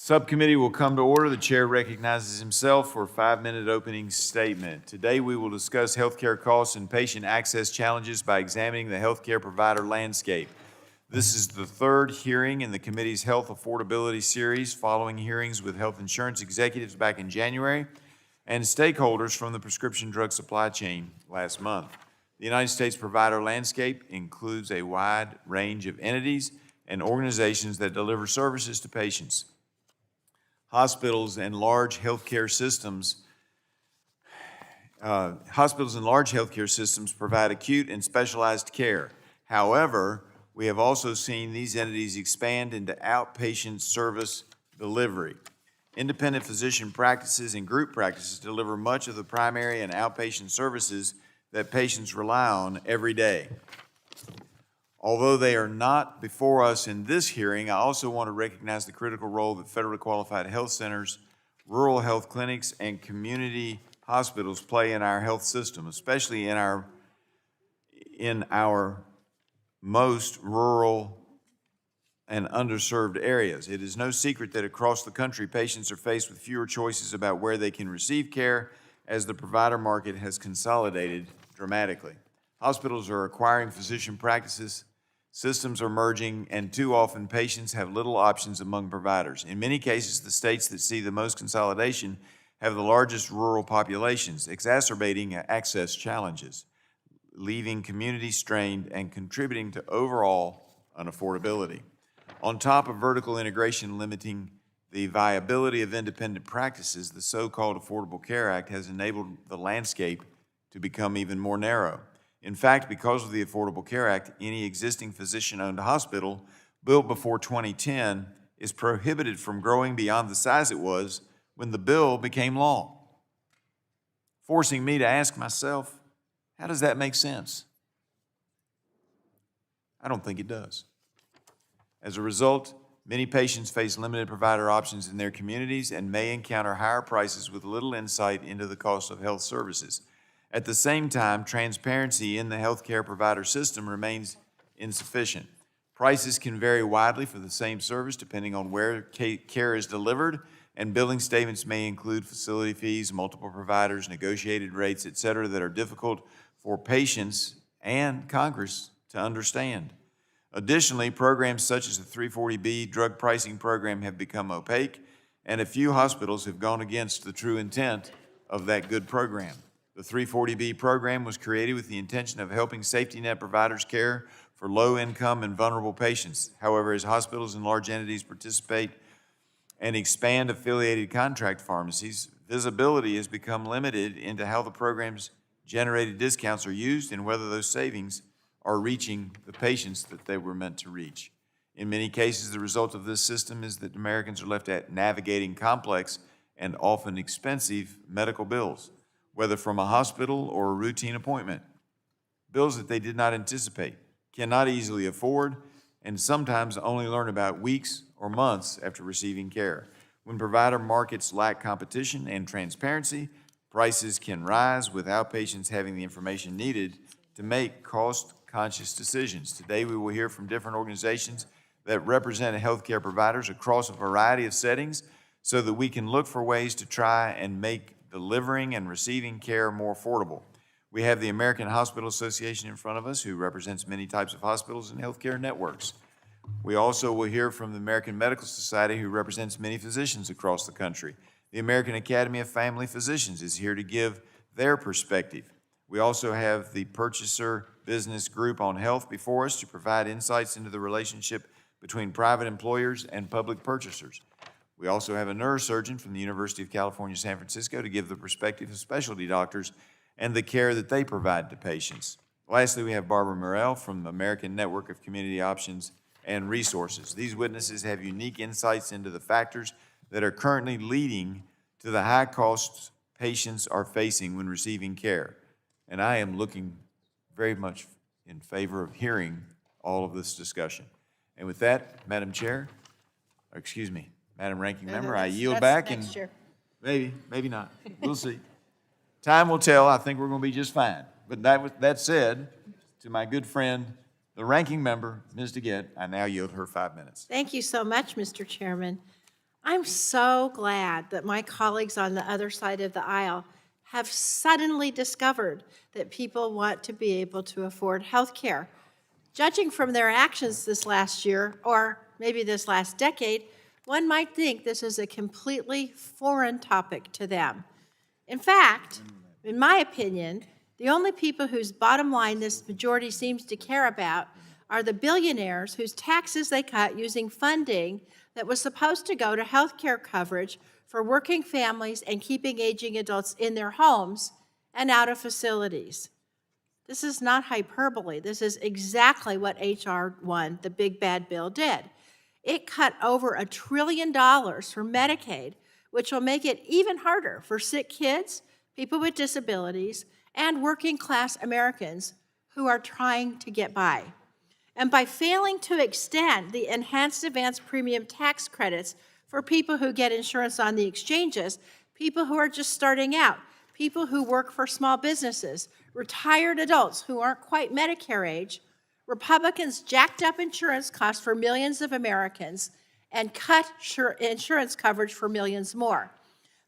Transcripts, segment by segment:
Subcommittee will come to order. The chair recognizes himself for a 5-minute opening statement. Today we will discuss healthcare costs and patient access challenges by examining the healthcare provider landscape. This is the third hearing in the committee's health affordability series, following hearings with health insurance executives back in January and stakeholders from the prescription drug supply chain last month. The United States provider landscape includes a wide range of entities and organizations that deliver services to patients. Hospitals and large healthcare systems provide acute and specialized care. However, we have also seen these entities expand into outpatient service delivery. Independent physician practices and group practices deliver much of the primary and outpatient services that patients rely on every day. Although they are not before us in this hearing, I also want to recognize the critical role that federally qualified health centers, rural health clinics, and community hospitals play in our health system, especially in our most rural and underserved areas. It is no secret that across the country, patients are faced with fewer choices about where they can receive care as the provider market has consolidated dramatically. Hospitals are acquiring physician practices, systems are merging, and too often patients have little options among providers. In many cases, the states that see the most consolidation have the largest rural populations, exacerbating access challenges, leaving communities strained and contributing to overall unaffordability. On top of vertical integration limiting the viability of independent practices, the so-called Affordable Care Act has enabled the landscape to become even more narrow. In fact, because of the Affordable Care Act, any existing physician-owned hospital built before 2010 is prohibited from growing beyond the size it was when the bill became law, forcing me to ask myself, how does that make sense? I don't think it does. As a result, many patients face limited provider options in their communities and may encounter higher prices with little insight into the cost of health services. At the same time, transparency in the healthcare provider system remains insufficient. Prices can vary widely for the same service depending on where care is delivered, and billing statements may include facility fees, multiple providers, negotiated rates, etc., that are difficult for patients and Congress to understand. Additionally, programs such as the 340B drug pricing program have become opaque, and a few hospitals have gone against the true intent of that good program. The 340B program was created with the intention of helping safety net providers care for low-income and vulnerable patients. However, as hospitals and large entities participate and expand affiliated contract pharmacies, visibility has become limited into how the program's generated discounts are used and whether those savings are reaching the patients that they were meant to reach. In many cases, the result of this system is that Americans are left at navigating complex and often expensive medical bills, whether from a hospital or a routine appointment. Bills that they did not anticipate, cannot easily afford, and sometimes only learn about weeks or months after receiving care. When provider markets lack competition and transparency, prices can rise without patients having the information needed to make cost-conscious decisions. Today, we will hear from different organizations that represent healthcare providers across a variety of settings so that we can look for ways to try and make delivering and receiving care more affordable. We have the American Hospital Association in front of us, who represents many types of hospitals and healthcare networks. We also will hear from the American Medical Society, who represents many physicians across the country. The American Academy of Family Physicians is here to give their perspective. We also have the Purchaser Business Group on Health before us to provide insights into the relationship between private employers and public purchasers. We also have a neurosurgeon from the University of California, San Francisco, to give the perspective of specialty doctors and the care that they provide to patients. Lastly, we have Barbara Morell from the American Network of Community Options and Resources. These witnesses have unique insights into the factors that are currently leading to the high costs patients are facing when receiving care. And I am looking very much in favor of hearing all of this discussion. And with that, Madam Ranking Member, I yield back, and maybe not. We'll see. Time will tell. I think we're going to be just fine. But that said, to my good friend, the Ranking Member, Ms. DeGette, I now yield her 5 minutes. Thank you so much, Mr. Chairman. I'm so glad that my colleagues on the other side of the aisle have suddenly discovered that people want to be able to afford health care. Judging from their actions this last year, or maybe this last decade, one might think this is a completely foreign topic to them. In fact, in my opinion, the only people whose bottom line this majority seems to care about are the billionaires whose taxes they cut using funding that was supposed to go to health care coverage for working families and keeping aging adults in their homes and out of facilities. This is not hyperbole. This is exactly what H.R. 1, the big bad bill, did. It cut over $1 trillion for Medicaid, which will make it even harder for sick kids, people with disabilities, and working class Americans who are trying to get by. And by failing to extend the enhanced advance premium tax credits for people who get insurance on the exchanges, people who are just starting out, people who work for small businesses, retired adults who aren't quite Medicare age, Republicans jacked up insurance costs for millions of Americans and cut insurance coverage for millions more.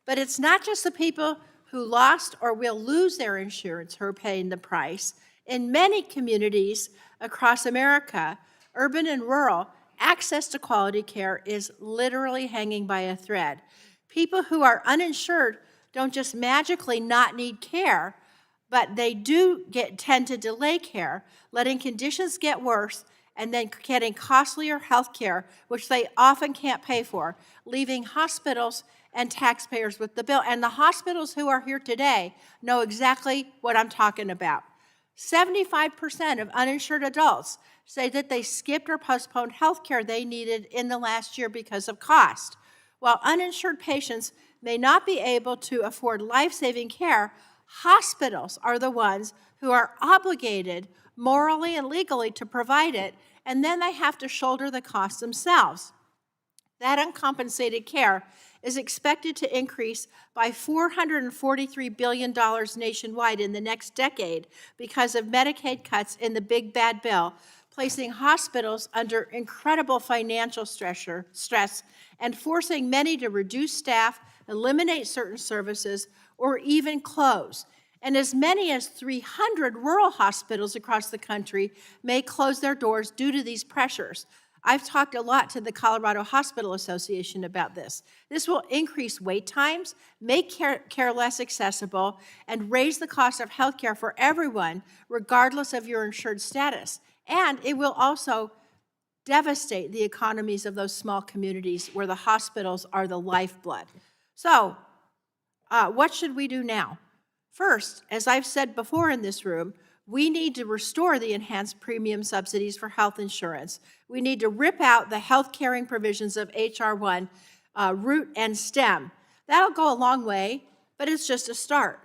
But it's not just the people who lost or will lose their insurance who are paying the price. In many communities across America, urban and rural, access to quality care is literally hanging by a thread. People who are uninsured don't just magically not need care, but they do tend to delay care, letting conditions get worse and then getting costlier health care, which they often can't pay for, leaving hospitals and taxpayers with the bill. And the hospitals who are here today know exactly what I'm talking about. 75% of uninsured adults say that they skipped or postponed health care they needed in the last year because of cost. While uninsured patients may not be able to afford life-saving care, hospitals are the ones who are obligated morally and legally to provide it, and then they have to shoulder the cost themselves. That uncompensated care is expected to increase by $443 billion nationwide in the next decade because of Medicaid cuts in the big bad bill, placing hospitals under incredible financial stress and forcing many to reduce staff, eliminate certain services, or even close. And as many as 300 rural hospitals across the country may close their doors due to these pressures. I've talked a lot to the Colorado Hospital Association about this. This will increase wait times, make care less accessible, and raise the cost of health care for everyone, regardless of your insured status. And it will also devastate the economies of those small communities where the hospitals are the lifeblood. So, what should we do now? First, as I've said before in this room, we need to restore the enhanced premium subsidies for health insurance. We need to rip out the health caring provisions of H.R. 1, root and stem. That'll go a long way, but it's just a start.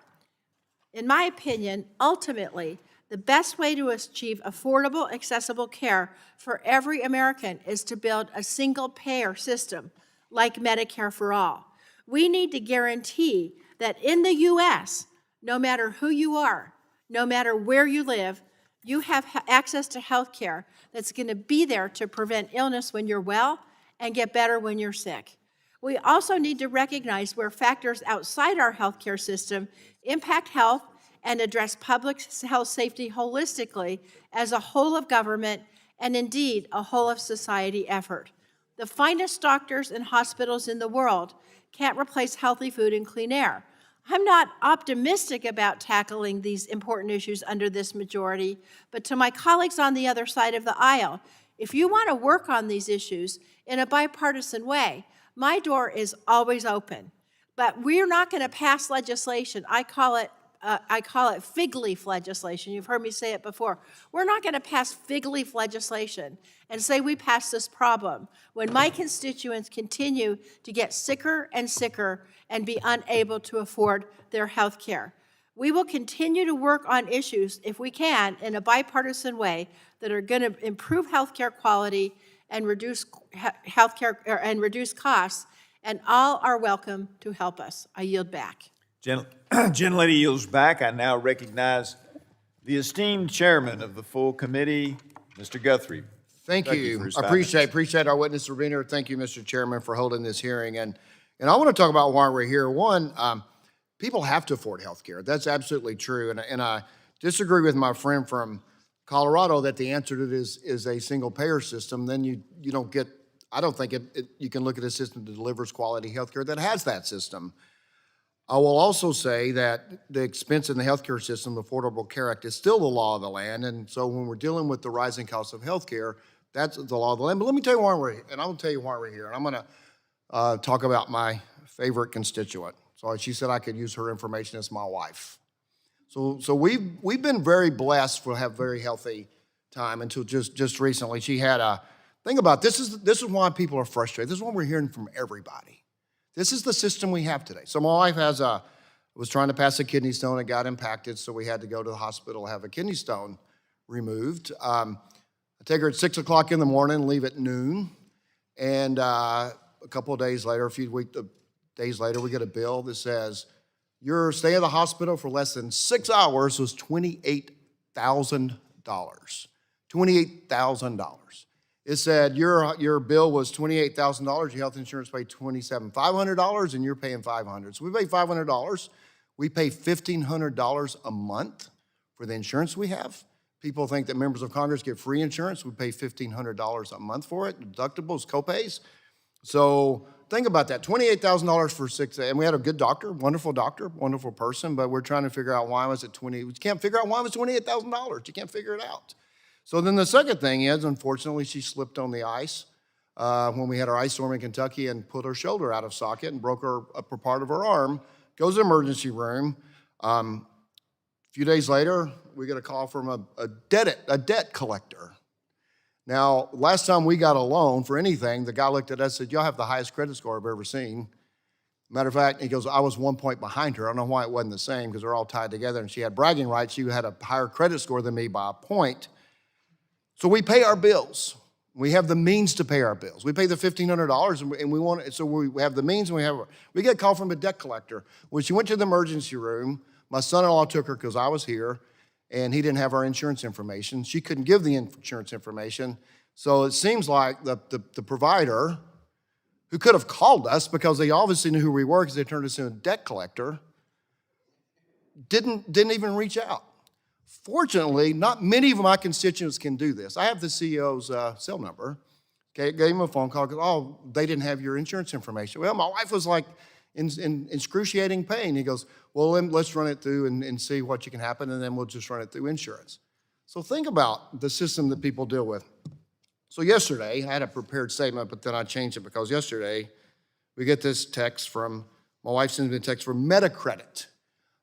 In my opinion, ultimately, the best way to achieve affordable, accessible care for every American is to build a single-payer system like Medicare for All. We need to guarantee that in the U.S., no matter who you are, no matter where you live, you have access to health care that's going to be there to prevent illness when you're well and get better when you're sick. We also need to recognize where factors outside our healthcare system impact health and address public health safety holistically as a whole of government and indeed a whole of society effort. The finest doctors and hospitals in the world can't replace healthy food and clean air. I'm not optimistic about tackling these important issues under this majority, but to my colleagues on the other side of the aisle, if you want to work on these issues in a bipartisan way, my door is always open. But we're not going to pass legislation. I call it fig leaf legislation. You've heard me say it before. We're not going to pass fig leaf legislation and say we passed this problem when my constituents continue to get sicker and sicker and be unable to afford their health care. We will continue to work on issues, if we can, in a bipartisan way that are going to improve health care quality and reduce costs, and all are welcome to help us. I yield back. Gentlelady yields back. I now recognize the esteemed chairman of the full committee, Mr. Guthrie. Thank Kentucky you. for his I 5 minutes. appreciate our witness for being here. Thank you, Mr. Chairman, for holding this hearing. And I want to talk about why we're here. One, people have to afford health care. That's absolutely true. And I disagree with my friend from Colorado that the answer to this is a single payer system. Then you don't get, I don't think you can look at a system that delivers quality health care that has that system. I will also say that the expense in the healthcare system, the Affordable Care Act, is still the law of the land. And so when we're dealing with the rising cost of healthcare, that's the law of the land. But let me tell you why we're here, and I'm going to tell you why we're here. And I'm going to talk about my favorite constituent. So she said I could use her information as my wife. So we've been very blessed to have very healthy time until just recently. She had a think about this is why people are frustrated. This is what we're hearing from everybody. This is the system we have today. So my wife was trying to pass a kidney stone and got impacted, so we had to go to the hospital to have a kidney stone removed. I take her at 6 o'clock in the morning, leave at noon, and a couple of days later, days later, we get a bill that says, your stay at the hospital for less than 6 hours was $28,000. $28,000. It said your bill was $28,000, your health insurance paid $2,750, and you're paying $500. So we pay $500. We pay $1,500 a month for the insurance we have. People think that members of Congress get free insurance. We pay $1,500 a month for it, deductibles, copays. So think about that, $28,000 for 6 days. And we had a good doctor, wonderful person, but we're trying to figure out why was it we can't figure out why it was $28,000. You can't figure it out. So then the second thing is, unfortunately, she slipped on the ice when we had our ice storm in Kentucky and put her shoulder out of socket and broke her upper part of her arm. Goes to the emergency room. A few days later, we get a call from a debt collector. Now, last time we got a loan for anything, the guy looked at us and said, y'all have the highest credit score I've ever seen. Matter of fact, he goes, I was 1 point behind her. I don't know why it wasn't the same because they're all tied together and she had bragging rights. She had a higher credit score than me by a point. So we pay our bills. We have the means to pay our bills. We pay the $1,500 and we want it, so we have the means and we get a call from a debt collector. When she went to the emergency room, my son-in-law took her because I was here and he didn't have our insurance information. She couldn't give the insurance information. So it seems like the provider, who could have called us because they obviously knew who we were because they turned us into a debt collector, didn't even reach out. Fortunately, not many of my constituents can do this. I have the CEO's cell number. Okay, gave him a phone call because, they didn't have your insurance information. Well, my wife was like in excruciating pain. He goes, well, let's run it through and see what can happen, and then we'll just run it through insurance. So think about the system that people deal with. So yesterday, I had a prepared statement, but then I changed it because yesterday we get this text from, my wife sends me a text from Metacredit.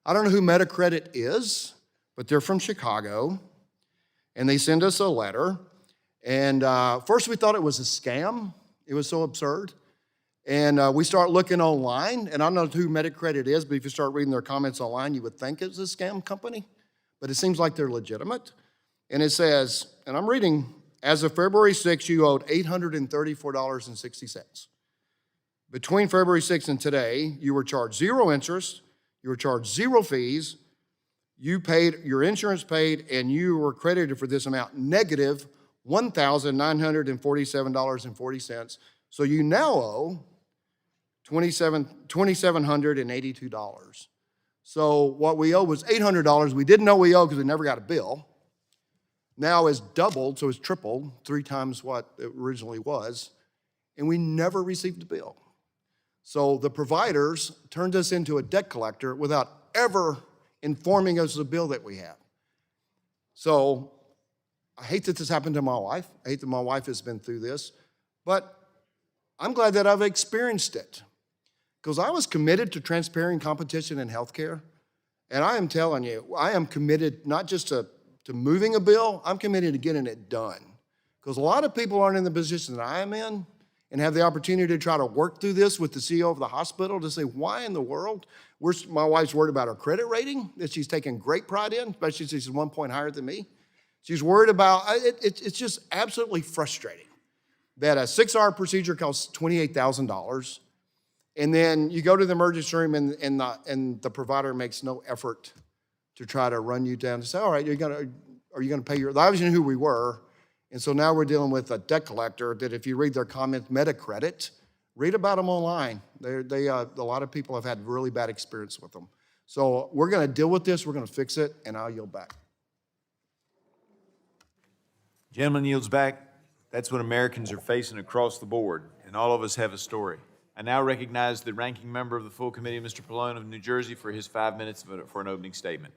I don't know who Metacredit is, but they're from Chicago, and they send us a letter. And first we thought it was a scam. It was so absurd. And we start looking online, and I don't know who Metacredit is, but if you start reading their comments online, you would think it's a scam company, but it seems like they're legitimate. And it says, and I'm reading, as of February 6th, you owed $834.60. Between February 6th and today, you were charged 0 interest, you were charged 0 fees, you paid, your insurance paid, and you were credited for this amount, negative $1,947.40. So you now owe $2,782. So what we owe was $800. We didn't know we owed because we never got a bill. Now it's doubled, so it's tripled, 3 times what it originally was, and we never received a bill. So the providers turned us into a debt collector without ever informing us of the bill that we have. So I hate that this happened to my wife. I hate that my wife has been through this, but I'm glad that I've experienced it because I was committed to transparent competition in healthcare, and I am telling you, I am committed not just to moving a bill, I'm committed to getting it done because a lot of people aren't in the position that I am in and have the opportunity to try to work through this with the CEO of the hospital to say, why in the world? My wife's worried about her credit rating that she's taking great pride in, especially since she's 1 point higher than me. She's worried about, it's just absolutely frustrating that a 6-hour procedure costs $28,000, and then you go to the emergency room and the provider makes no effort to try to run you down to say, all right, are you gonna pay your, obviously knew who we were, And so now we're dealing with a debt collector that if you read their comments, Metacredit, read about them online. A lot of people have had really bad experience with them. So we're going to deal with this. We're going to fix it, and I'll yield back. Gentleman yields back. That's what Americans are facing across the board, and all of us have a story. I now recognize the ranking member of the full committee, Mr. Pallone of New Jersey, for his 5 minutes for an opening statement.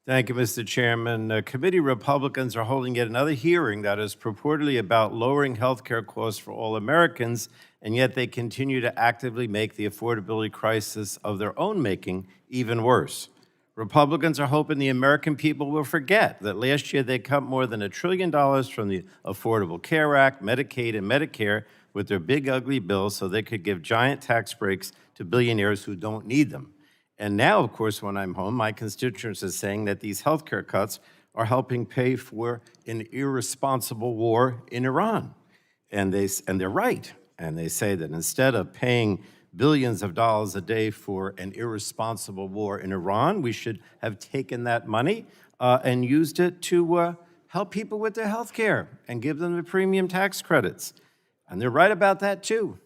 Thank you, Mr. Chairman. Committee Republicans are holding yet another hearing that is purportedly about lowering health care costs for all Americans, and yet they continue to actively make the affordability crisis of their own making even worse. Republicans are hoping the American people will forget that last year they cut more than $1 trillion from the Affordable Care Act, Medicaid, and Medicare with their big, ugly bills so they could give giant tax breaks to billionaires who don't need them. And now, of course, when I'm home, my constituents are saying that these health care cuts are helping pay for an irresponsible war in Iran. And they're right. And they say that instead of paying billions of dollars a day for an irresponsible war in Iran, we should have taken that money and used it to help people with their health care and give them the premium tax credits. And they're right about that, too.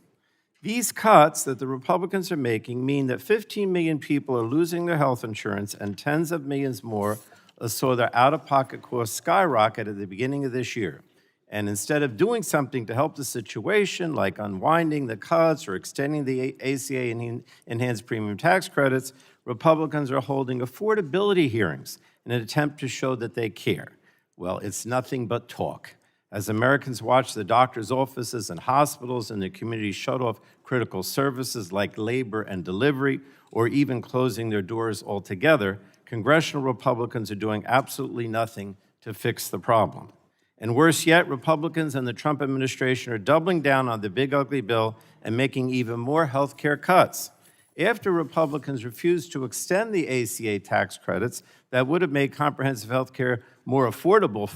These cuts that the Republicans are making mean that 15 million people are losing their health insurance and tens of millions more saw their out-of-pocket costs skyrocket at the beginning of this year. And instead of doing something to help the situation, like unwinding the cuts or extending the ACA enhanced premium tax credits, Republicans are holding affordability hearings in an attempt to show that they care. Well, it's nothing but talk. As Americans watch the doctors' offices and hospitals and the communities shut off critical services like labor and delivery, or even closing their doors altogether, congressional Republicans are doing absolutely nothing to fix the problem. And worse yet, Republicans and the Trump administration are doubling down on the big ugly bill and making even more health care cuts. After Republicans refused to extend the ACA tax credits that would have made comprehensive health care more affordable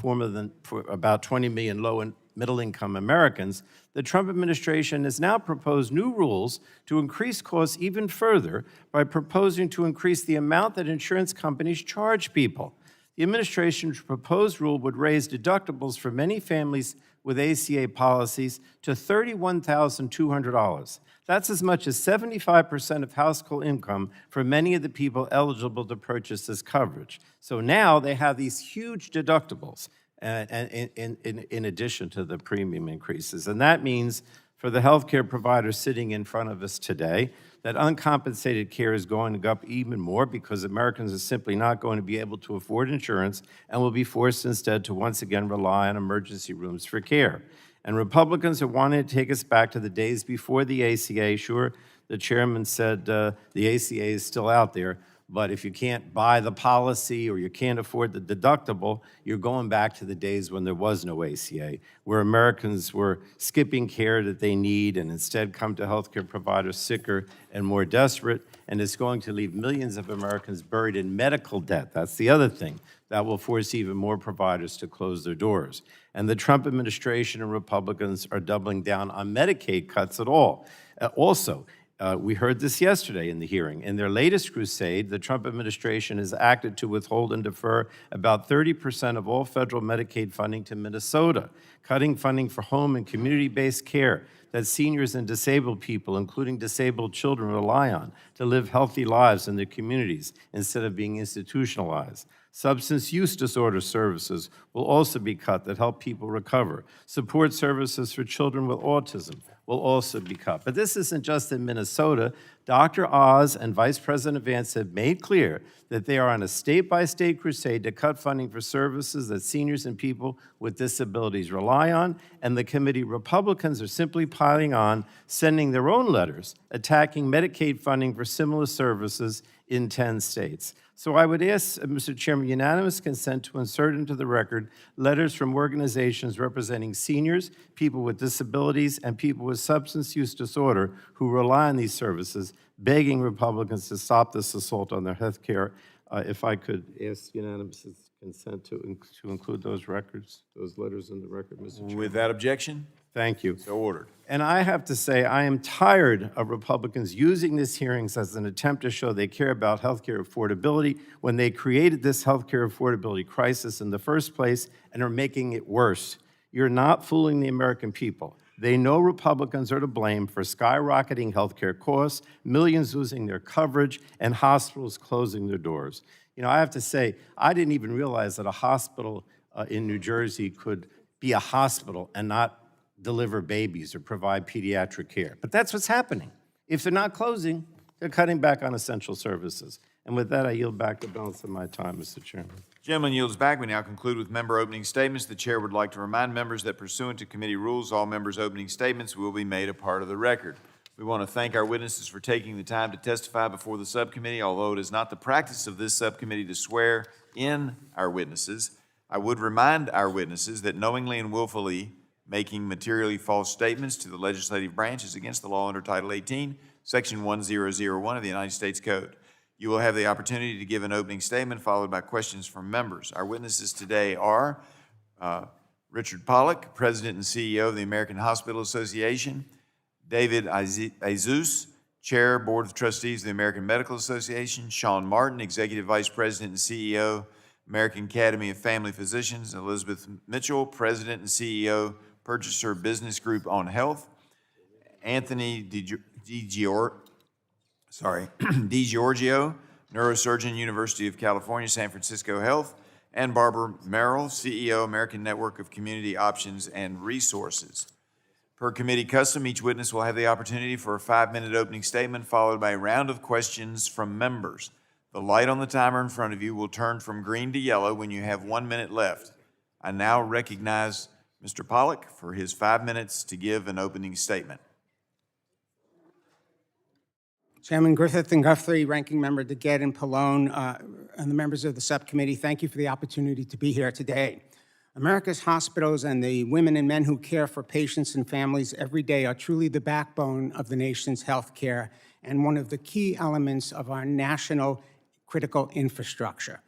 for about 20 million low and middle-income Americans, the Trump administration has now proposed new rules to increase costs even further by proposing to increase the amount that insurance companies charge people. The administration's proposed rule would raise deductibles for many families with ACA policies to $31,200. That's as much as 75% of household income for many of the people eligible to purchase this coverage. So now they have these huge deductibles in addition to the premium increases. And that means for the healthcare providers sitting in front of us today that uncompensated care is going to go up even more because Americans are simply not going to be able to afford insurance and will be forced instead to once again rely on emergency rooms for care. And Republicans are wanting to take us back to the days before the ACA. Sure, the chairman said the ACA is still out there, but if you can't buy the policy or you can't afford the deductible, you're going back to the days when there was no ACA, where Americans were skipping care that they need and instead come to healthcare providers sicker and more desperate, and it's going to leave millions of Americans buried in medical debt. That's the other thing. That will force even more providers to close their doors. And the Trump administration and Republicans are doubling down on Medicaid cuts at all. We heard this yesterday in the hearing. In their latest crusade, the Trump administration has acted to withhold and defer about 30% of all federal Medicaid funding to Minnesota, cutting funding for home and community-based care that seniors and disabled people, including disabled children, rely on to live healthy lives in their communities instead of being institutionalized. Substance use disorder services will also be cut that help people recover. Support services for children with autism will also be cut. But this isn't just in Minnesota. Dr. Oz and Vice President Vance have made clear that they are on a state-by-state crusade to cut funding for services that seniors and people with disabilities rely on, and the committee Republicans are simply piling on, sending their own letters attacking Medicaid funding for similar services in 10 states. So I would ask, Mr. Chairman, unanimous consent to insert into the record letters from organizations representing seniors, people with disabilities, and people with substance use disorder who rely on these services, begging Republicans to stop this assault on their health care. If I could ask unanimous consent to include those records, those letters in the record, Mr. Chairman. Without objection, Thank you. so ordered. And I have to say, I am tired of Republicans using these hearings as an attempt to show they care about healthcare affordability when they created this healthcare affordability crisis in the first place and are making it worse. You're not fooling the American people. They know Republicans are to blame for skyrocketing healthcare costs, millions losing their coverage, and hospitals closing their doors. You know, I have to say, I didn't even realize that a hospital in New Jersey could be a hospital and not deliver babies or provide pediatric care. But that's what's happening. If they're not closing, they're cutting back on essential services. And with that, I yield back the balance of my time, Mr. Chairman. Gentleman yields back. We now conclude with member opening statements. The chair would like to remind members that pursuant to committee rules, all members' opening statements will be made a part of the record. We want to thank our witnesses for taking the time to testify before the subcommittee. Although it is not the practice of this subcommittee to swear in our witnesses, I would remind our witnesses that knowingly and willfully making materially false statements to the legislative branch is against the law under Title 18, Section 1001 of the United States Code. You will have the opportunity to give an opening statement followed by questions from members. Our witnesses today are Richard Pollack, President and CEO of the American Hospital Association, David Azus, Chair, Board of Trustees of the American Medical Association, Sean Martin, Executive Vice President and CEO, American Academy of Family Physicians, Elizabeth Mitchell, President and CEO, Purchaser Business Group on Health, Anthony DiGiorgio, Neurosurgeon, University of California, San Francisco Health, and Barbara Merrill, CEO, American Network of Community Options and Resources. Per committee custom, each witness will have the opportunity for a 5-minute opening statement followed by a round of questions from members. The light on the timer in front of you will turn from green to yellow when you have 1 minute left. I now recognize Mr. Pollack for his 5 minutes to give an opening statement. Chairman Griffith and Guthrie, Ranking Member DeGette and Pallone, and the members of the subcommittee, thank you for the opportunity to be here today. America's hospitals and the women and men who care for patients and families every day are truly the backbone of the nation's health care and one of the key elements of our national critical infrastructure.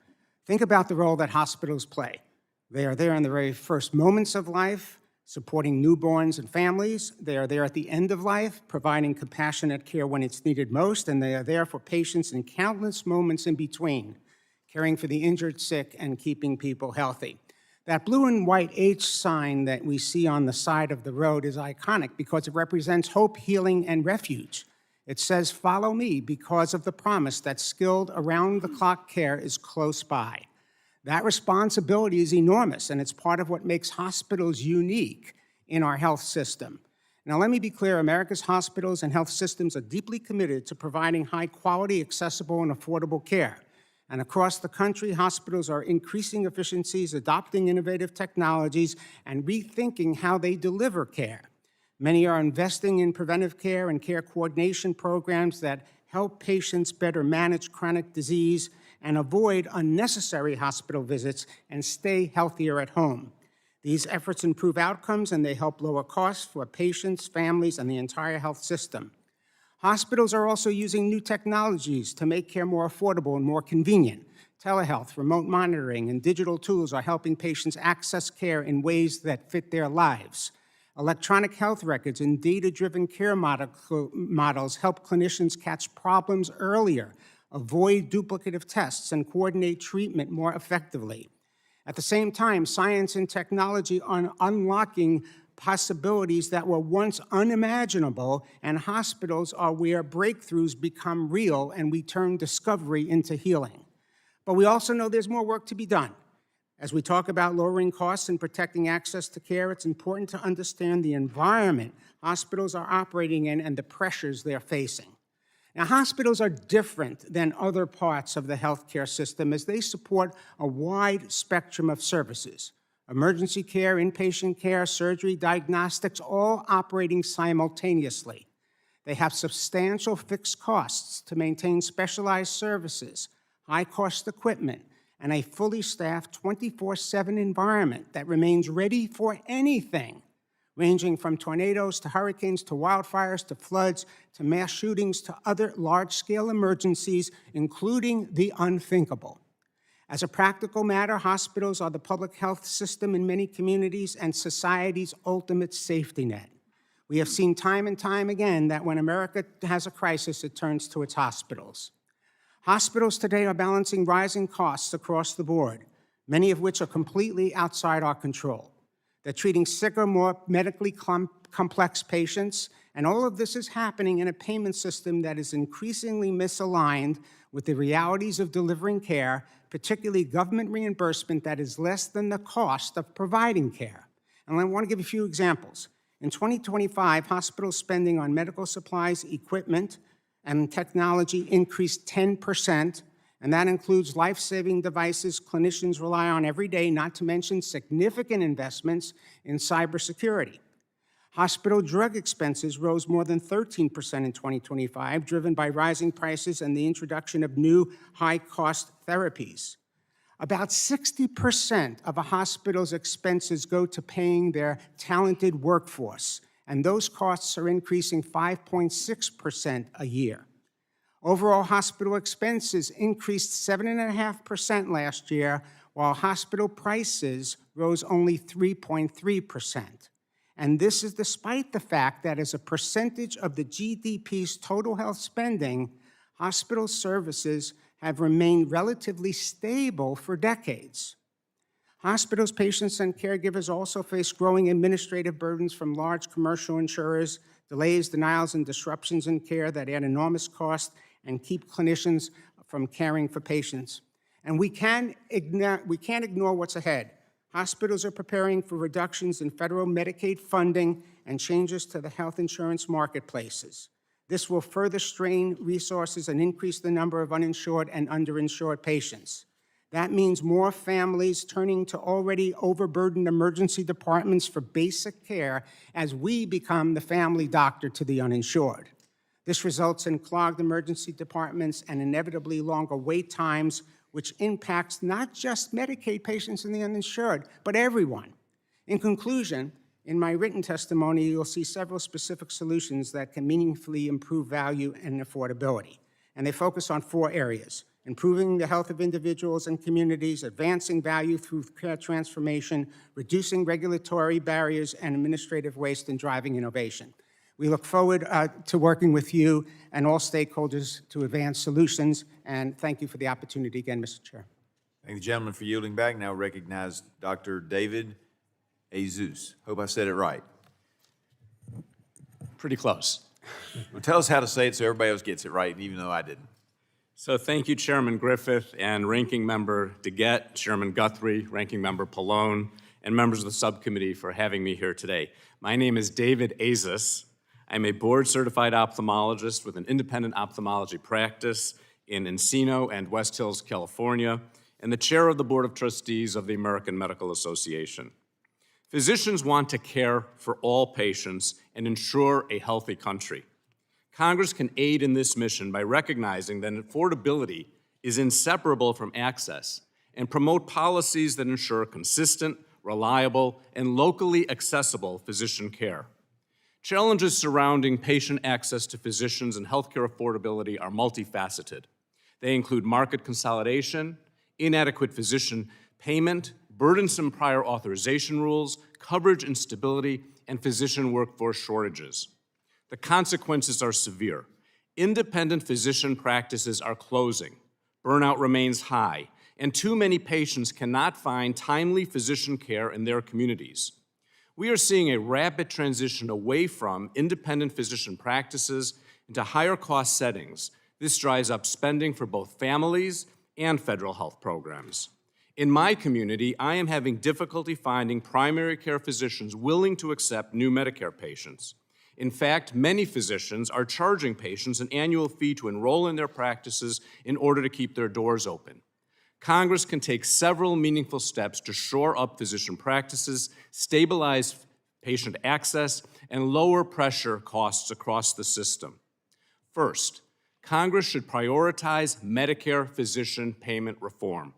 Think about the role that hospitals play. They are there in the very first moments of life, supporting newborns and families. They are there at the end of life, providing compassionate care when it's needed most, and they are there for patients in countless moments in between, caring for the injured, sick, and keeping people healthy. That blue and white H sign that we see on the side of the road is iconic because it represents hope, healing, and refuge. It says, "Follow me," because of the promise that skilled around-the-clock care is close by. That responsibility is enormous, and it's part of what makes hospitals unique in our health system. Now, let me be clear, America's hospitals and health systems are deeply committed to providing high-quality, accessible, and affordable care. And across the country, hospitals are increasing efficiencies, adopting innovative technologies, and rethinking how they deliver care. Many are investing in preventive care and care coordination programs that help patients better manage chronic disease and avoid unnecessary hospital visits and stay healthier at home. These efforts improve outcomes and they help lower costs for patients, families, and the entire health system. Hospitals are also using new technologies to make care more affordable and more convenient. Telehealth, remote monitoring, and digital tools are helping patients access care in ways that fit their lives. Electronic health records and data-driven care models help clinicians catch problems earlier, avoid duplicative tests, and coordinate treatment more effectively. At the same time, science and technology are unlocking possibilities that were once unimaginable, and hospitals are where breakthroughs become real and we turn discovery into healing. But we also know there's more work to be done. As we talk about lowering costs and protecting access to care, it's important to understand the environment hospitals are operating in and the pressures they're facing. Now, hospitals are different than other parts of the healthcare system as they support a wide spectrum of services. Emergency care, inpatient care, surgery, diagnostics, all operating simultaneously. They have substantial fixed costs to maintain specialized services, high-cost equipment, and a fully staffed 24/7 environment that remains ready for anything, ranging from tornadoes to hurricanes to wildfires to floods to mass shootings to other large-scale emergencies, including the unthinkable. As a practical matter, hospitals are the public health system in many communities and society's ultimate safety net. We have seen time and time again that when America has a crisis, it turns to its hospitals. Hospitals today are balancing rising costs across the board, many of which are completely outside our control. They're treating sicker, more medically complex patients, and all of this is happening in a payment system that is increasingly misaligned with the realities of delivering care, particularly government reimbursement that is less than the cost of providing care. And I want to give a few examples. In 2025, hospital spending on medical supplies, equipment, and technology increased 10%, and that includes life-saving devices clinicians rely on every day, not to mention significant investments in cybersecurity. Hospital drug expenses rose more than 13% in 2025, driven by rising prices and the introduction of new high-cost therapies. About 60% of a hospital's expenses go to paying their talented workforce, and those costs are increasing 5.6% a year. Overall hospital expenses increased 7.5% last year, while hospital prices rose only 3.3%. And this is despite the fact that as a percentage of the GDP's total health spending, hospital services have remained relatively stable for decades. Hospitals, patients, and caregivers also face growing administrative burdens from large commercial insurers, delays, denials, and disruptions in care that add enormous cost and keep clinicians from caring for patients. And we can't ignore what's ahead. Hospitals are preparing for reductions in federal Medicaid funding and changes to the health insurance marketplaces. This will further strain resources and increase the number of uninsured and underinsured patients. That means more families turning to already overburdened emergency departments for basic care as we become the family doctor to the uninsured. This results in clogged emergency departments and inevitably longer wait times, which impacts not just Medicaid patients and the uninsured, but everyone. In conclusion, in my written testimony, you'll see several specific solutions that can meaningfully improve value and affordability. And they focus on 4 areas: improving the health of individuals and communities, advancing value through care transformation, reducing regulatory barriers and administrative waste, and driving innovation. We look forward to working with you and all stakeholders to advance solutions, and thank you for the opportunity again, Mr. Chair. Thank the gentleman for yielding back. Now recognize Dr. David Jesus. Hope I said it right. Pretty close. Well, tell us how to say it so everybody else gets it right, even though I didn't. So thank you, Chairman Griffith and Ranking Member DeGette, Chairman Guthrie, Ranking Member Pallone, and members of the subcommittee for having me here today. My name is David Azis. I'm a board-certified ophthalmologist with an independent ophthalmology practice in Encino and West Hills, California, and the chair of the Board of Trustees of the American Medical Association. Physicians want to care for all patients and ensure a healthy country. Congress can aid in this mission by recognizing that affordability is inseparable from access and promote policies that ensure consistent, reliable, and locally accessible physician care. Challenges surrounding patient access to physicians and healthcare affordability are multifaceted. They include market consolidation, inadequate physician payment, burdensome prior authorization rules, coverage instability, and physician workforce shortages. The consequences are severe. Independent physician practices are closing, burnout remains high, and too many patients cannot find timely physician care in their communities. We are seeing a rapid transition away from independent physician practices into higher cost settings. This drives up spending for both families and federal health programs. In my community, I am having difficulty finding primary care physicians willing to accept new Medicare patients. In fact, many physicians are charging patients an annual fee to enroll in their practices in order to keep their doors open. Congress can take several meaningful steps to shore up physician practices, stabilize patient access, and lower pressure costs across the system. First, Congress should prioritize Medicare physician payment reform.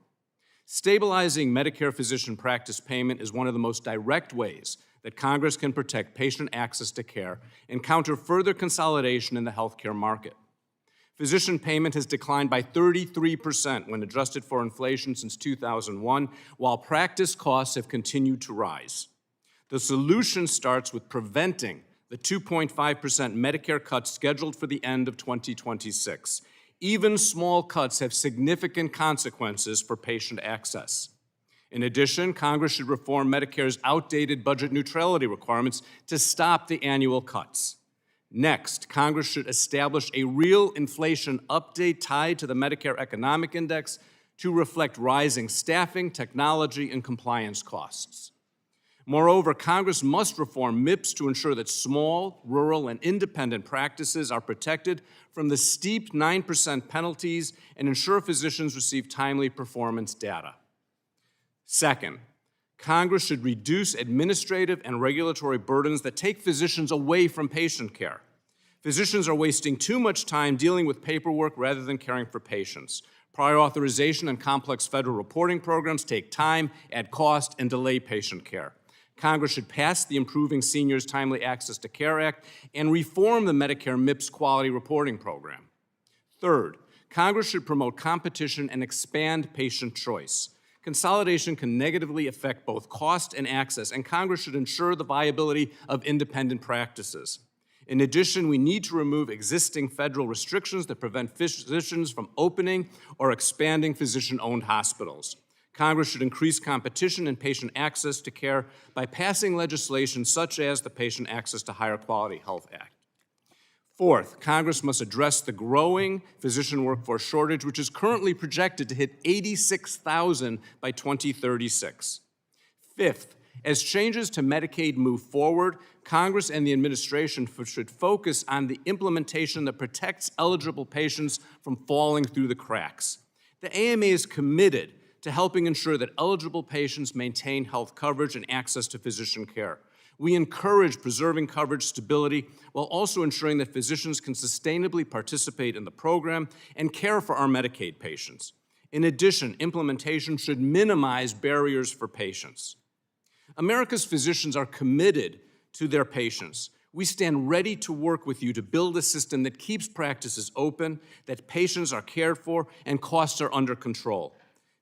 Stabilizing Medicare physician practice payment is one of the most direct ways that Congress can protect patient access to care and counter further consolidation in the healthcare market. Physician payment has declined by 33% when adjusted for inflation since 2001, while practice costs have continued to rise. The solution starts with preventing the 2.5% Medicare cut scheduled for the end of 2026. Even small cuts have significant consequences for patient access. In addition, Congress should reform Medicare's outdated budget neutrality requirements to stop the annual cuts. Next, Congress should establish a real inflation update tied to the Medicare Economic Index to reflect rising staffing, technology, and compliance costs. Moreover, Congress must reform MIPS to ensure that small, rural, and independent practices are protected from the steep 9% penalties and ensure physicians receive timely performance data. Second, Congress should reduce administrative and regulatory burdens that take physicians away from patient care. Physicians are wasting too much time dealing with paperwork rather than caring for patients. Prior authorization and complex federal reporting programs take time, add cost, and delay patient care. Congress should pass the Improving Seniors Timely Access to Care Act and reform the Medicare MIPS quality reporting program. Third, Congress should promote competition and expand patient choice. Consolidation can negatively affect both cost and access, and Congress should ensure the viability of independent practices. In addition, we need to remove existing federal restrictions that prevent physicians from opening or expanding physician-owned hospitals. Congress should increase competition and patient access to care by passing legislation such as the Patient Access to Higher Quality Health Act. Fourth, Congress must address the growing physician workforce shortage, which is currently projected to hit 86,000 by 2036. Fifth, as changes to Medicaid move forward, Congress and the administration should focus on the implementation that protects eligible patients from falling through the cracks. The AMA is committed to helping ensure that eligible patients maintain health coverage and access to physician care. We encourage preserving coverage stability while also ensuring that physicians can sustainably participate in the program and care for our Medicaid patients. In addition, implementation should minimize barriers for patients. America's physicians are committed to their patients. We stand ready to work with you to build a system that keeps practices open, that patients are cared for, and costs are under control.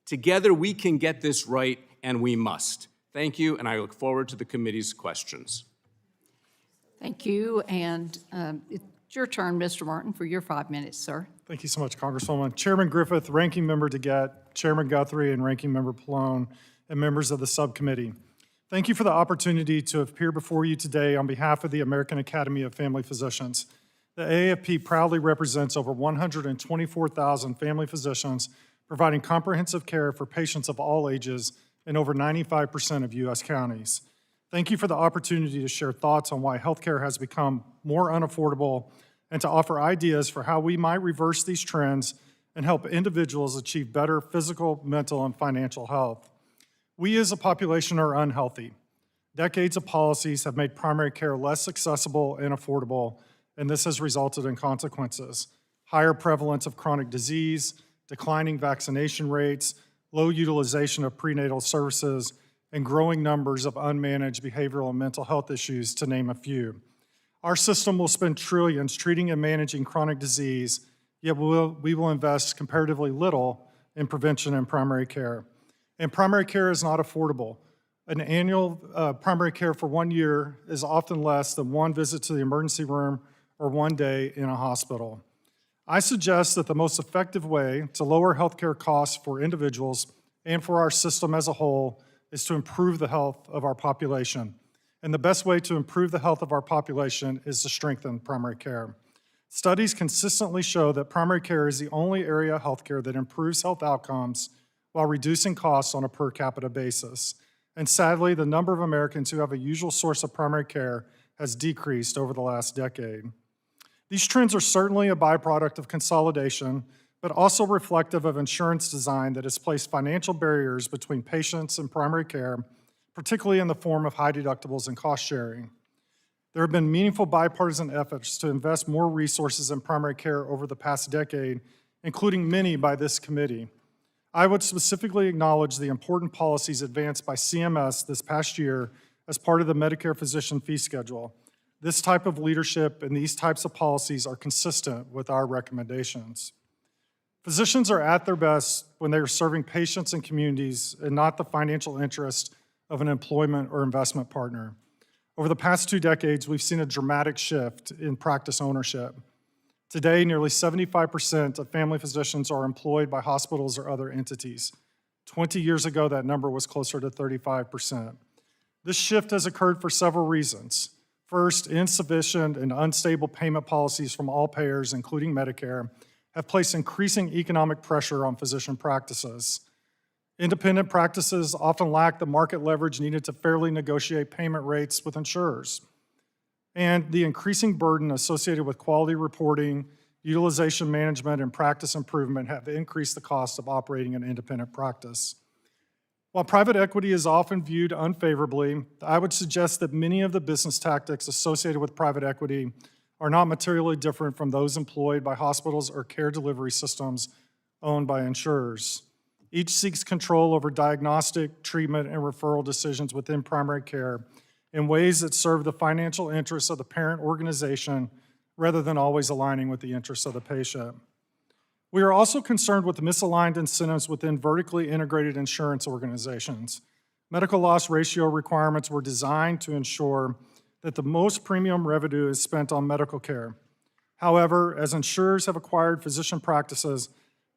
Together, we can get this right, and we must. Thank you, and I look forward to the committee's questions. Thank you, and it's your turn, Mr. Martin, for your 5 minutes, sir. Thank you so much, Congresswoman. Chairman Griffith, Ranking Member DeGette, Chairman Guthrie, and Ranking Member Pallone, and members of the subcommittee. Thank you for the opportunity to appear before you today on behalf of the American Academy of Family Physicians. The AAFP proudly represents over 124,000 family physicians providing comprehensive care for patients of all ages in over 95% of U.S. counties. Thank you for the opportunity to share thoughts on why healthcare has become more unaffordable and to offer ideas for how we might reverse these trends and help individuals achieve better physical, mental, and financial health. We as a population are unhealthy. Decades of policies have made primary care less accessible and affordable, and this has resulted in consequences: higher prevalence of chronic disease, declining vaccination rates, low utilization of prenatal services, and growing numbers of unmanaged behavioral and mental health issues, to name a few. Our system will spend trillions treating and managing chronic disease, yet we will invest comparatively little in prevention and primary care. And primary care is not affordable. An annual primary care for 1 year is often less than one visit to the emergency room or 1 day in a hospital. I suggest that the most effective way to lower healthcare costs for individuals and for our system as a whole is to improve the health of our population. And the best way to improve the health of our population is to strengthen primary care. Studies consistently show that primary care is the only area of healthcare that improves health outcomes while reducing costs on a per capita basis. And sadly, the number of Americans who have a usual source of primary care has decreased over the last decade. These trends are certainly a byproduct of consolidation, but also reflective of insurance design that has placed financial barriers between patients and primary care, particularly in the form of high deductibles and cost sharing. There have been meaningful bipartisan efforts to invest more resources in primary care over the past decade, including many by this committee. I would specifically acknowledge the important policies advanced by CMS this past year as part of the Medicare physician fee schedule. This type of leadership and these types of policies are consistent with our recommendations. Physicians are at their best when they are serving patients and communities and not the financial interest of an employment or investment partner. Over the past 2 decades, we've seen a dramatic shift in practice ownership. Today, nearly 75% of family physicians are employed by hospitals or other entities. 20 years ago, that number was closer to 35%. This shift has occurred for several reasons. First, insufficient and unstable payment policies from all payers, including Medicare, have placed increasing economic pressure on physician practices. Independent practices often lack the market leverage needed to fairly negotiate payment rates with insurers. And the increasing burden associated with quality reporting, utilization management, and practice improvement have increased the cost of operating an independent practice. While private equity is often viewed unfavorably, I would suggest that many of the business tactics associated with private equity are not materially different from those employed by hospitals or care delivery systems owned by insurers. Each seeks control over diagnostic, treatment, and referral decisions within primary care in ways that serve the financial interests of the parent organization rather than always aligning with the interests of the patient. We are also concerned with misaligned incentives within vertically integrated insurance organizations. Medical loss ratio requirements were designed to ensure that the most premium revenue is spent on medical care. However, as insurers have acquired physician practices,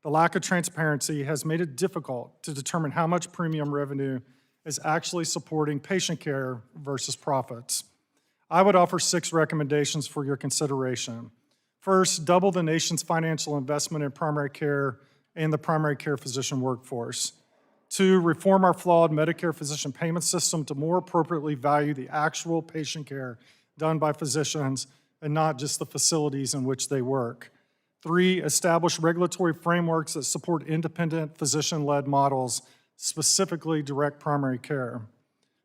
the lack of transparency has made it difficult to determine how much premium revenue is actually supporting patient care versus profits. I would offer 6 recommendations for your consideration. First, double the nation's financial investment in primary care and the primary care physician workforce. 2, reform our flawed Medicare physician payment system to more appropriately value the actual patient care done by physicians and not just the facilities in which they work. 3, establish regulatory frameworks that support independent physician-led models, specifically direct primary care.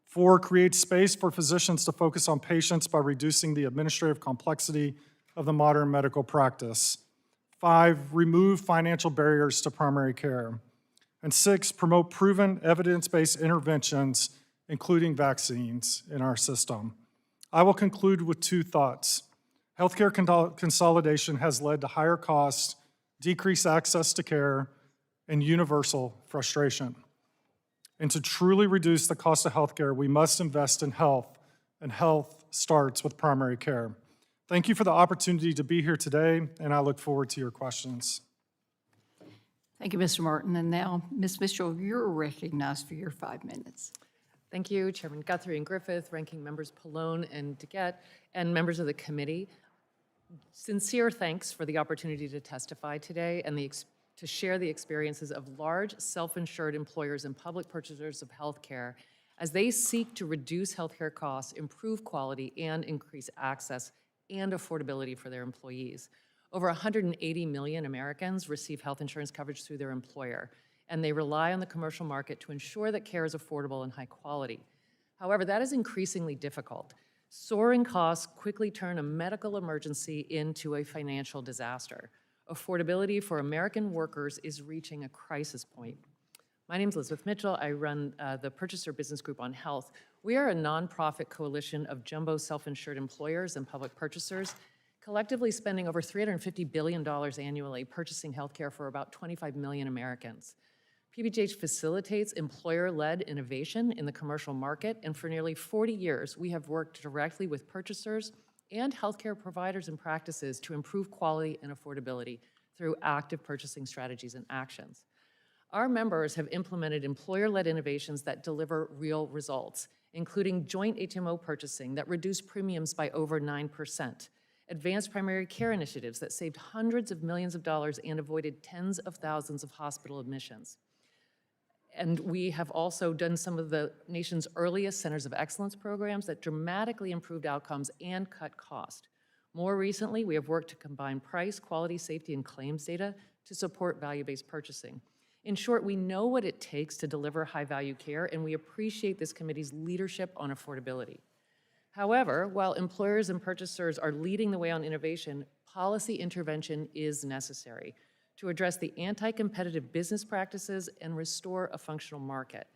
4, create space for physicians to focus on patients by reducing the administrative complexity of the modern medical practice. 5, remove financial barriers to primary care. And 6, promote proven evidence-based interventions, including vaccines, in our system. I will conclude with 2 thoughts. Healthcare consolidation has led to higher costs, decreased access to care, and universal frustration. And to truly reduce the cost of healthcare, we must invest in health, and health starts with primary care. Thank you for the opportunity to be here today, and I look forward to your questions. Thank you, Mr. Martin. And now, Ms. Mitchell, you're recognized for your 5 minutes. Thank you, Chairman Guthrie and Griffith, Ranking Members Pallone and DeGette, and members of the committee. Sincere thanks for the opportunity to testify today and to share the experiences of large self-insured employers and public purchasers of health care as they seek to reduce healthcare costs, improve quality, and increase access and affordability for their employees. Over 180 million Americans receive health insurance coverage through their employer, and they rely on the commercial market to ensure that care is affordable and high quality. However, that is increasingly difficult. Soaring costs quickly turn a medical emergency into a financial disaster. Affordability for American workers is reaching a crisis point. My name is Elizabeth Mitchell. I run the Purchaser Business Group on Health. We are a nonprofit coalition of jumbo self-insured employers and public purchasers, collectively spending over $350 billion annually purchasing healthcare for about 25 million Americans. PBGH facilitates employer-led innovation in the commercial market, and for nearly 40 years, we have worked directly with purchasers and healthcare providers and practices to improve quality and affordability through active purchasing strategies and actions. Our members have implemented employer-led innovations that deliver real results, including joint HMO purchasing that reduced premiums by over 9%, advanced primary care initiatives that saved hundreds of millions of dollars and avoided tens of thousands of hospital admissions. And we have also done some of the nation's earliest Centers of Excellence programs that dramatically improved outcomes and cut cost. More recently, we have worked to combine price, quality, safety, and claims data to support value-based purchasing. In short, we know what it takes to deliver high-value care, and we appreciate this committee's leadership on affordability. However, while employers and purchasers are leading the way on innovation, policy intervention is necessary to address the anti-competitive business practices and restore a functional market.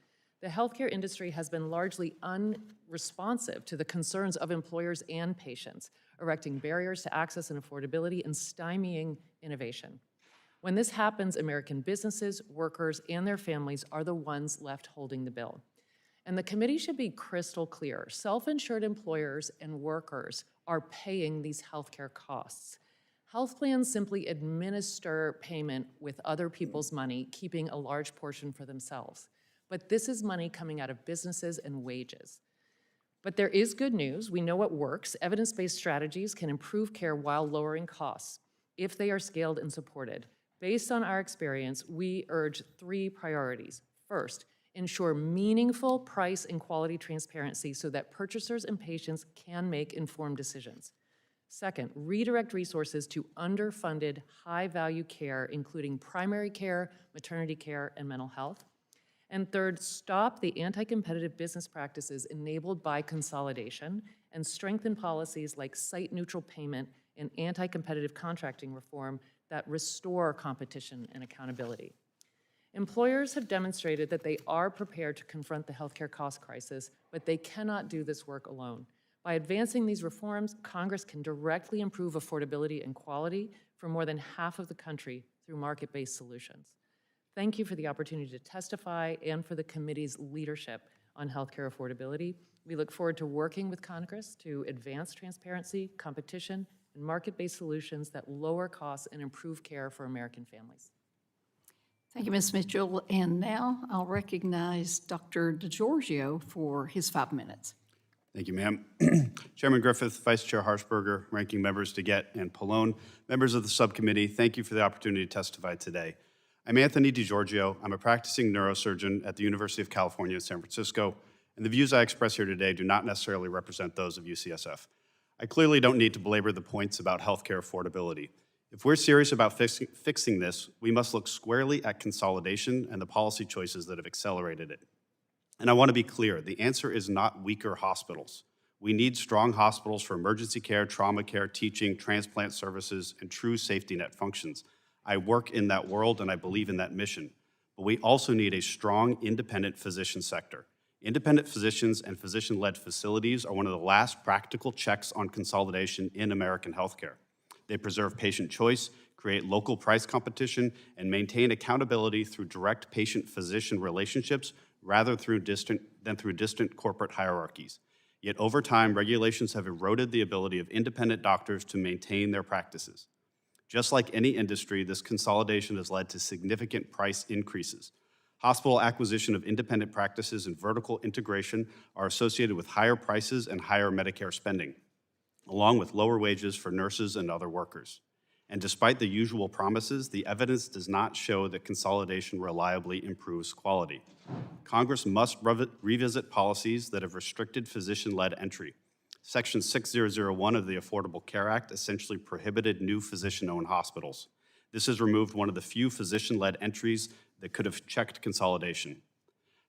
The healthcare industry has been largely unresponsive to the concerns of employers and patients, erecting barriers to access and affordability and stymieing innovation. When this happens, American businesses, workers, and their families are the ones left holding the bill. And the committee should be crystal clear. Self-insured employers and workers are paying these healthcare costs. Health plans simply administer payment with other people's money, keeping a large portion for themselves. But this is money coming out of businesses and wages. But there is good news. We know what works. Evidence-based strategies can improve care while lowering costs if they are scaled and supported. Based on our experience, we urge 3 priorities. First, ensure meaningful price and quality transparency so that purchasers and patients can make informed decisions. Second, redirect resources to underfunded, high-value care, including primary care, maternity care, and mental health. And third, stop the anti-competitive business practices enabled by consolidation and strengthen policies like site-neutral payment and anti-competitive contracting reform that restore competition and accountability. Employers have demonstrated that they are prepared to confront the healthcare cost crisis, but they cannot do this work alone. By advancing these reforms, Congress can directly improve affordability and quality for more than half of the country through market-based solutions. Thank you for the opportunity to testify and for the committee's leadership on healthcare affordability. We look forward to working with Congress to advance transparency, competition, and market-based solutions that lower costs and improve care for American families. Thank you, Ms. Mitchell. And now I'll recognize Dr. DeGiorgio for his 5 minutes. Thank you, ma'am. Chairman Griffith, Vice Chair Harshberger, Ranking Members DeGette and Pallone, members of the subcommittee, thank you for the opportunity to testify today. I'm Anthony DeGiorgio. I'm a practicing neurosurgeon at the University of California in San Francisco, and the views I express here today do not necessarily represent those of UCSF. I clearly don't need to belabor the points about healthcare affordability. If we're serious about fixing this, we must look squarely at consolidation and the policy choices that have accelerated it. And I want to be clear, the answer is not weaker hospitals. We need strong hospitals for emergency care, trauma care, teaching, transplant services, and true safety net functions. I work in that world and I believe in that mission. But we also need a strong independent physician sector. Independent physicians and physician-led facilities are one of the last practical checks on consolidation in American healthcare. They preserve patient choice, create local price competition, and maintain accountability through direct patient-physician relationships rather than through distant corporate hierarchies. Yet over time, regulations have eroded the ability of independent doctors to maintain their practices. Just like any industry, this consolidation has led to significant price increases. Hospital acquisition of independent practices and vertical integration are associated with higher prices and higher Medicare spending, along with lower wages for nurses and other workers. And despite the usual promises, the evidence does not show that consolidation reliably improves quality. Congress must revisit policies that have restricted physician-led entry. Section 6001 of the Affordable Care Act essentially prohibited new physician-owned hospitals. This has removed one of the few physician-led entries that could have checked consolidation.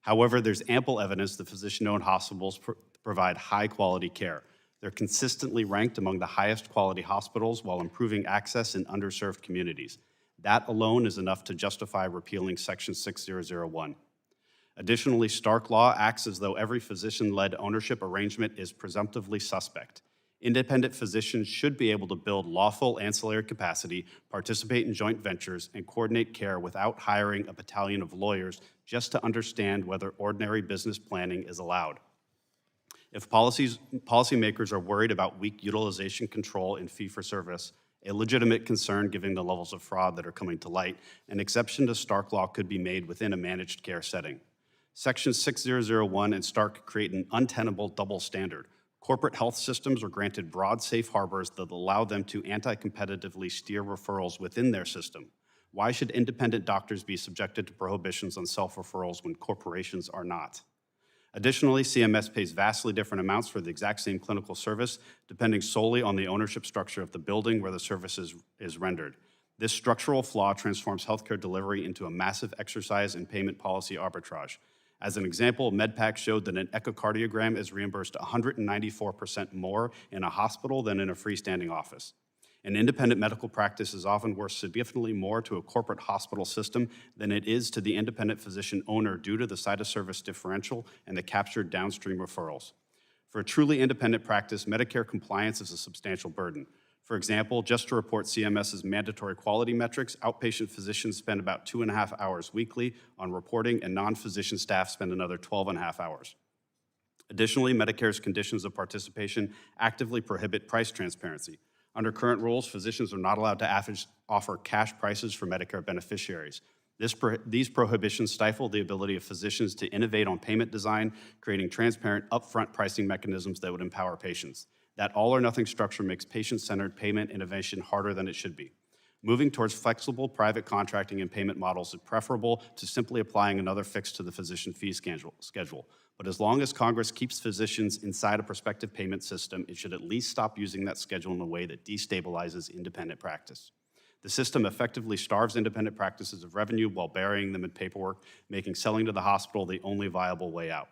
However, there's ample evidence that physician-owned hospitals provide high-quality care. They're consistently ranked among the highest quality hospitals while improving access in underserved communities. That alone is enough to justify repealing Section 6001. Additionally, Stark law acts as though every physician-led ownership arrangement is presumptively suspect. Independent physicians should be able to build lawful ancillary capacity, participate in joint ventures, and coordinate care without hiring a battalion of lawyers just to understand whether ordinary business planning is allowed. If policymakers are worried about weak utilization control in fee-for-service, a legitimate concern given the levels of fraud that are coming to light, an exception to Stark law could be made within a managed care setting. Section 6001 and Stark create an untenable double standard. Corporate health systems are granted broad safe harbors that allow them to anti-competitively steer referrals within their system. Why should independent doctors be subjected to prohibitions on self-referrals when corporations are not? Additionally, CMS pays vastly different amounts for the exact same clinical service, depending solely on the ownership structure of the building where the service is rendered. This structural flaw transforms healthcare delivery into a massive exercise in payment policy arbitrage. As an example, MedPAC showed that an echocardiogram is reimbursed 194% more in a hospital than in a freestanding office. An independent medical practice is often worth significantly more to a corporate hospital system than it is to the independent physician owner due to the site of service differential and the captured downstream referrals. For a truly independent practice, Medicare compliance is a substantial burden. For example, just to report CMS's mandatory quality metrics, outpatient physicians spend about 2.5 hours weekly on reporting, and non-physician staff spend another 12.5 hours. Additionally, Medicare's conditions of participation actively prohibit price transparency. Under current rules, physicians are not allowed to offer cash prices for Medicare beneficiaries. These prohibitions stifle the ability of physicians to innovate on payment design, creating transparent, upfront pricing mechanisms that would empower patients. That all-or-nothing structure makes patient-centered payment innovation harder than it should be. Moving towards flexible private contracting and payment models is preferable to simply applying another fix to the physician fee schedule. But as long as Congress keeps physicians inside a prospective payment system, it should at least stop using that schedule in a way that destabilizes independent practice. The system effectively starves independent practices of revenue while burying them in paperwork, making selling to the hospital the only viable way out.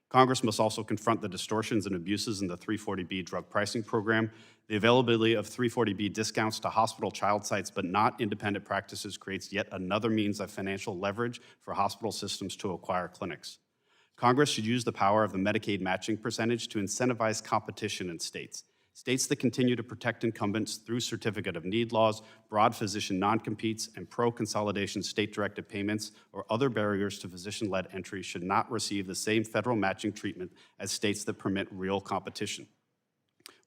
Congress must also confront the distortions and abuses in the 340B drug pricing program. The availability of 340B discounts to hospital child sites but not independent practices creates yet another means of financial leverage for hospital systems to acquire clinics. Congress should use the power of the Medicaid matching percentage to incentivize competition in states. States that continue to protect incumbents through certificate of need laws, broad physician non-competes, and pro-consolidation state-directed payments or other barriers to physician-led entry should not receive the same federal matching treatment as states that permit real competition.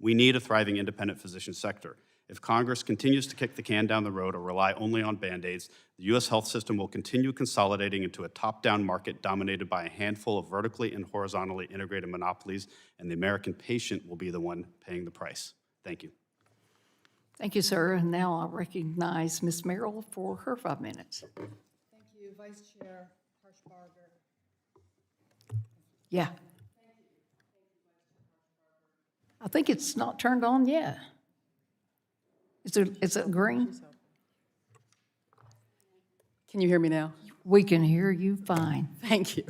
We need a thriving independent physician sector. If Congress continues to kick the can down the road or rely only on Band-Aids, the U.S. health system will continue consolidating into a top-down market dominated by a handful of vertically and horizontally integrated monopolies, and the American patient will be the one paying the price. Thank you. Thank you, sir. And now I'll recognize Ms. Merrill for her 5 minutes. Thank you, Vice Chair Harshbarger. Yeah. I think it's not turned on yet. Is it green? Can you hear me now? We can hear you fine. Thank you.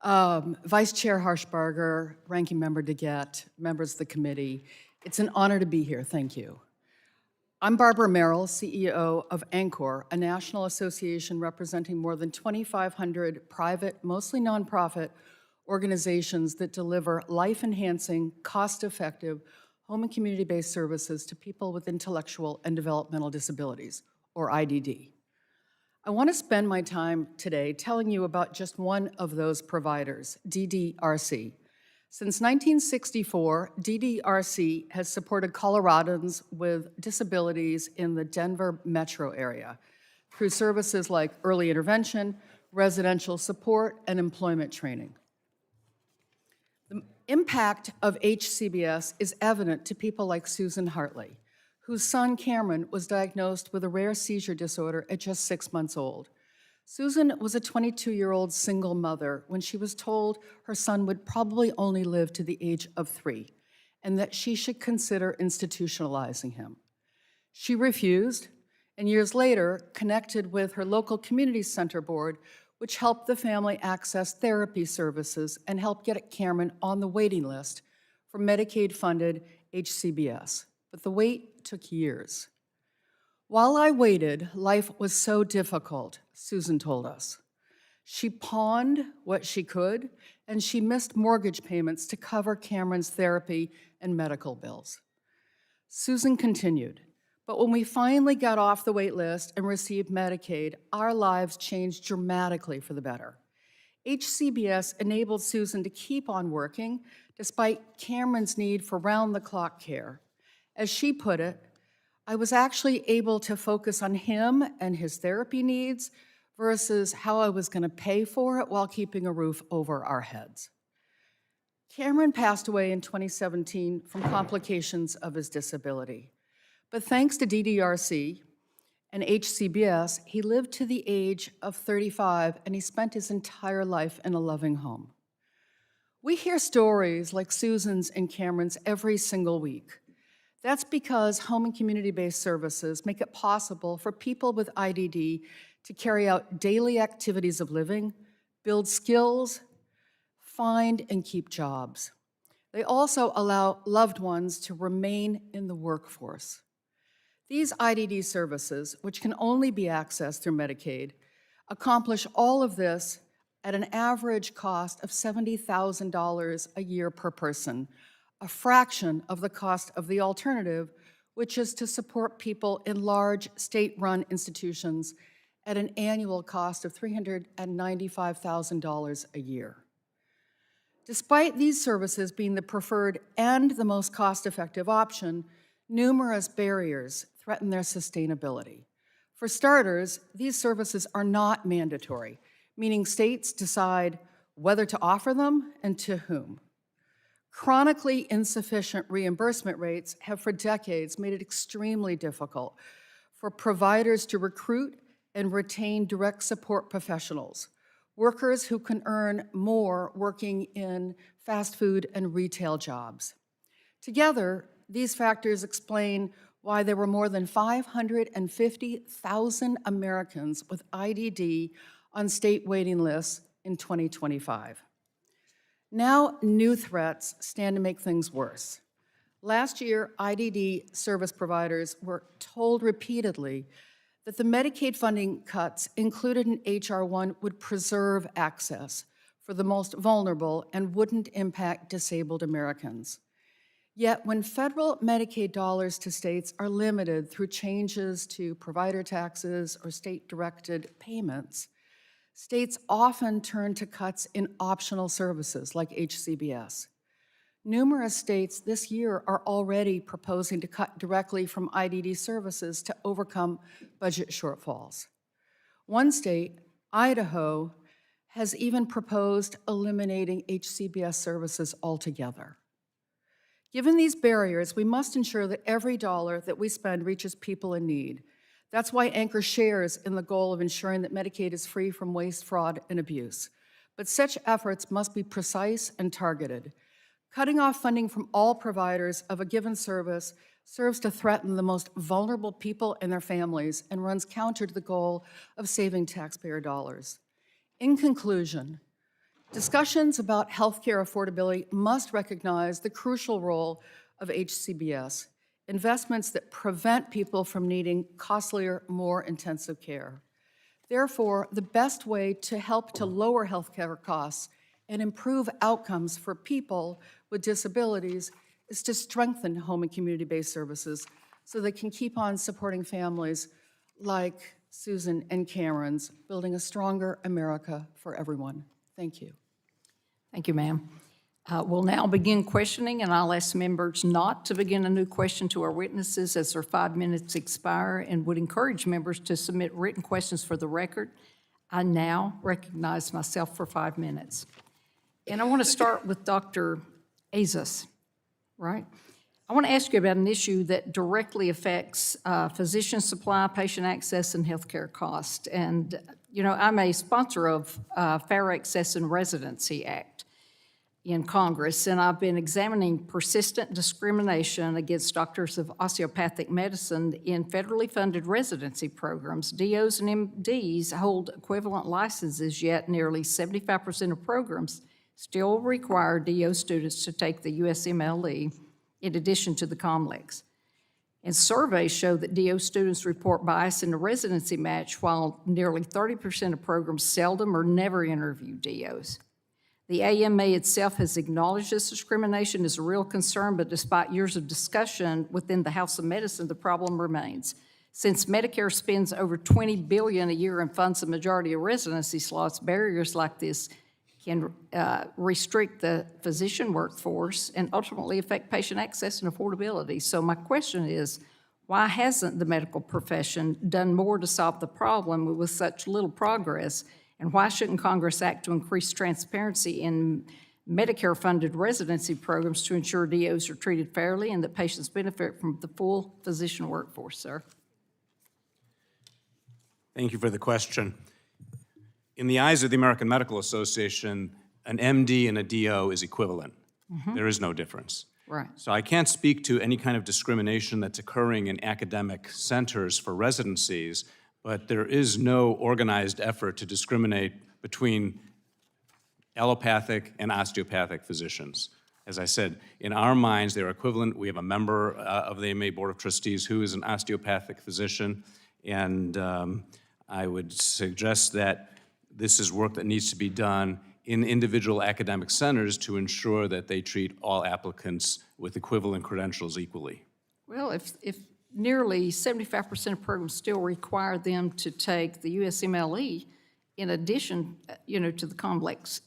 Vice Chair Harshbarger, Ranking Member DeGette, members of the committee, it's an honor to be here. Thank you. I'm Barbara Merrill, CEO of ANCOR, a national association representing more than 2,500 private, mostly nonprofit organizations that deliver life-enhancing, cost-effective, home and community-based services to people with intellectual and developmental disabilities, or IDD. I want to spend my time today telling you about just one of those providers, DDRC. Since 1964, DDRC has supported Coloradans with disabilities in the Denver metro area through services like early intervention, residential support, and employment training. The impact of HCBS is evident to people like Susan Hartley, whose son Cameron was diagnosed with a rare seizure disorder at just 6 months old. Susan was a 22-year-old single mother when she was told her son would probably only live to the age of 3 and that she should consider institutionalizing him. She refused, and years later connected with her local community center board, which helped the family access therapy services and helped get Cameron on the waiting list for Medicaid-funded HCBS. But the wait took years. While I waited, life was so difficult, Susan told us. She pawned what she could, and she missed mortgage payments to cover Cameron's therapy and medical bills. Susan continued, but when we finally got off the wait list and received Medicaid, our lives changed dramatically for the better. HCBS enabled Susan to keep on working despite Cameron's need for round-the-clock care. As she put it, I was actually able to focus on him and his therapy needs versus how I was going to pay for it while keeping a roof over our heads. Cameron passed away in 2017 from complications of his disability. But thanks to DDRC and HCBS, he lived to the age of 35 and he spent his entire life in a loving home. We hear stories like Susan's and Cameron's every single week. That's because home and community-based services make it possible for people with IDD to carry out daily activities of living, build skills, find and keep jobs. They also allow loved ones to remain in the workforce. These IDD services, which can only be accessed through Medicaid, accomplish all of this at an average cost of $70,000 a year per person, a fraction of the cost of the alternative, which is to support people in large state-run institutions at an annual cost of $395,000 a year. Despite these services being the preferred and the most cost-effective option, numerous barriers threaten their sustainability. For starters, these services are not mandatory, meaning states decide whether to offer them and to whom. Chronically insufficient reimbursement rates have for decades made it extremely difficult for providers to recruit and retain direct support professionals, workers who can earn more working in fast food and retail jobs. Together, these factors explain why there were more than 550,000 Americans with IDD on state waiting lists in 2025. Now, new threats stand to make things worse. Last year, IDD service providers were told repeatedly that the Medicaid funding cuts included in H.R. 1 would preserve access for the most vulnerable and wouldn't impact disabled Americans. Yet when federal Medicaid dollars to states are limited through changes to provider taxes or state-directed payments, states often turn to cuts in optional services like HCBS. Numerous states this year are already proposing to cut directly from IDD services to overcome budget shortfalls. One state, Idaho, has even proposed eliminating HCBS services altogether. Given these barriers, we must ensure that every dollar that we spend reaches people in need. That's why Anchor shares in the goal of ensuring that Medicaid is free from waste, fraud, and abuse. But such efforts must be precise and targeted. Cutting off funding from all providers of a given service serves to threaten the most vulnerable people and their families and runs counter to the goal of saving taxpayer dollars. In conclusion, discussions about healthcare affordability must recognize the crucial role of HCBS, investments that prevent people from needing costlier, more intensive care. Therefore, the best way to help to lower healthcare costs and improve outcomes for people with disabilities is to strengthen home and community-based services so they can keep on supporting families like Susan and Cameron's, building a stronger America for everyone. Thank you. Thank you, ma'am. We'll now begin questioning, and I'll ask members not to begin a new question to our witnesses as their 5 minutes expire, and would encourage members to submit written questions for the record. I now recognize myself for 5 minutes. And I want to start with Dr. Azis, right? I want to ask you about an issue that directly affects physician supply, patient access, and healthcare cost. And, you know, I'm a sponsor of Fair Access and Residency Act in Congress, and I've been examining persistent discrimination against doctors of osteopathic medicine in federally funded residency programs. DOs and MDs hold equivalent licenses, yet nearly 75% of programs still require DO students to take the USMLE in addition to the COMLEX. And surveys show that DO students report bias in the residency match, while nearly 30% of programs seldom or never interview DOs. The AMA itself has acknowledged this discrimination as a real concern, but despite years of discussion within the House of Medicine, the problem remains. Since Medicare spends over $20 billion a year and funds the majority of residency slots, barriers like this can restrict the physician workforce and ultimately affect patient access and affordability. So my question is, why hasn't the medical profession done more to solve the problem with such little progress? And why shouldn't Congress act to increase transparency in Medicare-funded residency programs to ensure DOs are treated fairly and that patients benefit from the full physician workforce, sir? Thank you for the question. In the eyes of the American Medical Association, an MD and a DO is equivalent. There is no difference. Right. So I can't speak to any kind of discrimination that's occurring in academic centers for residencies, but there is no organized effort to discriminate between allopathic and osteopathic physicians. As I said, in our minds, they're equivalent. We have a member of the AMA Board of Trustees who is an osteopathic physician, and I would suggest that this is work that needs to be done in individual academic centers to ensure that they treat all applicants with equivalent credentials equally. Well, if nearly 75% of programs still require them to take the USMLE in addition, to the complex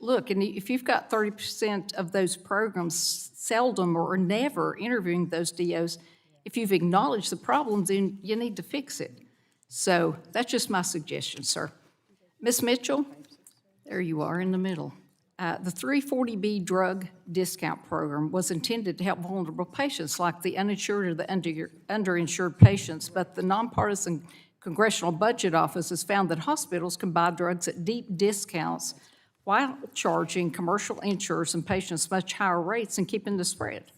look, and if you've got 30% of those programs seldom or never interviewing those DOs, if you've acknowledged the problem, then you need to fix it. So that's just my suggestion, sir. Ms. Mitchell, there you are in the middle. The 340B drug discount program was intended to help vulnerable patients like the uninsured or the underinsured patients, but the nonpartisan Congressional Budget Office has found that hospitals can buy drugs at deep discounts while charging commercial insurers and patients much higher rates and keeping the spread.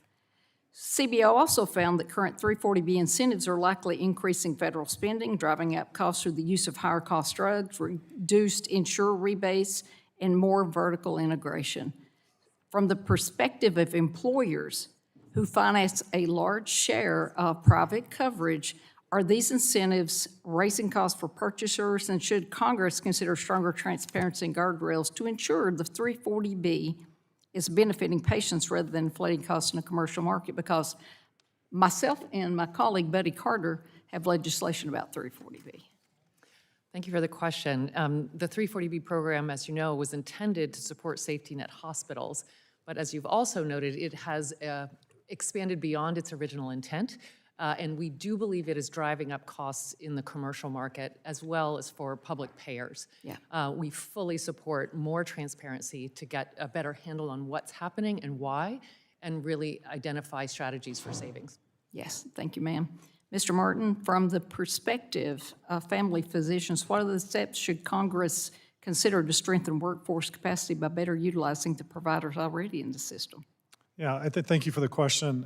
CBO also found that current 340B incentives are likely increasing federal spending, driving up costs through the use of higher-cost drugs, reduced insurer rebates, and more vertical integration. From the perspective of employers who finance a large share of private coverage, are these incentives raising costs for purchasers, and should Congress consider stronger transparency and guardrails to ensure the 340B is benefiting patients rather than inflating costs in the commercial market? Because myself and my colleague Buddy Carter have legislation about 340B. Thank you for the question. The 340B program, as you know, was intended to support safety net hospitals, but as you've also noted, it has expanded beyond its original intent, and we do believe it is driving up costs in the commercial market as well as for public payers. Yeah. We fully support more transparency to get a better handle on what's happening and why, and really identify strategies for savings. Yes, thank you, ma'am. Mr. Martin, from the perspective of family physicians, what other steps should Congress consider to strengthen workforce capacity by better utilizing the providers already in the system? Yeah, thank you for the question.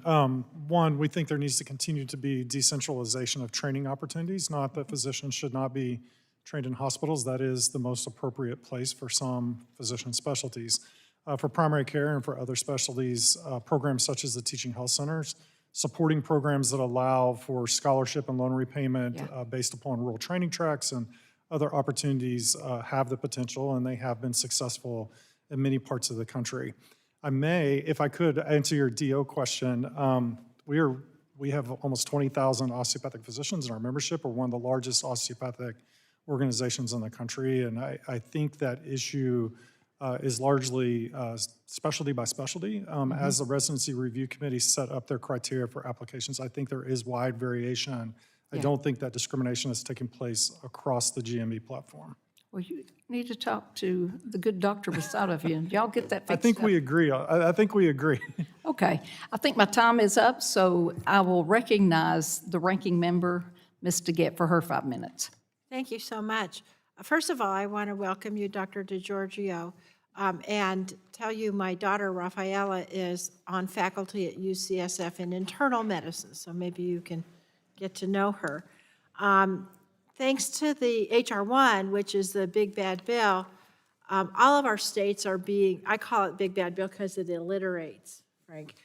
One, we think there needs to continue to be decentralization of training opportunities, not that physicians should not be trained in hospitals. That is the most appropriate place for some physician specialties. For primary care and for other specialties, programs such as the teaching health centers, supporting programs that allow for scholarship and loan repayment based upon rural training tracks and other opportunities have the potential, and they have been successful in many parts of the country. I may, if I could, answer your DO question. We have almost 20,000 osteopathic physicians in our membership. We're one of the largest osteopathic organizations in the country, and I think that issue is largely specialty by specialty. As the Residency Review Committee set up their criteria for applications, I think there is wide variation. I don't think that discrimination is taking place across the GME platform. Well, you need to talk to the good doctor beside of you. Y'all get that fixed I think up. we agree. I think we agree. Okay, I think my time is up, so I will recognize the ranking member, Ms. DeGette, for her 5 minutes. Thank you so much. First of all, I want to welcome you, Dr. DeGiorgio, and tell you my daughter, Rafaela, is on faculty at UCSF in internal medicine, so maybe you can get to know her. Thanks to the HR1, which is the big bad bill, all of our states are being, I call it big bad bill because it alliterates, Frank.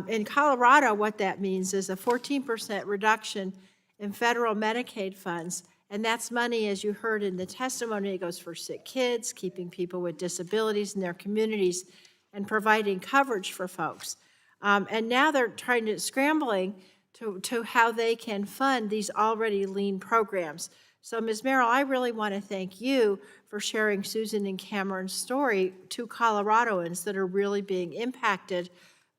In Colorado, what that means is a 14% reduction in federal Medicaid funds, and that's money, as you heard in the testimony, it goes for sick kids, keeping people with disabilities in their communities, and providing coverage for folks. And now they're scrambling to how they can fund these already lean programs. So Ms. Merrill, I really want to thank you for sharing Susan and Cameron's story to Coloradoans that are really being impacted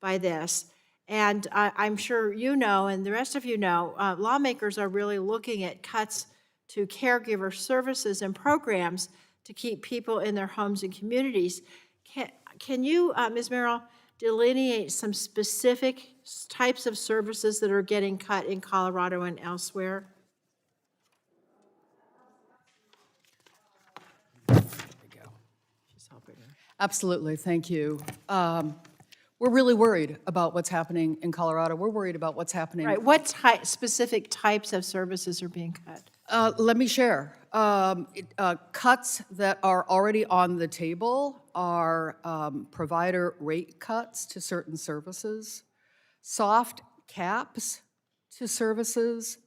by this. And I'm sure you know, and the rest of you know, lawmakers are really looking at cuts to caregiver services and programs to keep people in their homes and communities. Can you, Ms. Merrill, delineate some specific types of services that are getting cut in Colorado and elsewhere? Absolutely, thank you. We're really worried about what's happening in Colorado. We're worried about what's happening. Right, what specific types of services are being cut? Let me share. Cuts that are already on the table are provider rate cuts to certain services, soft caps to services,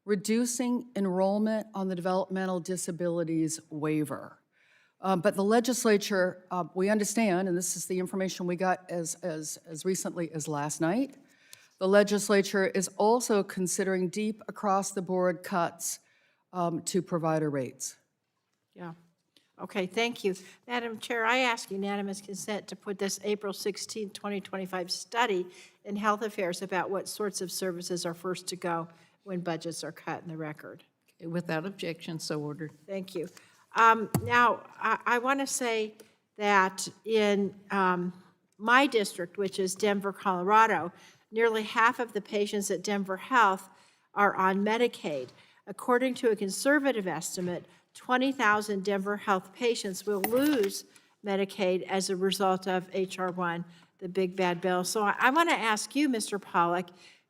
reducing enrollment on the developmental disabilities waiver. But the legislature, we understand, and this is the information we got as recently as last night, the legislature is also considering deep across-the-board cuts to provider rates. Yeah. Okay, thank you. Madam Chair, I ask unanimous consent to put this April 16, 2025 study in Health Affairs about what sorts of services are first to go when budgets are cut in the record. Without objection, so ordered. Thank you. Now, I want to say that in my district, which is Denver, Colorado, nearly half of the patients at Denver Health are on Medicaid. According to a conservative estimate, 20,000 Denver Health patients will lose Medicaid as a result of H.R. 1, the big bad bill. So I want to ask you, Mr. Pollack,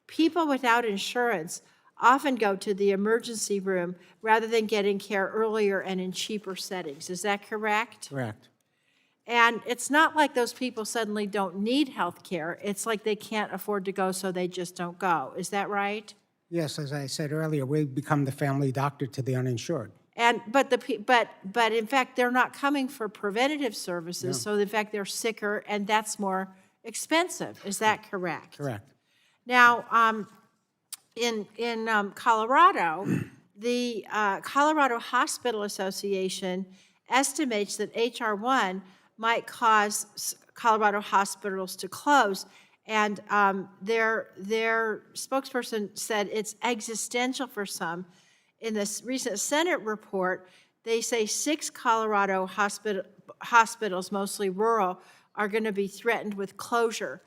people without insurance often go to the emergency room rather than getting care earlier and in cheaper settings. Is that correct? Correct. And it's not like those people suddenly don't need health care. It's like they can't afford to go, so they just don't go. Is that right? Yes, as I said earlier, we become the family doctor to the uninsured. And but in fact they're not coming for preventative services. So in fact they're sicker, and that's more expensive. Is that correct? Correct. Now, in Colorado, the Colorado Hospital Association estimates that H.R. 1 might cause Colorado hospitals to close, and their spokesperson said it's existential for some. In this recent Senate report, they say 6 Colorado hospitals, mostly rural, are going to be threatened with closure.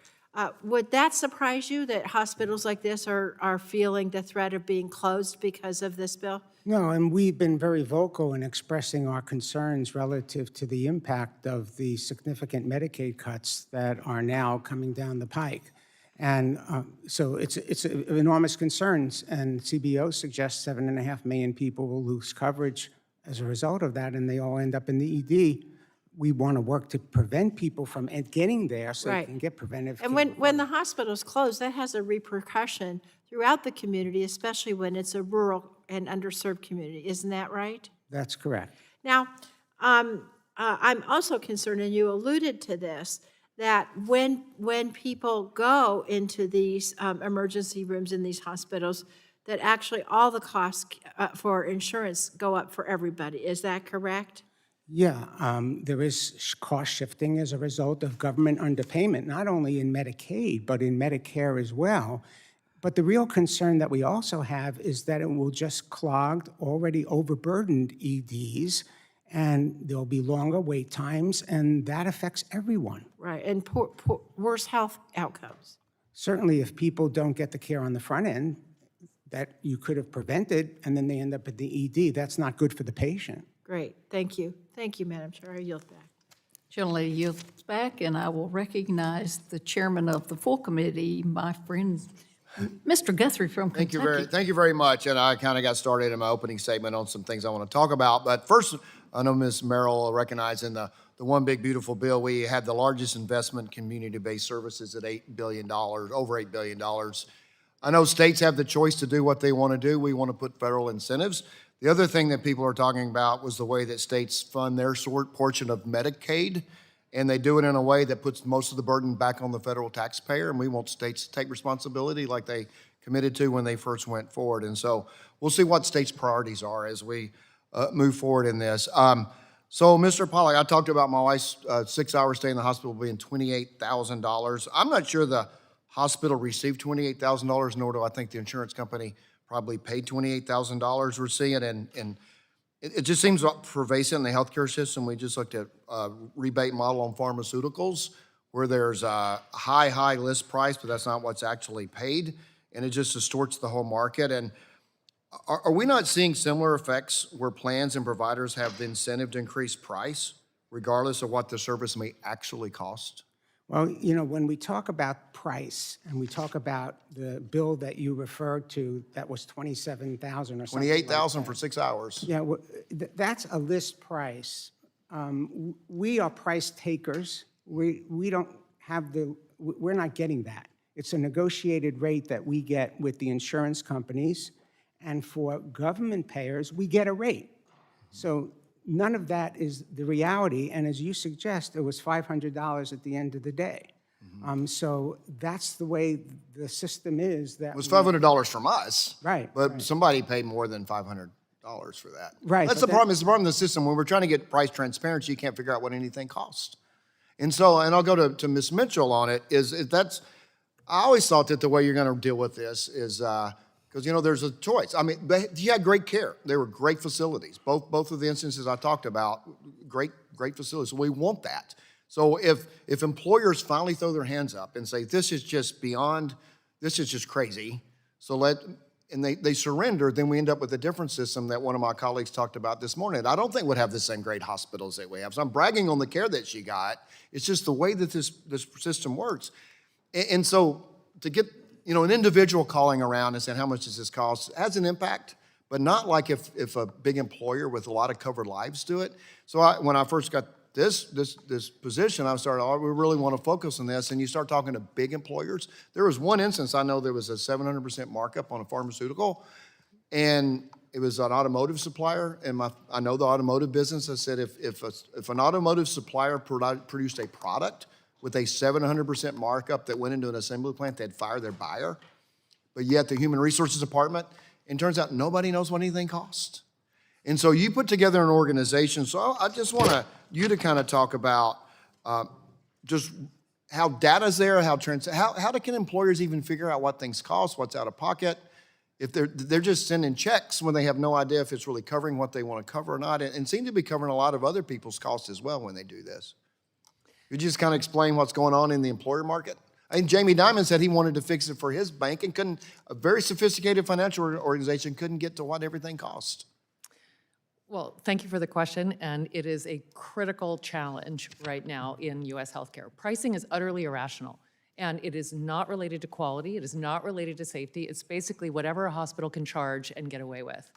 Would that surprise you that hospitals like this are feeling the threat of being closed because of this bill? No, and we've been very vocal in expressing our concerns relative to the impact of the significant Medicaid cuts that are now coming down the pike. And so it's enormous concerns, and CBO suggests 7.5 million people will lose coverage as a result of that, and they all end up in the ED. We want to work to prevent people from getting there so Right. they can get preventive And care. when the hospitals close, that has a repercussion throughout the community, especially when it's a rural and underserved community. Isn't that right? That's correct. Now, I'm also concerned, and you alluded to this, that when people go into these emergency rooms in these hospitals, that actually all the costs for insurance go up for everybody. Is that correct? Yeah, there is cost shifting as a result of government underpayment, not only in Medicaid, but in Medicare as well. But the real concern that we also have is that it will just clog already overburdened EDs, and there'll be longer wait times, and that affects everyone. Right, and worse health outcomes. Certainly, if people don't get the care on the front end that you could have prevented, and then they end up at the ED, that's not good for the patient. Great, thank you. Thank you, Madam Chair. I yield back. Gentlelady yields back, and I will recognize the chairman of the full committee, my friend, Mr. Guthrie from Kentucky. Thank you very much. And I kind of got started in my opening statement on some things I want to talk about. But first, I know Ms. Merrill recognizing the one big beautiful bill. We have the largest investment community-based services at $8 billion, over $8 billion. I know states have the choice to do what they want to do. We want to put federal incentives. The other thing that people are talking about was the way that states fund their portion of Medicaid, and they do it in a way that puts most of the burden back on the federal taxpayer, and we want states to take responsibility like they committed to when they first went forward. And so we'll see what states' priorities are as we move forward in this. So, Mr. Pollack, I talked about my wife's 6-hour stay in the hospital being $28,000. I'm not sure the hospital received $28,000, nor do I think the insurance company probably paid $28,000 we're seeing, and it just seems pervasive in the healthcare system. We just looked at a rebate model on pharmaceuticals where there's a high list price, but that's not what's actually paid, and it just distorts the whole market. And are we not seeing similar effects where plans and providers have the incentive to increase price regardless of what the service may actually cost? Well, you know, when we talk about price and we talk about the bill that you referred to that was $27,000 or something like $28,000 that. for 6 hours. Yeah, that's a list price. We are price takers. We don't have we're not getting that. It's a negotiated rate that we get with the insurance companies, and for government payers, we get a rate. So none of that is the reality, and as you suggest, it was $500 at the end of the day. So that's the way the system is. That It was $500 from us. Right, But right. somebody paid more than $500. for that. Right, That's but the problem. It's the problem in the system. When we're trying to get price transparency, you can't figure out what anything costs. And so, and I'll go to Ms. Mitchell on it, that's, I always thought that the way you're gonna deal with this is, because, you know, there's a choice. I mean, you had great care. They were great facilities. Both of the instances I talked about, great facilities. We want that. So if employers finally throw their hands up and say, this is just beyond, this is just crazy, and they surrender, then we end up with a different system that one of my colleagues talked about this morning. I don't think would have the same great hospitals that we have. So I'm bragging on the care that she got. It's just the way that this system works. And so to get, you know, an individual calling around and saying, how much does this cost, has an impact, but not like if a big employer with a lot of covered lives do it. So when I first got this position, I started, we really want to focus on this, and you start talking to big employers. There was one instance, I know there was a 700% markup on a pharmaceutical, and it was an automotive supplier, and I know the automotive business. I said if an automotive supplier produced a product with a 700% markup that went into an assembly plant, they'd fire their buyer. But yet the Human Resources Department, and it turns out nobody knows what anything costs. And so you put together an organization, so I just want you to kind of talk about just how data's there, how can employers even figure out what things cost, what's out of pocket, if they're just sending checks when they have no idea if it's really covering what they want to cover or not, and seem to be covering a lot of other people's costs as well when they do this. Could you just kind of explain what's going on in the employer market? I think Jamie Dimon said he wanted to fix it for his bank and a very sophisticated financial organization couldn't get to what everything cost. Well, thank you for the question, and it is a critical challenge right now in U.S. healthcare. Pricing is utterly irrational, and it is not related to quality, it is not related to safety, it's basically whatever a hospital can charge and get away with.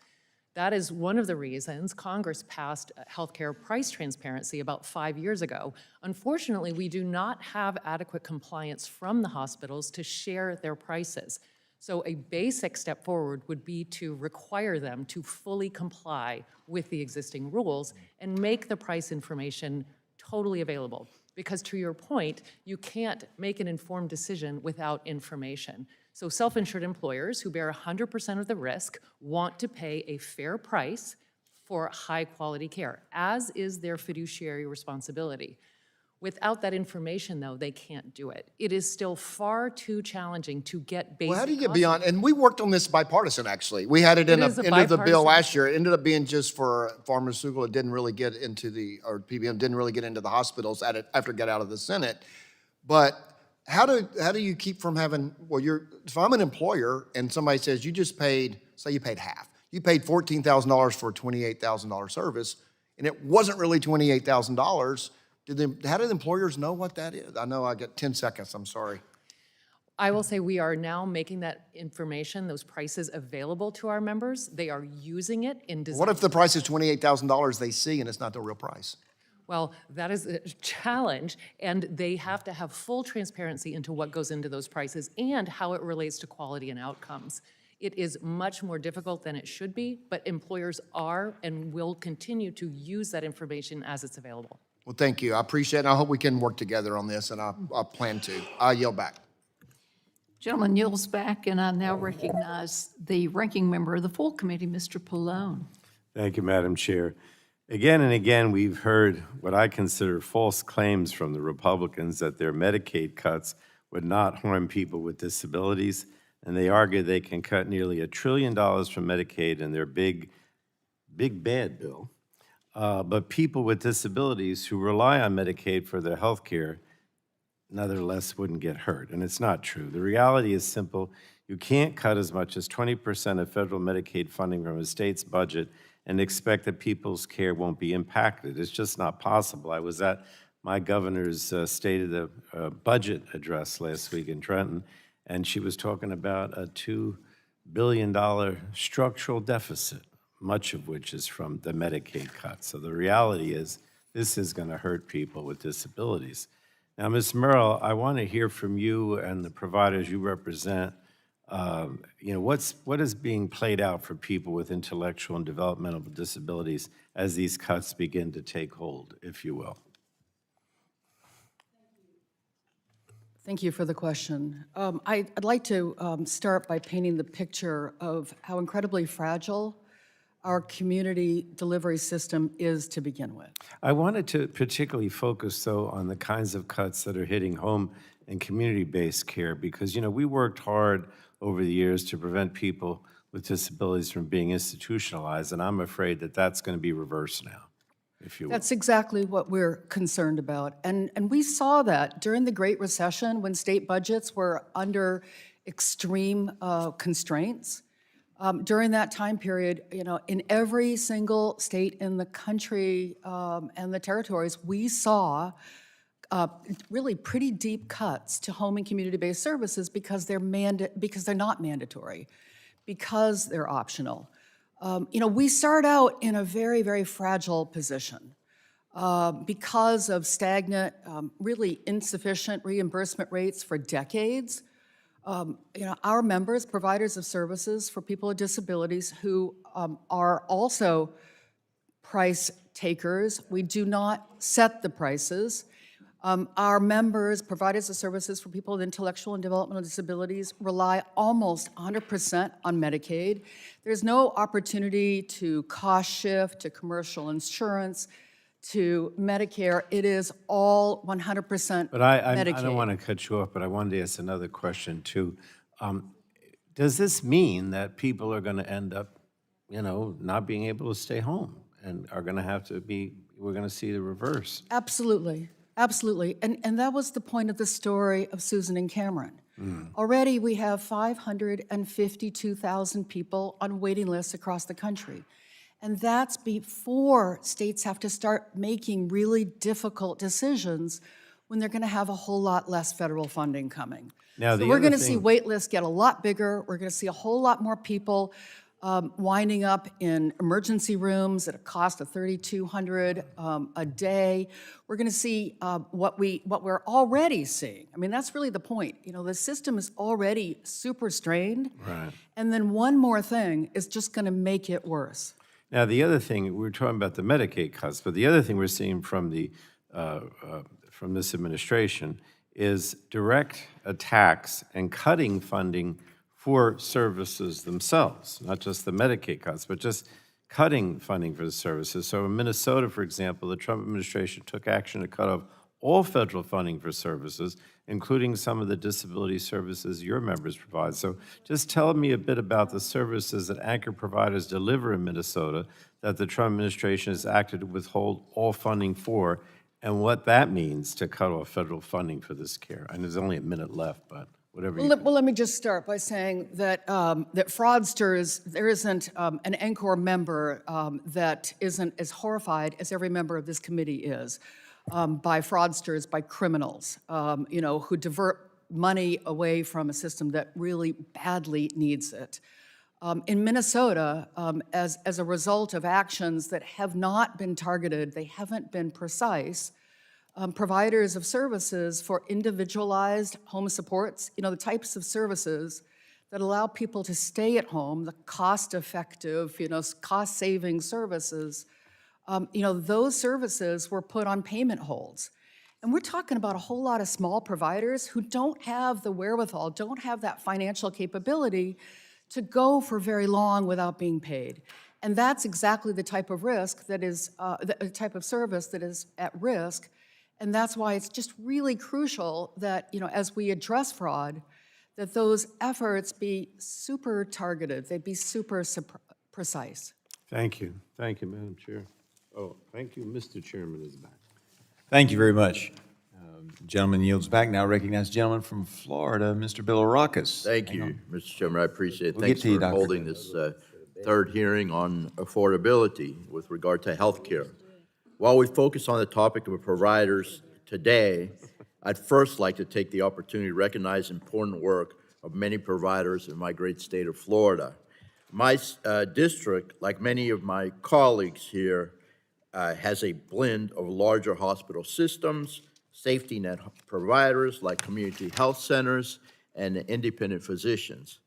That is one of the reasons Congress passed healthcare price transparency about 5 years ago. Unfortunately, we do not have adequate compliance from the hospitals to share their prices. So a basic step forward would be to require them to fully comply with the existing rules and make the price information totally available. Because to your point, you can't make an informed decision without information. So self-insured employers who bear 100% of the risk want to pay a fair price for high-quality care, as is their fiduciary responsibility. Without that information, though, they can't do it. It is still far too challenging to get basic. Well, how do you get beyond, and we worked on this bipartisan, actually. We had it It is a into the bill bipartisan. last year. It ended up being just for pharmaceutical. It didn't really get into or PBM didn't really get into the hospitals after it got out of the Senate. But how do you keep from having, well, if I'm an employer and somebody says you just paid, say you paid half. You paid $14,000 for a $28,000 service, and it wasn't really $28,000. How do the employers know what that is? I know I got 10 seconds, I'm sorry. I will say we are now making that information, those prices available to our members. They are using it in design. What if the price is $28,000 they see and it's not the real price? Well, that is a challenge, and they have to have full transparency into what goes into those prices and how it relates to quality and outcomes. It is much more difficult than it should be, but employers are and will continue to use that information as it's available. Well, thank you. I appreciate it. I hope we can work together on this, and I plan to. I yield back. Gentleman yields back, and I now recognize the ranking member of the full committee, Mr. Pallone. Thank you, Madam Chair. Again and again, we've heard what I consider false claims from the Republicans that their Medicaid cuts would not harm people with disabilities, and they argue they can cut nearly $1 trillion from Medicaid in their big bad bill. But people with disabilities who rely on Medicaid for their health care nevertheless wouldn't get hurt, and it's not true. The reality is simple. You can't cut as much as 20% of federal Medicaid funding from a state's budget and expect that people's care won't be impacted. It's just not possible. I was at my governor's State of the Budget address last week in Trenton, and she was talking about a $2 billion structural deficit, much of which is from the Medicaid cuts. So the reality is this is going to hurt people with disabilities. Now, Ms. Merrill, I want to hear from you and the providers you represent. What is being played out for people with intellectual and developmental disabilities as these cuts begin to take hold, if you will? Thank you for the question. I'd like to start by painting the picture of how incredibly fragile our community delivery system is to begin with. I wanted to particularly focus, though, on the kinds of cuts that are hitting home and community-based care, because, we worked hard over the years to prevent people with disabilities from being institutionalized, and I'm afraid that that's going to be reversed now, if you will. That's exactly what we're concerned about. And we saw that during the Great Recession when state budgets were under extreme constraints. During that time period, in every single state in the country and the territories, we saw really pretty deep cuts to home and community-based services because they're not mandatory, because they're optional. We start out in a very, very fragile position because of stagnant, really insufficient reimbursement rates for decades. Our members, providers of services for people with disabilities who are also price takers. We do not set the prices. Our members, providers of services for people with intellectual and developmental disabilities, rely almost 100% on Medicaid. There's no opportunity to cost shift to commercial insurance, to Medicare. It is all 100% But I Medicaid. don't want to cut you off, but I wanted to ask another question, too. Does this mean that people are going to end up, not being able to stay home and are going to have to we're going to see the reverse? Absolutely, absolutely. And that was the point of the story of Susan and Cameron. Already we have 552,000 people on waiting lists across the country. And that's before states have to start making really difficult decisions when they're going to have a whole lot less federal funding coming. Now, So we're going to see wait lists get a lot bigger. We're going to see a whole lot more people winding up in emergency rooms at a cost of $3,200 a day. We're going to see what we're already seeing. I mean, that's really the point. The system is already super strained. Right. And then one more thing is just going to make it worse. Now, the other thing, we were talking about the Medicaid cuts, but the other thing we're seeing from this administration is direct attacks and cutting funding for services themselves, not just the Medicaid cuts, but just cutting funding for the services. So in Minnesota, for example, the Trump administration took action to cut off all federal funding for services, including some of the disability services your members provide. So just tell me a bit about the services that anchor providers deliver in Minnesota that the Trump administration has acted to withhold all funding for, and what that means to cut off federal funding for this care. And there's only a minute left, but whatever you... Well, let me just start by saying that that fraudsters, there isn't an Encore member that isn't as horrified as every member of this committee is by fraudsters, by criminals, who divert money away from a system that really badly needs it. In Minnesota, as a result of actions that have not been targeted, they haven't been precise, providers of services for individualized home supports, the types of services that allow people to stay at home, the cost-effective, cost-saving services, those services were put on payment holds. And we're talking about a whole lot of small providers who don't have the wherewithal, don't have that financial capability to go for very long without being paid. And that's exactly the type of risk that is, the type of service that is at risk. And that's why it's just really crucial that, as we address fraud, that those efforts be super targeted, they be super precise. Thank you. Thank you, Madam Chair. Oh, thank you, Mr. Chairman is back. Thank you very much. Gentleman yields back. Now recognize gentleman from Florida, Mr. Bilirakis. Thank you, Mr. Chairman. I appreciate it. We'll get Thanks to you, for Doctor. holding this third hearing on affordability with regard to health care. While we focus on the topic of providers today, I'd first like to take the opportunity to recognize important work of many providers in my great state of Florida. My district, like many of my colleagues here, has a blend of larger hospital systems, safety net providers like community health centers, and independent physicians.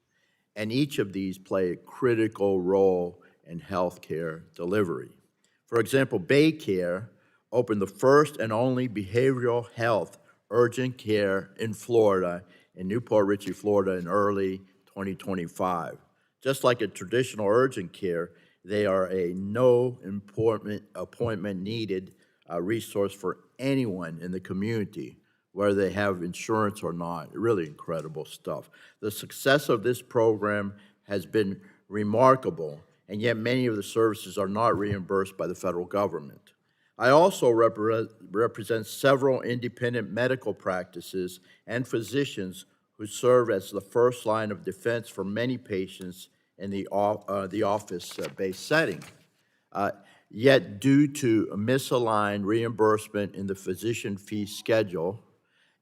And each of these play a critical role in healthcare delivery. For example, Baycare opened the first and only behavioral health urgent care in Florida, in Newport Richey, Florida, in early 2025. Just like a traditional urgent care, They are a no appointment needed resource for anyone in the community, whether they have insurance or not. Really incredible stuff. The success of this program has been remarkable, and yet many of the services are not reimbursed by the federal government. I also represent several independent medical practices and physicians who serve as the first line of defense for many patients in the office-based setting. Yet, due to misaligned reimbursement in the physician fee schedule,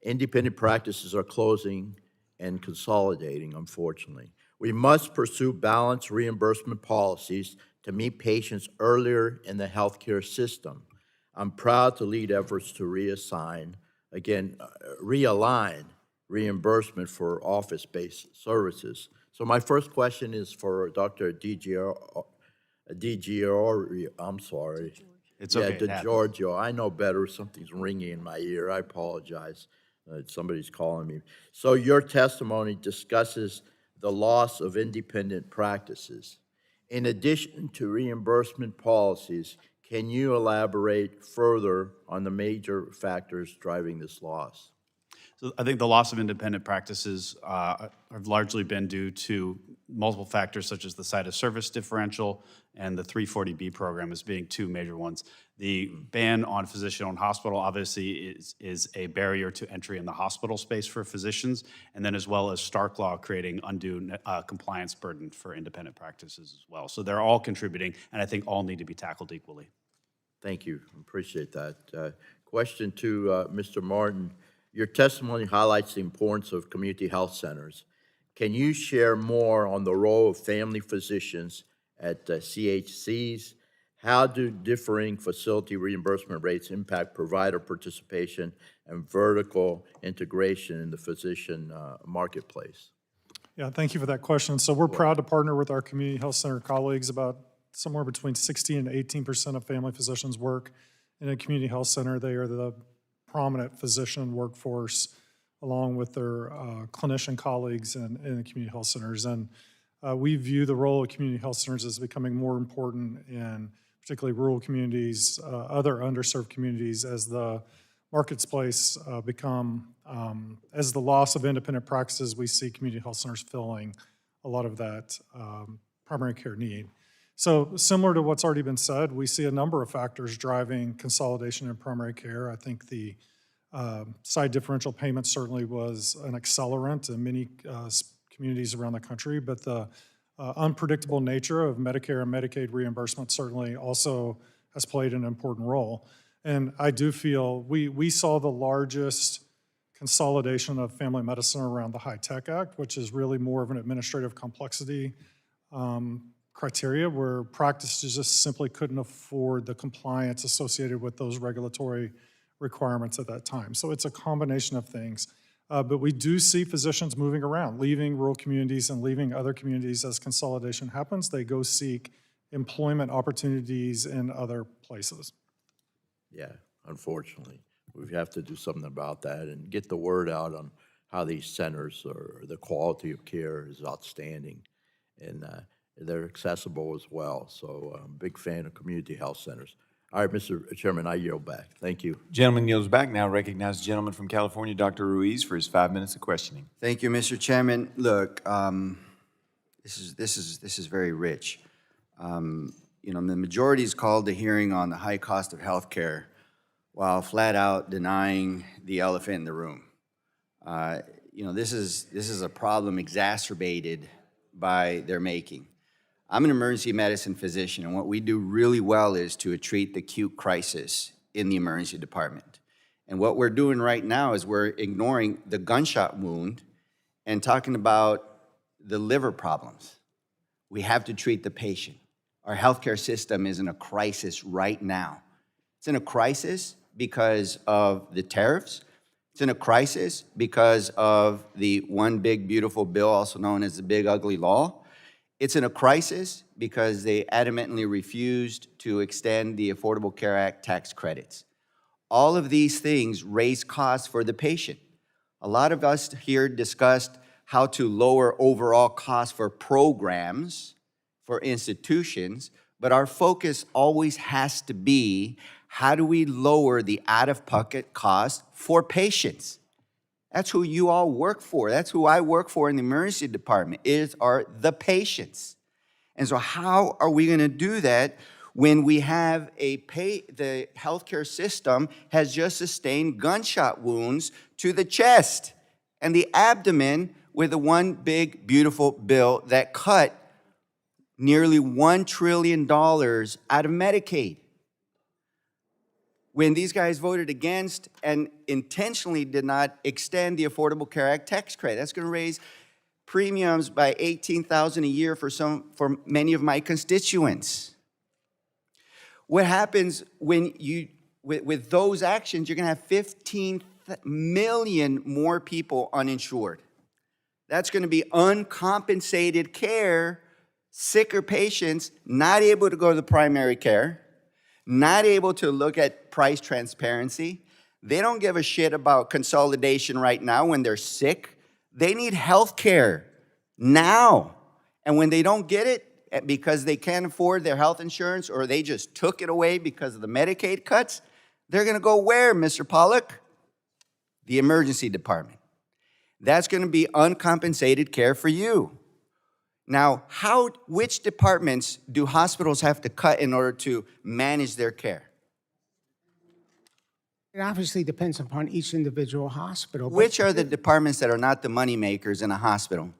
independent practices are closing and consolidating, unfortunately. We must pursue balanced reimbursement policies to meet patients earlier in the healthcare system. I'm proud to lead efforts to realign reimbursement for office-based services. So my first question is for Dr. DiGiorgio, I'm sorry. It's okay, it happens. DiGiorgio, I know better, something's ringing in my ear, I apologize. Somebody's calling me. So your testimony discusses the loss of independent practices. In addition to reimbursement policies, can you elaborate further on the major factors driving this loss? So I think the loss of independent practices have largely been due to multiple factors such as the site of service differential and the 340B program as being two major ones. The ban on physician-owned hospital obviously is a barrier to entry in the hospital space for physicians, and then as well as Stark Law creating undue compliance burden for independent practices as well. So they're all contributing, and I think all need to be tackled equally. Thank you, appreciate that. Question to Mr. Martin. Your testimony highlights the importance of community health centers. Can you share more on the role of family physicians at CHCs? How do differing facility reimbursement rates impact provider participation and vertical integration in the physician marketplace? Yeah, thank you for that question. So we're proud to partner with our community health center colleagues. About somewhere between 60 and 18% of family physicians work in a community health center. They are the prominent physician workforce along with their clinician colleagues in the community health centers. And we view the role of community health centers as becoming more important in particularly rural communities, other underserved communities, as the marketplace as the loss of independent practices, we see community health centers filling a lot of that primary care need. So similar to what's already been said, we see a number of factors driving consolidation in primary care. I think the side differential payment certainly was an accelerant in many communities around the country, but the unpredictable nature of Medicare and Medicaid reimbursement certainly also has played an important role. And I do feel we saw the largest consolidation of family medicine around the HITECH Act, which is really more of an administrative complexity criteria where practices just simply couldn't afford the compliance associated with those regulatory requirements at that time. So it's a combination of things. But we do see physicians moving around, leaving rural communities and leaving other communities as consolidation happens. They go seek employment opportunities in other places. Yeah, unfortunately. We have to do something about that and get the word out on how these centers or the quality of care is outstanding. And they're accessible as well. So I'm a big fan of community health centers. All right, Mr. Chairman, I yield back. Thank you. Gentleman yields back. Now recognize the gentleman from California, Dr. Ruiz, for his 5 minutes of questioning. Thank you, Mr. Chairman. Look, this is very rich. You know, the majority's called the hearing on the high cost of health care while flat out denying the elephant in the room. You know, this is a problem exacerbated by their making. I'm an emergency medicine physician, and what we do really well is to treat the acute crisis in the emergency department. And what we're doing right now is we're ignoring the gunshot wound and talking about the liver problems. We have to treat the patient. Our healthcare system is in a crisis right now. It's in a crisis because of the tariffs. It's in a crisis because of the one big beautiful bill, also known as the big ugly law. It's in a crisis because they adamantly refused to extend the Affordable Care Act tax credits. All of these things raise costs for the patient. A lot of us here discussed how to lower overall costs for programs, for institutions, But our focus always has to be, how do we lower the out-of-pocket cost for patients? That's who you all work for. That's who I work for in the emergency department, are the patients. And so how are we gonna do that when we have the healthcare system has just sustained gunshot wounds to the chest and the abdomen with the one big, beautiful bill that cut nearly $1 trillion out of Medicaid? When these guys voted against and intentionally did not extend the Affordable Care Act tax credit, that's gonna raise premiums by $18,000 a year for many of my constituents. What happens when with those actions, you're gonna have 15 million more people uninsured. That's gonna be uncompensated care, sicker patients not able to go to the primary care, not able to look at price transparency. They don't give a shit about consolidation right now when they're sick. They need health care now. And when they don't get it because they can't afford their health insurance, or they just took it away because of the Medicaid cuts, they're gonna go where, Mr. Pollack? The emergency department. That's gonna be uncompensated care for you. Now, which departments do hospitals have to cut in order to manage their care? It obviously depends upon each individual hospital. but, Which are the departments that are not the money makers in a hospital?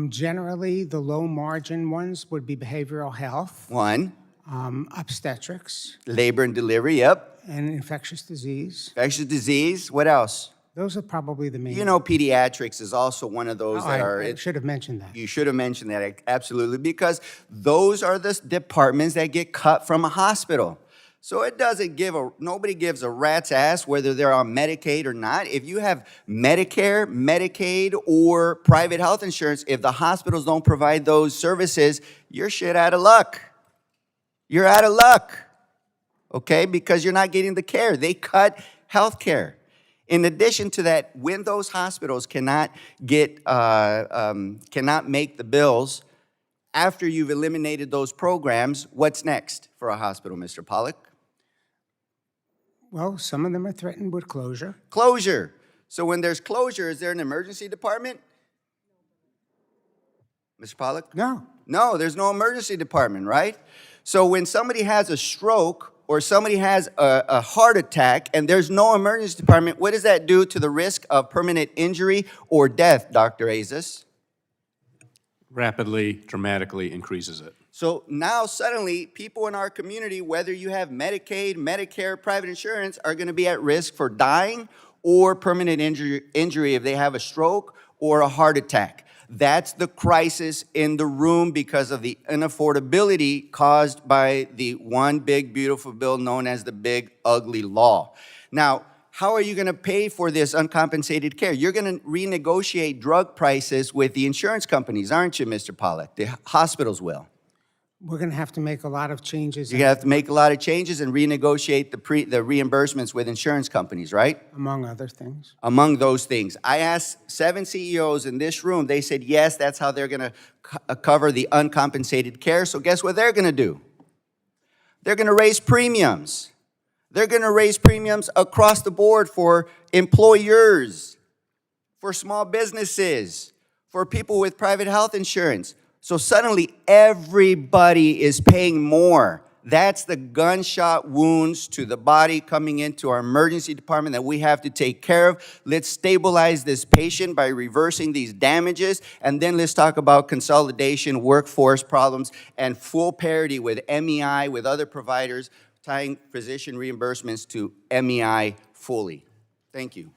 Generally, the low-margin ones would be behavioral health, One, obstetrics, labor and delivery, yep. and infectious disease. Infectious disease, what else? Those are probably the main. You know, pediatrics is also one of those Oh, that are. I should have mentioned that. You should have mentioned that, absolutely, because those are the departments that get cut from a hospital. So it doesn't nobody gives a rat's ass whether they're on Medicaid or not. If you have Medicare, Medicaid, or private health insurance, if the hospitals don't provide those services, you're shit out of luck. You're out of luck, okay? Because you're not getting the care. They cut health care. In addition to that, when those hospitals cannot make the bills, after you've eliminated those programs, what's next for a hospital, Mr. Pollack? Well, some of them are threatened with closure. Closure. So when there's closure, is there an emergency department? Mr. Pollack? No. No, there's no emergency department, right? So when somebody has a stroke or somebody has a heart attack and there's no emergency department, what does that do to the risk of permanent injury or death, Dr. Azis? Rapidly, dramatically increases it. So now suddenly people in our community, whether you have Medicaid, Medicare, private insurance, are gonna be at risk for dying or permanent injury if they have a stroke or a heart attack. That's the crisis in the room because of the unaffordability caused by the one big beautiful bill known as the big ugly law. Now, how are you gonna pay for this uncompensated care? You're gonna renegotiate drug prices with the insurance companies, aren't you, Mr. Pollack? The hospitals will. We're going to have to make a lot of changes. You're gonna have to make a lot of changes and renegotiate the reimbursements with insurance companies, right? Among other things. Among those things. I asked 7 CEOs in this room, they said, yes, that's how they're gonna cover the uncompensated care. So guess what they're gonna do? They're gonna raise premiums. They're gonna raise premiums across the board for employers, for small businesses, for people with private health insurance. So suddenly everybody is paying more. That's the gunshot wounds to the body coming into our emergency department that we have to take care of. Let's stabilize this patient by reversing these damages, and then let's talk about consolidation, workforce problems, and full parity with MEI, with other providers, tying physician reimbursements to MEI fully. Thank you.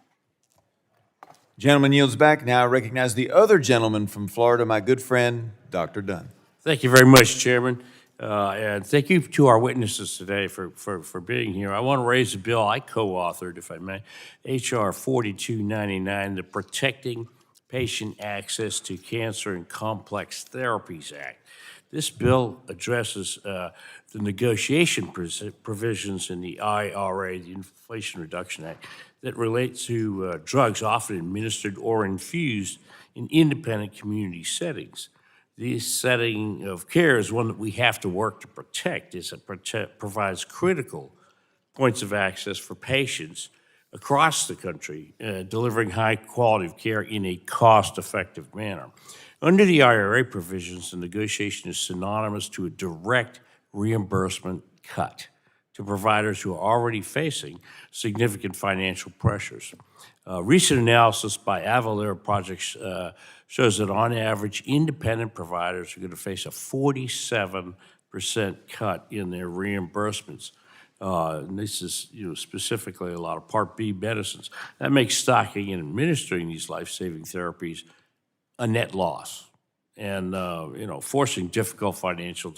Gentleman yields back. Now I recognize the other gentleman from Florida, my good friend, Dr. Dunn. Thank you very much, Chairman. And thank you to our witnesses today for being here. I want to raise a bill I co-authored, if I may, H.R. 4299, the Protecting Patient Access to Cancer and Complex Therapies Act. This bill addresses the negotiation provisions in the IRA, the Inflation Reduction Act, that relate to drugs often administered or infused in independent community settings. this setting of care is one that we have to work to protect, as it provides critical points of access for patients across the country, delivering high quality of care in a cost-effective manner. Under the IRA provisions, the negotiation is synonymous to a direct reimbursement cut to providers who are already facing significant financial pressures. Recent analysis by Avalara Projects shows that on average, independent providers are going to face a 47% cut in their reimbursements. And this is, specifically a lot of Part B medicines. That makes stocking and administering these life-saving therapies a net loss, and forcing difficult financial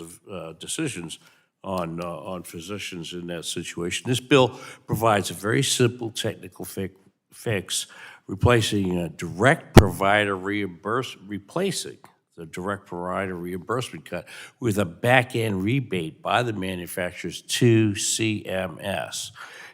decisions on physicians in that situation. This bill provides a very simple technical fix, replacing the direct provider reimbursement cut with a back-end rebate by the manufacturers to CMS.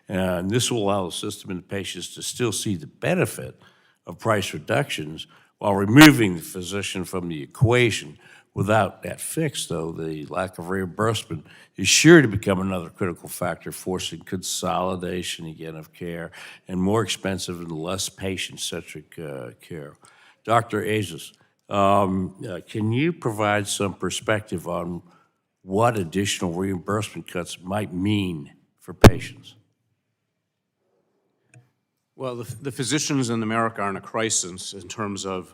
And this will allow the system and the patients to still see the benefit of price reductions while removing the physician from the equation. Without that fix, though, the lack of reimbursement is sure to become another critical factor, forcing consolidation again of care and more expensive and less patient-centric care. Dr. Azis, can you provide some perspective on what additional reimbursement cuts might mean for patients? Well, the physicians in America are in a crisis in terms of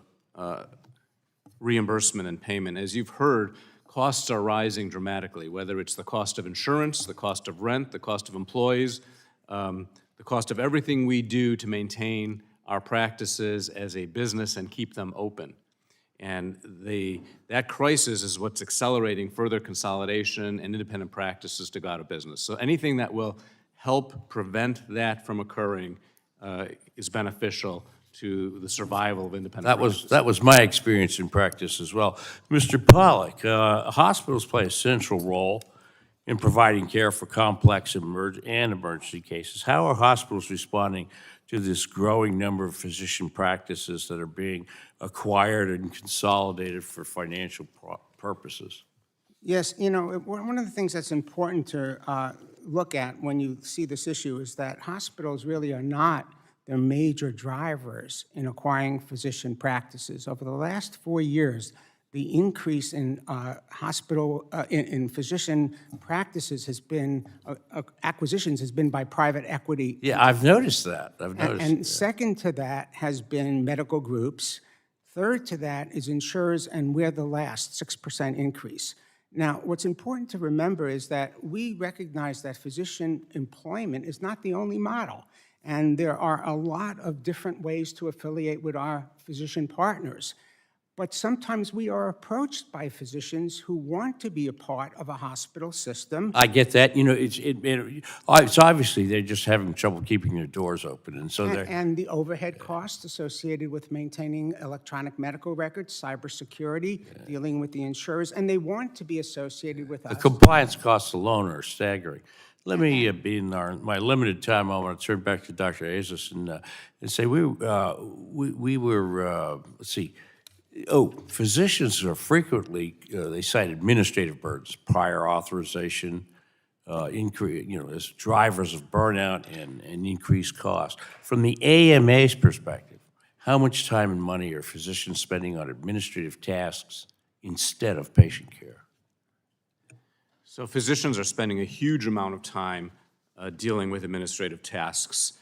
reimbursement and payment. As you've heard, costs are rising dramatically, whether it's the cost of insurance, the cost of rent, the cost of employees, the cost of everything we do to maintain our practices as a business and keep them open. And that crisis is what's accelerating further consolidation and independent practices to go out of business. So anything that will help prevent that from occurring is beneficial to the survival of independent practices. That was my experience in practice as well. Mr. Pollack, hospitals play a central role in providing care for complex and emergency cases. How are hospitals responding to this growing number of physician practices that are being acquired and consolidated for financial purposes? Yes, one of the things that's important to look at when you see this issue is that hospitals really are not the major drivers in acquiring physician practices. Over the last 4 years, the increase in in physician practices has been, acquisitions has been by private equity. Yeah, I've noticed that. And second to that has been medical groups. Third to that is insurers, and we're the last, 6% increase. Now, what's important to remember is that we recognize that physician employment is not the only model. And there are a lot of different ways to affiliate with our physician partners. But sometimes we are approached by physicians who want to be a part of a hospital system. I get that. It's obviously they're just having trouble keeping their doors open, and so they're. And the overhead costs associated with maintaining electronic medical records, cybersecurity, dealing with the insurers, and they want to be associated with us. The compliance costs alone are staggering. Let me, in my limited time, I want to turn back to Dr. Azis and say we were, let's see. Physicians are frequently, they cite administrative burdens, prior authorization, as drivers of burnout and increased cost. From the AMA's perspective, how much time and money are physicians spending on administrative tasks instead of patient care? So physicians are spending a huge amount of time dealing with administrative tasks.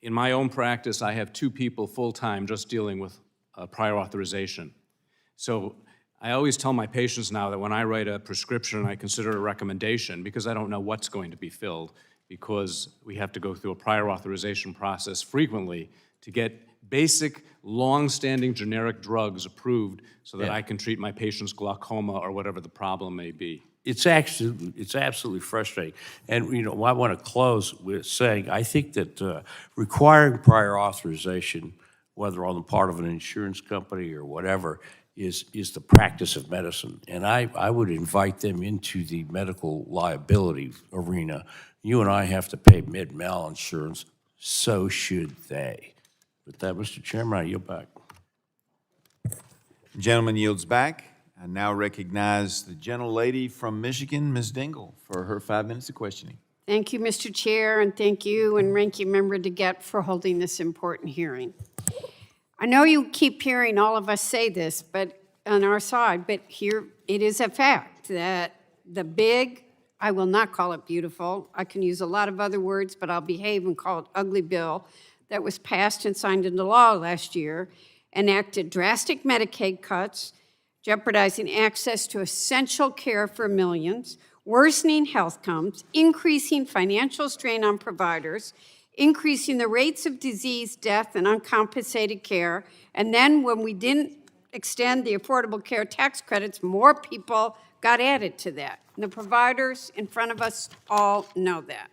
In my own practice, I have 2 people full-time just dealing with prior authorization. So I always tell my patients now that when I write a prescription, I consider it a recommendation because I don't know what's going to be filled, because we have to go through a prior authorization process frequently to get basic, long-standing generic drugs approved so that I can treat my patient's glaucoma or whatever the problem may be. It's absolutely frustrating. And, I want to close with saying I think that requiring prior authorization, whether on the part of an insurance company or whatever, is the practice of medicine. And I would invite them into the medical liability arena. You and I have to pay med-mal insurance, so should they. With that, Mr. Chairman, I yield back. Gentleman yields back. I now recognize the gentlelady from Michigan, Ms. Dingle, for her 5 minutes of questioning. Thank you, Mr. Chair, and thank you and Ranking Member DeGette for holding this important hearing. I know you keep hearing all of us say this, but on our side, but here it is a fact that the big, I will not call it beautiful, I can use a lot of other words, but I'll behave and call it ugly bill that was passed and signed into law last year enacted drastic Medicaid cuts, jeopardizing access to essential care for millions, worsening health outcomes, increasing financial strain on providers, increasing the rates of disease, death, and uncompensated care. And then when we didn't extend the Affordable Care Tax credits, more people got added to that. And the providers in front of us all know that.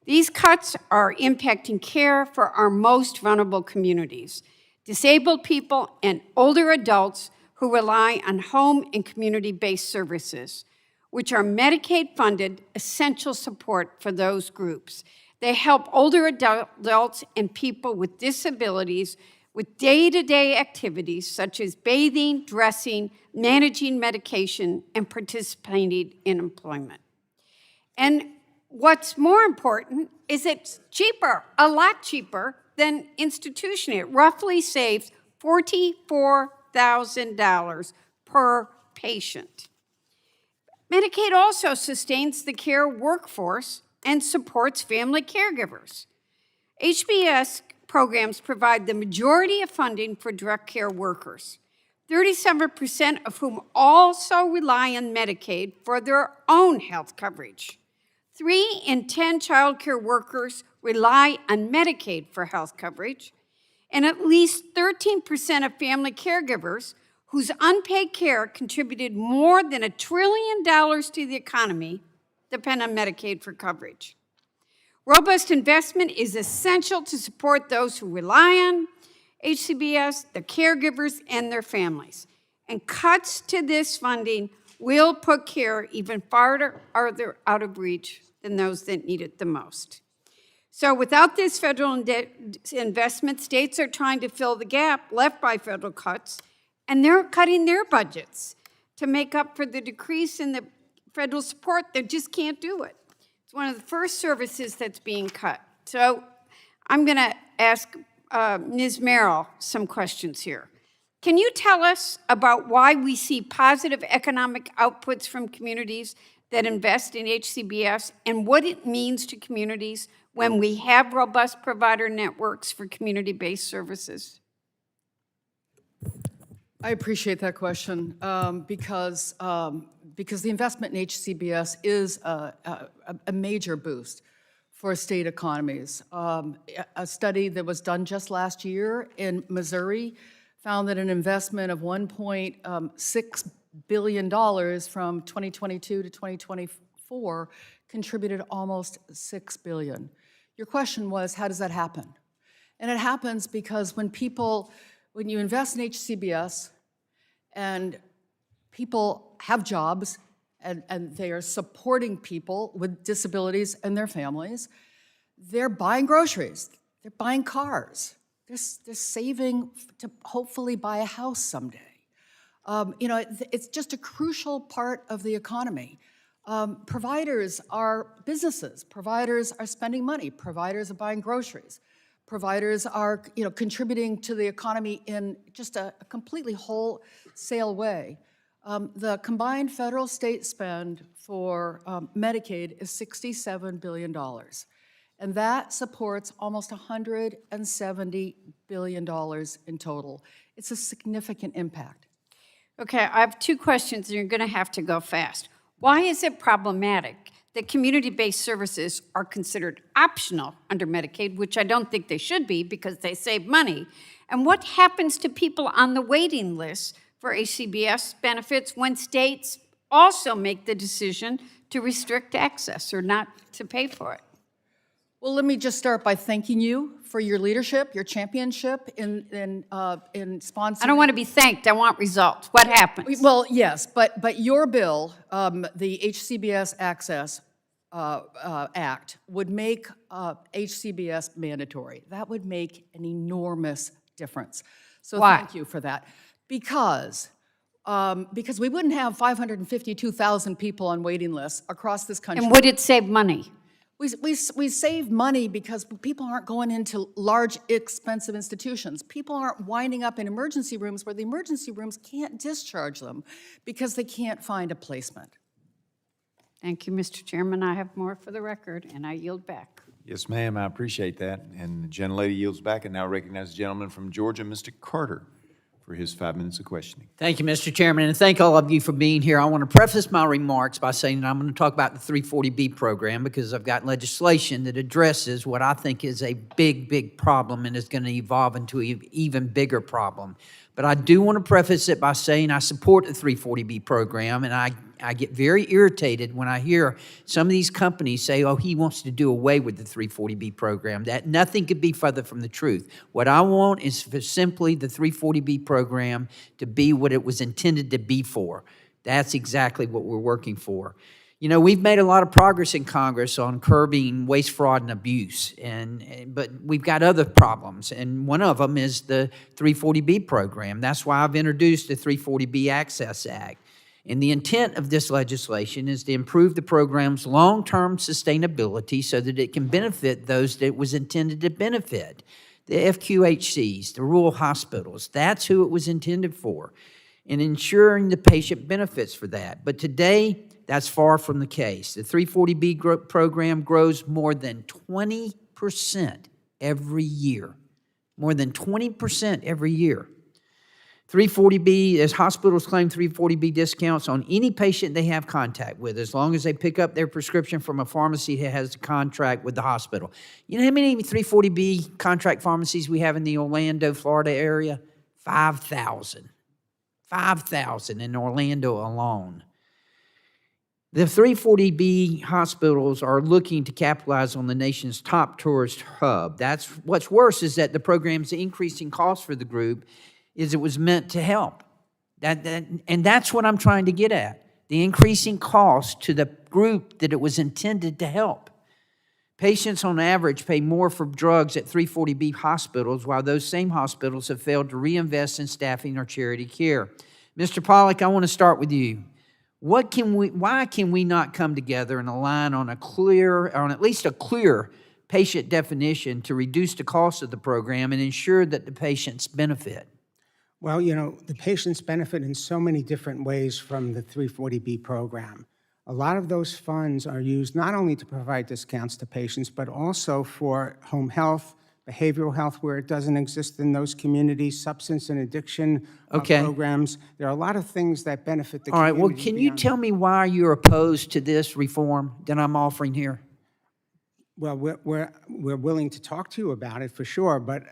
These cuts are impacting care for our most vulnerable communities, disabled people and older adults who rely on home and community-based services, which are Medicaid-funded essential support for those groups. They help older adults and people with disabilities with day-to-day activities such as bathing, dressing, managing medication, and participating in employment. And what's more important is it's cheaper, a lot cheaper than institution. It roughly saves $44,000 per patient. Medicaid also sustains the care workforce and supports family caregivers. HBS programs provide the majority of funding for direct care workers, 37% of whom also rely on Medicaid for their own health coverage. 3 in 10 child care workers rely on Medicaid for health coverage, and at least 13% of family caregivers whose unpaid care contributed more than $1 trillion to the economy depend on Medicaid for coverage. Robust investment is essential to support those who rely on HCBS, their caregivers, and their families. And cuts to this funding will put care even farther out of reach than those that need it the most. So without this federal investment, states are trying to fill the gap left by federal cuts, and they're cutting their budgets to make up for the decrease in the federal support. They just can't do it. It's one of the first services that's being cut. So I'm going to ask Ms. Merrill some questions here. Can you tell us about why we see positive economic outputs from communities that invest in HCBS and what it means to communities when we have robust provider networks for community-based services? I appreciate that question because the investment in HCBS is a major boost for state economies. A study that was done just last year in Missouri found that an investment of $1.6 billion from 2022 to 2024 contributed almost $6 billion. Your question was, how does that happen? And it happens because when you invest in HCBS and people have jobs and they are supporting people with disabilities and their families, they're buying groceries, they're buying cars, they're saving to hopefully buy a house someday. It's just a crucial part of the economy. Providers are businesses, providers are spending money, providers are buying groceries. Providers are, contributing to the economy in just a completely wholesale way. The combined federal-state spend for Medicaid is $67 billion, and that supports almost $170 billion in total. It's a significant impact. Okay, I have 2 questions, and you're going to have to go fast. Why is it problematic that community-based services are considered optional under Medicaid, which I don't think they should be because they save money? And what happens to people on the waiting list for HCBS benefits when states also make the decision to restrict access or not to pay for it? Well, let me just start by thanking you for your leadership, your championship in sponsoring. I don't want to be thanked. I want results. What happens? Well, yes, but your bill, the HCBS Access Act, would make HCBS mandatory. That would make an enormous difference. So Why? Thank you for that. Because because we wouldn't have 552,000 people on waiting lists across this country. And would it save money? We save money because people aren't going into large, expensive institutions. People aren't winding up in emergency rooms where the emergency rooms can't discharge them because they can't find a placement. Thank you, Mr. Chairman. I have more for the record, and I yield back. Yes, ma'am, I appreciate that. And the gentlelady yields back and now recognize the gentleman from Georgia, Mr. Carter, for his 5 minutes of questioning. Thank you, Mr. Chairman, and thank all of you for being here. I want to preface my remarks by saying that I'm going to talk about the 340B program because I've got legislation that addresses what I think is a big, big problem and is going to evolve into an even bigger problem. But I do want to preface it by saying I support the 340B program, and I get very irritated when I hear some of these companies say, oh, he wants to do away with the 340B program. That nothing could be further from the truth. What I want is for simply the 340B program to be what it was intended to be for. That's exactly what we're working for. You know, we've made a lot of progress in Congress on curbing waste, fraud, and abuse, but we've got other problems, and one of them is the 340B program. That's why I've introduced the 340B Access Act. And the intent of this legislation is to improve the program's long-term sustainability so that it can benefit those that it was intended to benefit. The FQHCs, the rural hospitals, that's who it was intended for, and ensuring the patient benefits for that. But today, that's far from the case. The 340B program grows more than 20% every year. More than 20% every year. 340B, as hospitals claim 340B discounts on any patient they have contact with, as long as they pick up their prescription from a pharmacy that has a contract with the hospital. You know how many 340B contract pharmacies we have in the Orlando, Florida area? 5,000. 5,000 in Orlando alone. The 340B hospitals are looking to capitalize on the nation's top tourist hub. What's worse is that the program's increasing costs for the group is it was meant to help. And that's what I'm trying to get at, the increasing cost to the group that it was intended to help. Patients on average pay more for drugs at 340B hospitals, while those same hospitals have failed to reinvest in staffing or charity care. Mr. Pollack, I want to start with you. Why can we not come together and align on at least a clear patient definition to reduce the cost of the program and ensure that the patients benefit? Well, you know, the patients benefit in so many different ways from the 340B program. A lot of those funds are used not only to provide discounts to patients, but also for home health, behavioral health where it doesn't exist in those communities, substance and addiction programs. There are a lot of things that benefit the community. All right, well, can you tell me why you're opposed to this reform that I'm offering here? Well, we're willing to talk to you about it for sure, but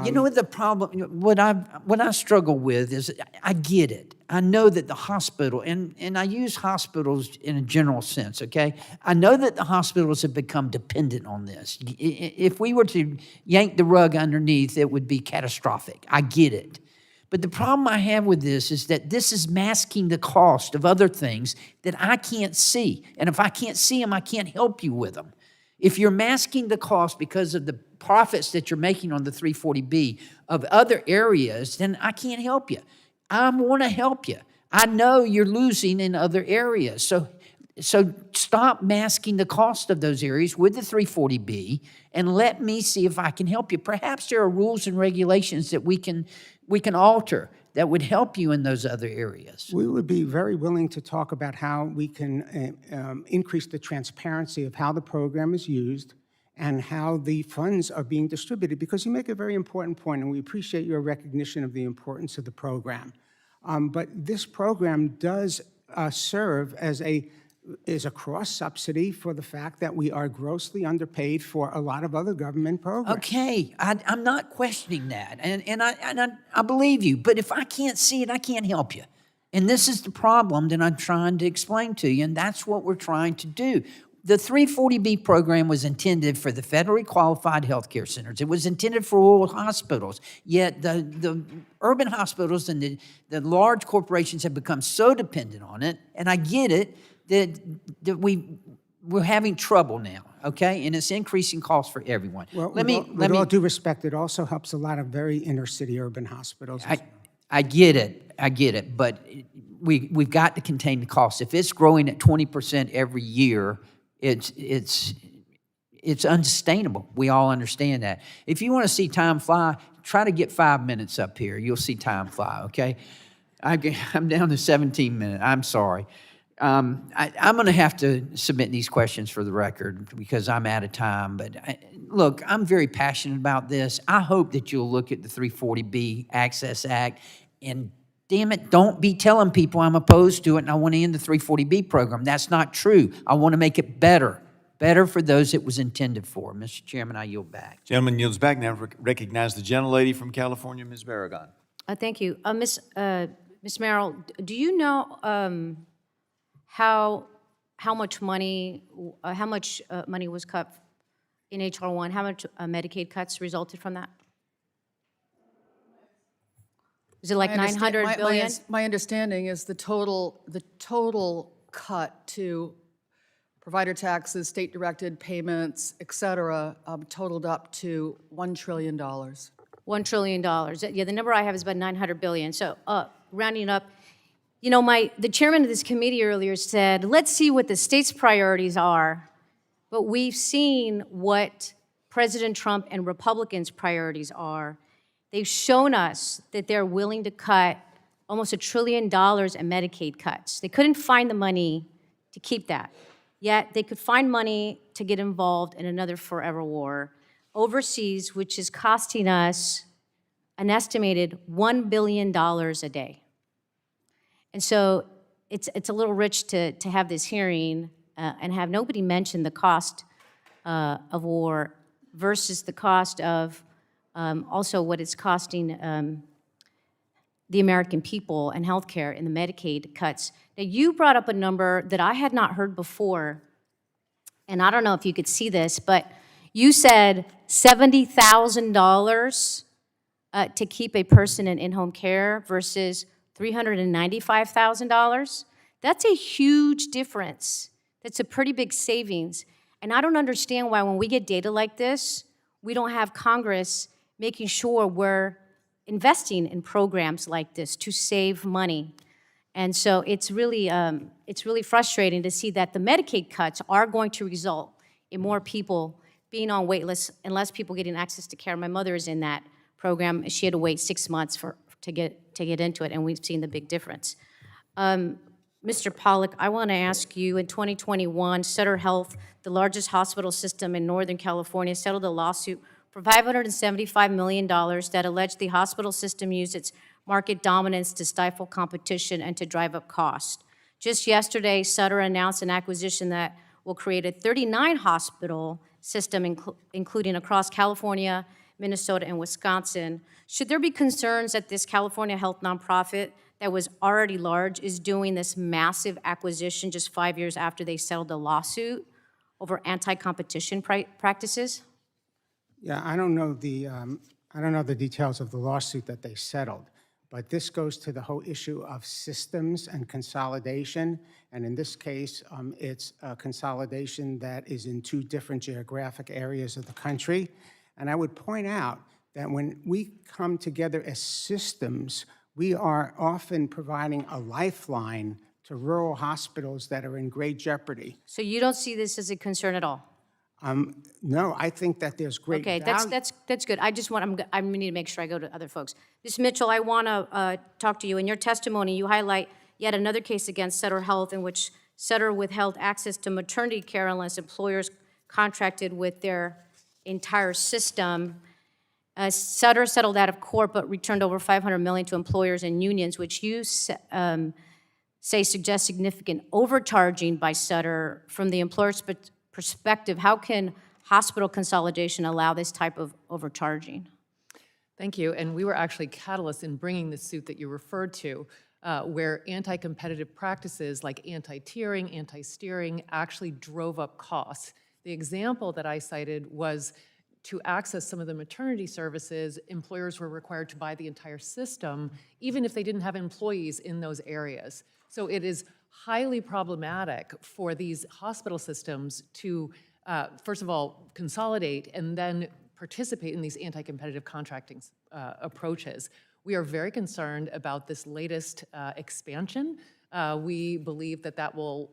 you know what the problem, what I struggle with is, I get it. I know that the hospital, and I use hospitals in a general sense, okay? I know that the hospitals have become dependent on this. If we were to yank the rug underneath, it would be catastrophic. I get it. But the problem I have with this is that this is masking the cost of other things that I can't see. And if I can't see them, I can't help you with them. If you're masking the cost because of the profits that you're making on the 340B of other areas, then I can't help you. I want to help you. I know you're losing in other areas. So stop masking the cost of those areas with the 340B and let me see if I can help you. Perhaps there are rules and regulations that we can alter that would help you in those other areas. we would be very willing to talk about how we can increase the transparency of how the program is used and how the funds are being distributed, because you make a very important point, and we appreciate your recognition of the importance of the program. But this program does serve as a cross-subsidy for the fact that we are grossly underpaid for a lot of other government programs. Okay, I'm not questioning that, and I believe you, but if I can't see it, I can't help you. And this is the problem that I'm trying to explain to you, and that's what we're trying to do. The 340B program was intended for the federally qualified healthcare centers. It was intended for rural hospitals, yet the urban hospitals and the large corporations have become so dependent on it, and I get it, that we're having trouble now, okay? And it's increasing costs for everyone. Well, with all due respect, it also helps a lot of very inner-city urban hospitals. I get it, but we've got to contain the cost. If it's growing at 20% every year, it's unsustainable. We all understand that. If you want to see time fly, try to get 5 minutes up here. You'll see time fly, okay? I'm down to 17 minutes. I'm sorry. I'm going to have to submit these questions for the record because I'm out of time. But look, I'm very passionate about this. I hope that you'll look at the 340B Access Act and damn it, don't be telling people I'm opposed to it and I want to end the 340B program. That's not true. I want to make it better for those it was intended for. Mr. Chairman, I yield back. Gentleman yields back. Now recognize the gentlelady from California, Ms. Barragan. Thank you. Ms. Merrill, do you know how much money was cut in H.R. 1? How much Medicaid cuts resulted from that? Is it like 900 billion? My understanding is the total cut to provider taxes, state-directed payments, et cetera, totaled up to $1 trillion. $1 trillion. Yeah, the number I have is about 900 billion. So rounding up, you know, the chairman of this committee earlier said, let's see what the state's priorities are. But we've seen what President Trump and Republicans' priorities are. They've shown us that they're willing to cut almost $1 trillion in Medicaid cuts. They couldn't find the money to keep that. Yet they could find money to get involved in another forever war overseas, which is costing us an estimated $1 billion a day. And so it's a little rich to have this hearing and have nobody mention the cost of war versus the cost of also what it's costing the American people and healthcare in the Medicaid cuts. Now, you brought up a number that I had not heard before, and I don't know if you could see this, but you said $70,000 to keep a person in in-home care versus $395,000. That's a huge difference. That's a pretty big savings. And I don't understand why when we get data like this, we don't have Congress making sure we're investing in programs like this to save money. And so it's really frustrating to see that the Medicaid cuts are going to result in more people being on wait lists and less people getting access to care. My mother is in that program. She had to wait 6 months to get into it, and we've seen the big difference. Mr. Pollack, I want to ask you, in 2021, Sutter Health, the largest hospital system in Northern California, settled a lawsuit for $575 million that alleged the hospital system used its market dominance to stifle competition and to drive up cost. Just yesterday, Sutter announced an acquisition that will create a 39-hospital system, including across California, Minnesota, and Wisconsin. Should there be concerns that this California health nonprofit that was already large is doing this massive acquisition just 5 years after they settled a lawsuit over anti-competition practices? Yeah, I don't know the details of the lawsuit that they settled, but this goes to the whole issue of systems and consolidation. And in this case, it's a consolidation that is in 2 different geographic areas of the country. And I would point out that when we come together as systems, we are often providing a lifeline to rural hospitals that are in great jeopardy. So you don't see this as a concern at all? No, I think that there's great value. Okay, that's good. I need to make sure I go to other folks. Ms. Mitchell, I want to talk to you. In your testimony, you highlight yet another case against Sutter Health in which Sutter withheld access to maternity care unless employers contracted with their entire system. Sutter settled out of court but returned over $500 million to employers and unions, which you say suggests significant overcharging by Sutter. From the employer's perspective, how can hospital consolidation allow this type of overcharging? Thank you. And we were actually catalysts in bringing the suit that you referred to, where anti-competitive practices like anti-tiering, anti-steering actually drove up costs. The example that I cited was to access some of the maternity services, employers were required to buy the entire system, even if they didn't have employees in those areas. So it is highly problematic for these hospital systems to, first of all, consolidate and then participate in these anti-competitive contracting approaches. We are very concerned about this latest expansion. We believe that that will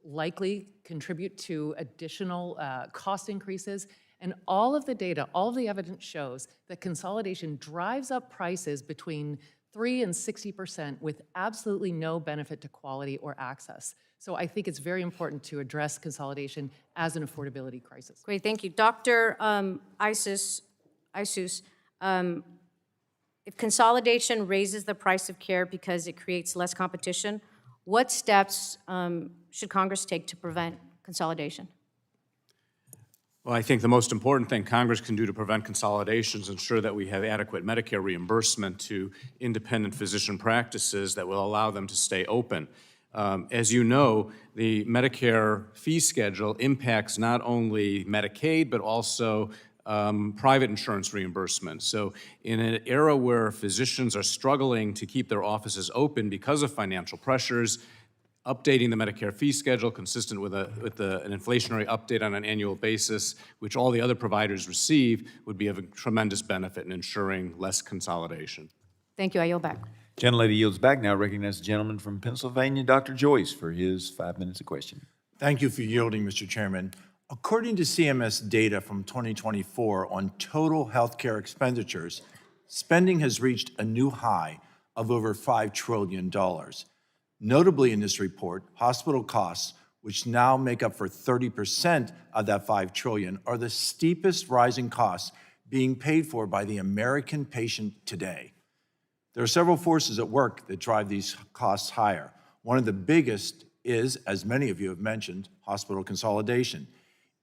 likely contribute to additional cost increases. And all of the data, all of the evidence shows that consolidation drives up prices between 3 and 60% with absolutely no benefit to quality or access. So I think it's very important to address consolidation as an affordability crisis. Great, thank you. Dr. Isus, if consolidation raises the price of care because it creates less competition, what steps should Congress take to prevent consolidation? Well, I think the most important thing Congress can do to prevent consolidation is ensure that we have adequate Medicare reimbursement to independent physician practices that will allow them to stay open. As you know, the Medicare fee schedule impacts not only Medicaid, but also private insurance reimbursement. So in an era where physicians are struggling to keep their offices open because of financial pressures, updating the Medicare fee schedule consistent with an inflationary update on an annual basis, which all the other providers receive, would be of a tremendous benefit in ensuring less consolidation. Thank you, I yield back. Gentlelady yields back. Now recognize the gentleman from Pennsylvania, Dr. Joyce, for his 5 minutes of question. Thank you for yielding, Mr. Chairman. According to CMS data from 2024 on total healthcare expenditures, spending has reached a new high of over $5 trillion. Notably in this report, hospital costs, which now make up for 30% of that $5 trillion, are the steepest rising costs being paid for by the American patient today. There are several forces at work that drive these costs higher. One of the biggest is, as many of you have mentioned, hospital consolidation.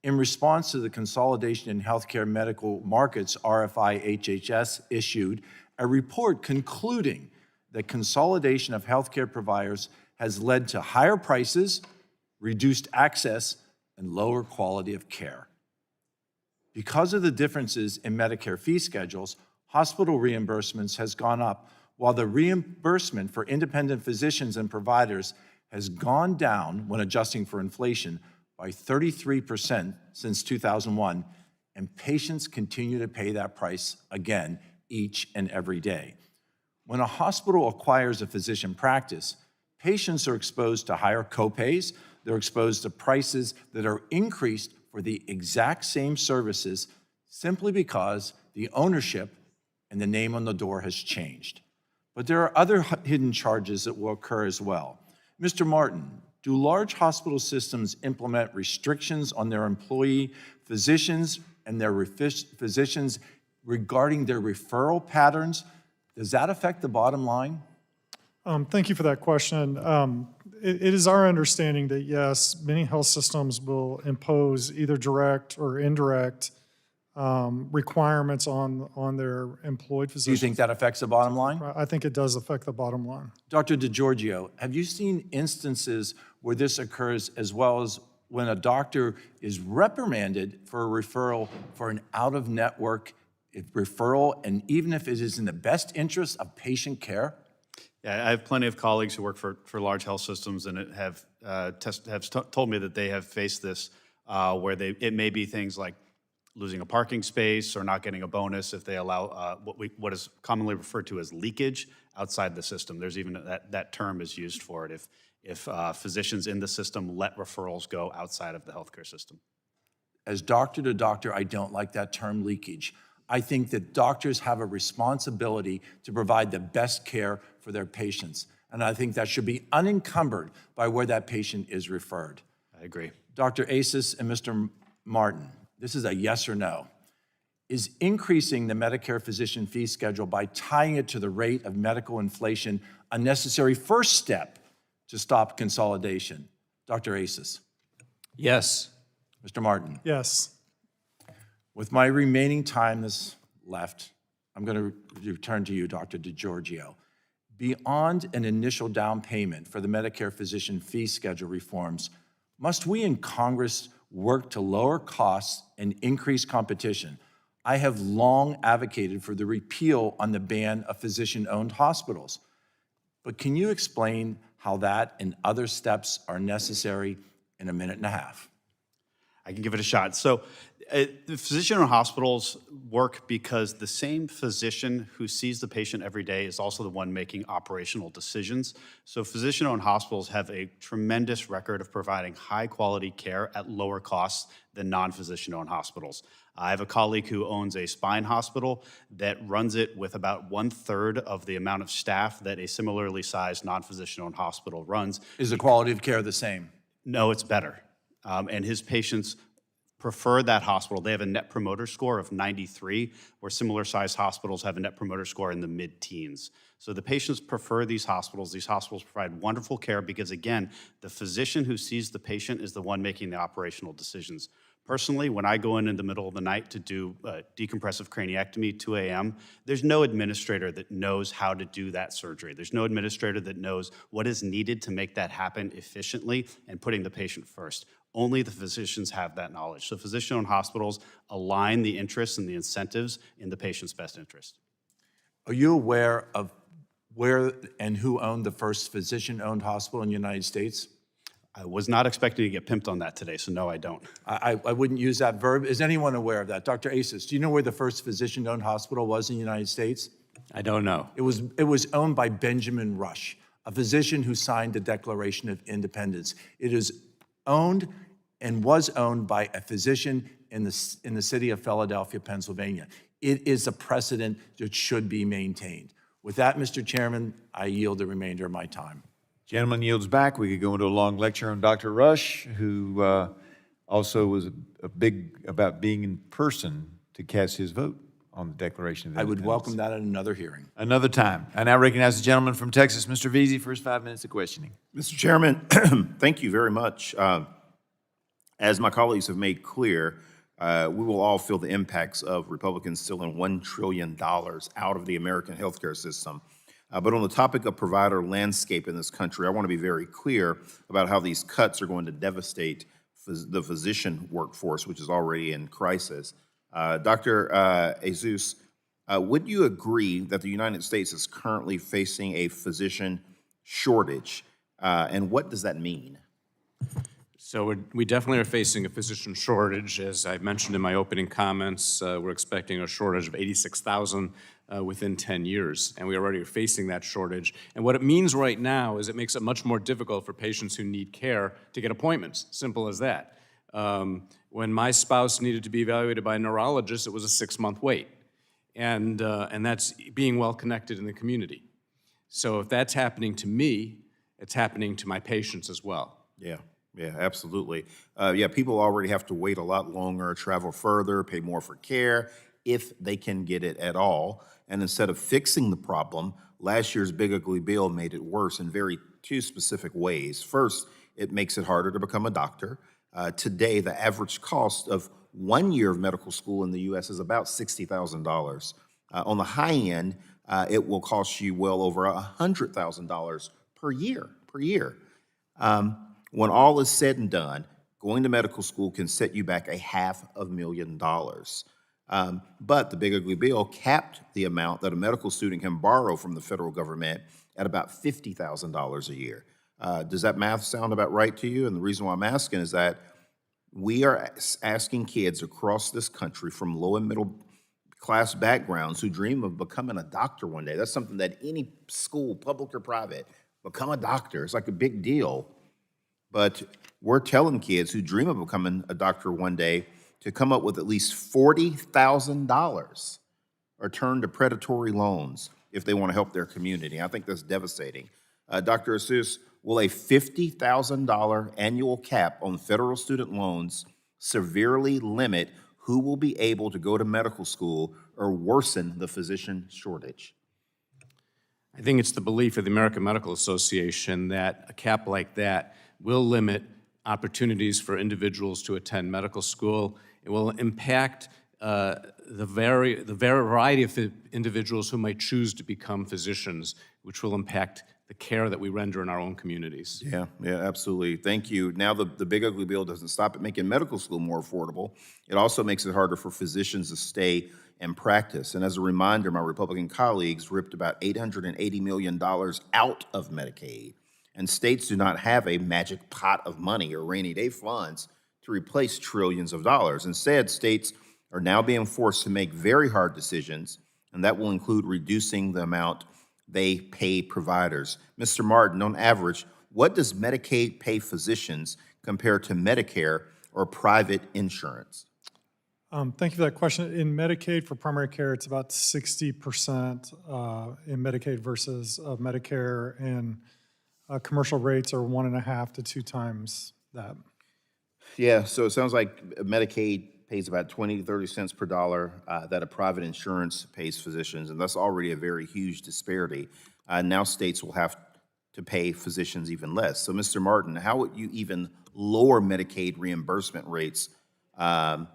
In response to the consolidation in healthcare medical markets, RFI HHS issued a report concluding that consolidation of healthcare providers has led to higher prices, reduced access, and lower quality of care. Because of the differences in Medicare fee schedules, hospital reimbursements has gone up, while the reimbursement for independent physicians and providers has gone down when adjusting for inflation by 33% since 2001, and patients continue to pay that price again each and every day. When a hospital acquires a physician practice, patients are exposed to higher copays, they're exposed to prices that are increased for the exact same services simply because the ownership and the name on the door has changed. But there are other hidden charges that will occur as well. Mr. Martin, do large hospital systems implement restrictions on their employee physicians and their physicians regarding their referral patterns? Does that affect the bottom line? Thank you for that question. It is our understanding that, yes, many health systems will impose either direct or indirect requirements on their employed Do you physicians. think that affects the bottom line? I think it does affect the bottom line. Dr. DeGiorgio, have you seen instances where this occurs as well as when a doctor is reprimanded for a referral for an out-of-network referral, and even if it is in the best interest of patient care? Yeah, I have plenty of colleagues who work for large health systems and have told me that they have faced this where it may be things like losing a parking space or not getting a bonus if they allow what is commonly referred to as leakage outside the system. There's even that term is used for it if physicians in the system let referrals go outside of the healthcare system. As doctor to doctor, I don't like that term leakage. I think that doctors have a responsibility to provide the best care for their patients. And I think that should be unencumbered by where that patient is referred. I agree. Dr. Asis and Mr. Martin, this is a yes or no. Is increasing the Medicare physician fee schedule by tying it to the rate of medical inflation a necessary first step to stop consolidation? Dr. Asis. Yes. Mr. Martin. Yes. With my remaining time that's left, I'm going to return to you, Dr. DeGiorgio. Beyond an initial down payment for the Medicare physician fee schedule reforms, must we in Congress work to lower costs and increase competition? I have long advocated for the repeal on the ban of physician-owned hospitals. But can you explain how that and other steps are necessary in a minute and a half? I can give it a shot. So The physician-owned hospitals work because the same physician who sees the patient every day is also the one making operational decisions. So physician-owned hospitals have a tremendous record of providing high-quality care at lower costs than non-physician-owned hospitals. I have a colleague who owns a spine hospital that runs it with about 1/3 of the amount of staff that a similarly sized non-physician-owned hospital runs. Is the quality of care the same? No, it's better. And his patients prefer that hospital. They have a net promoter score of 93, where similar sized hospitals have a net promoter score in the mid-teens. So the patients prefer these hospitals. These hospitals provide wonderful care because, again, the physician who sees the patient is the one making the operational decisions. Personally, when I go in the middle of the night to do decompressive craniectomy, 2 a.m., there's no administrator that knows how to do that surgery. There's no administrator that knows what is needed to make that happen efficiently and putting the patient first. Only the physicians have that knowledge. So physician-owned hospitals align the interests and the incentives in the patient's best interest. Are you aware of where and who owned the first physician-owned hospital in the United States? I was not expecting to get pimped on that today, so no, I don't. I wouldn't use that verb. Is anyone aware of that? Dr. Asis, do you know where the first physician-owned hospital was in the United States? I don't know. It was owned by Benjamin Rush, a physician who signed the Declaration of Independence. It is owned and was owned by a physician in the city of Philadelphia, Pennsylvania. It is a precedent that should be maintained. With that, Mr. Chairman, I yield the remainder of my time. Gentleman yields back. We could go into a long lecture on Dr. Rush, who also was a big about being in person to cast his vote on the Declaration of I Independence. would welcome that at another hearing. Another time. I now recognize the gentleman from Texas, Mr. Veazey, for his 5 minutes of questioning. Mr. Chairman, thank you very much. As my colleagues have made clear, we will all feel the impacts of Republicans stealing $1 trillion out of the American healthcare system. But on the topic of provider landscape in this country, I want to be very clear about how these cuts are going to devastate the physician workforce, which is already in crisis. Dr. Azus, would you agree that the United States is currently facing a physician shortage? And what does that mean? So we definitely are facing a physician shortage. As I mentioned in my opening comments, we're expecting a shortage of 86,000 within 10 years, and we already are facing that shortage. And what it means right now is it makes it much more difficult for patients who need care to get appointments, simple as that. When my spouse needed to be evaluated by a neurologist, it was a 6-month wait, and that's being well connected in the community. So if that's happening to me, it's happening to my patients as well. Yeah, absolutely. People already have to wait a lot longer, travel further, pay more for care, if they can get it at all. And instead of fixing the problem, last year's big ugly bill made it worse in two specific ways. First, it makes it harder to become a doctor. Today, the average cost of 1 year of medical school in the U.S. is about $60,000. On the high end, it will cost you well over $100,000 per year. When all is said and done, going to medical school can set you back $500,000. But the big ugly bill capped the amount that a medical student can borrow from the federal government at about $50,000 a year. Does that math sound about right to you? And the reason why I'm asking is that we are asking kids across this country from low and middle class backgrounds who dream of becoming a doctor one day. That's something that any school, public or private, become a doctor. It's like a big deal. But we're telling kids who dream of becoming a doctor one day to come up with at least $40,000 or turn to predatory loans if they want to help their community. I think that's devastating. Dr. Asus, will a $50,000 annual cap on federal student loans severely limit who will be able to go to medical school or worsen the physician shortage? I think it's the belief of the American Medical Association that a cap like that will limit opportunities for individuals to attend medical school. It will impact the variety of individuals who might choose to become physicians, which will impact the care that we render in our own communities. Yeah, absolutely. Thank you. Now, the big ugly bill doesn't stop at making medical school more affordable. It also makes it harder for physicians to stay and practice. And as a reminder, my Republican colleagues ripped about $880 million out of Medicaid. And states do not have a magic pot of money or rainy day funds to replace trillions of dollars. Instead, states are now being forced to make very hard decisions, and that will include reducing the amount they pay providers. Mr. Martin, on average, what does Medicaid pay physicians compared to Medicare or private insurance? Thank you for that question. In Medicaid for primary care, it's about 60% in Medicaid versus Medicare, and commercial rates are 1.5 to 2 times that. Yeah, so it sounds like Medicaid pays about 20 to 30 cents per dollar that a private insurance pays physicians, and that's already a very huge disparity. Now states will have to pay physicians even less. So, Mr. Martin, how would you even lower Medicaid reimbursement rates? How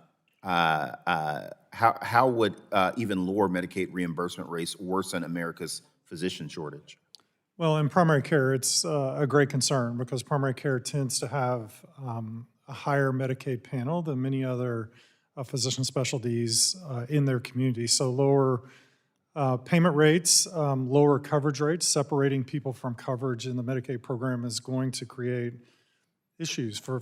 would even lower Medicaid reimbursement rates worsen America's physician shortage? Well, in primary care, it's a great concern because primary care tends to have a higher Medicaid panel than many other physician specialties in their community. So lower payment rates, lower coverage rates, separating people from coverage in the Medicaid program is going to create issues for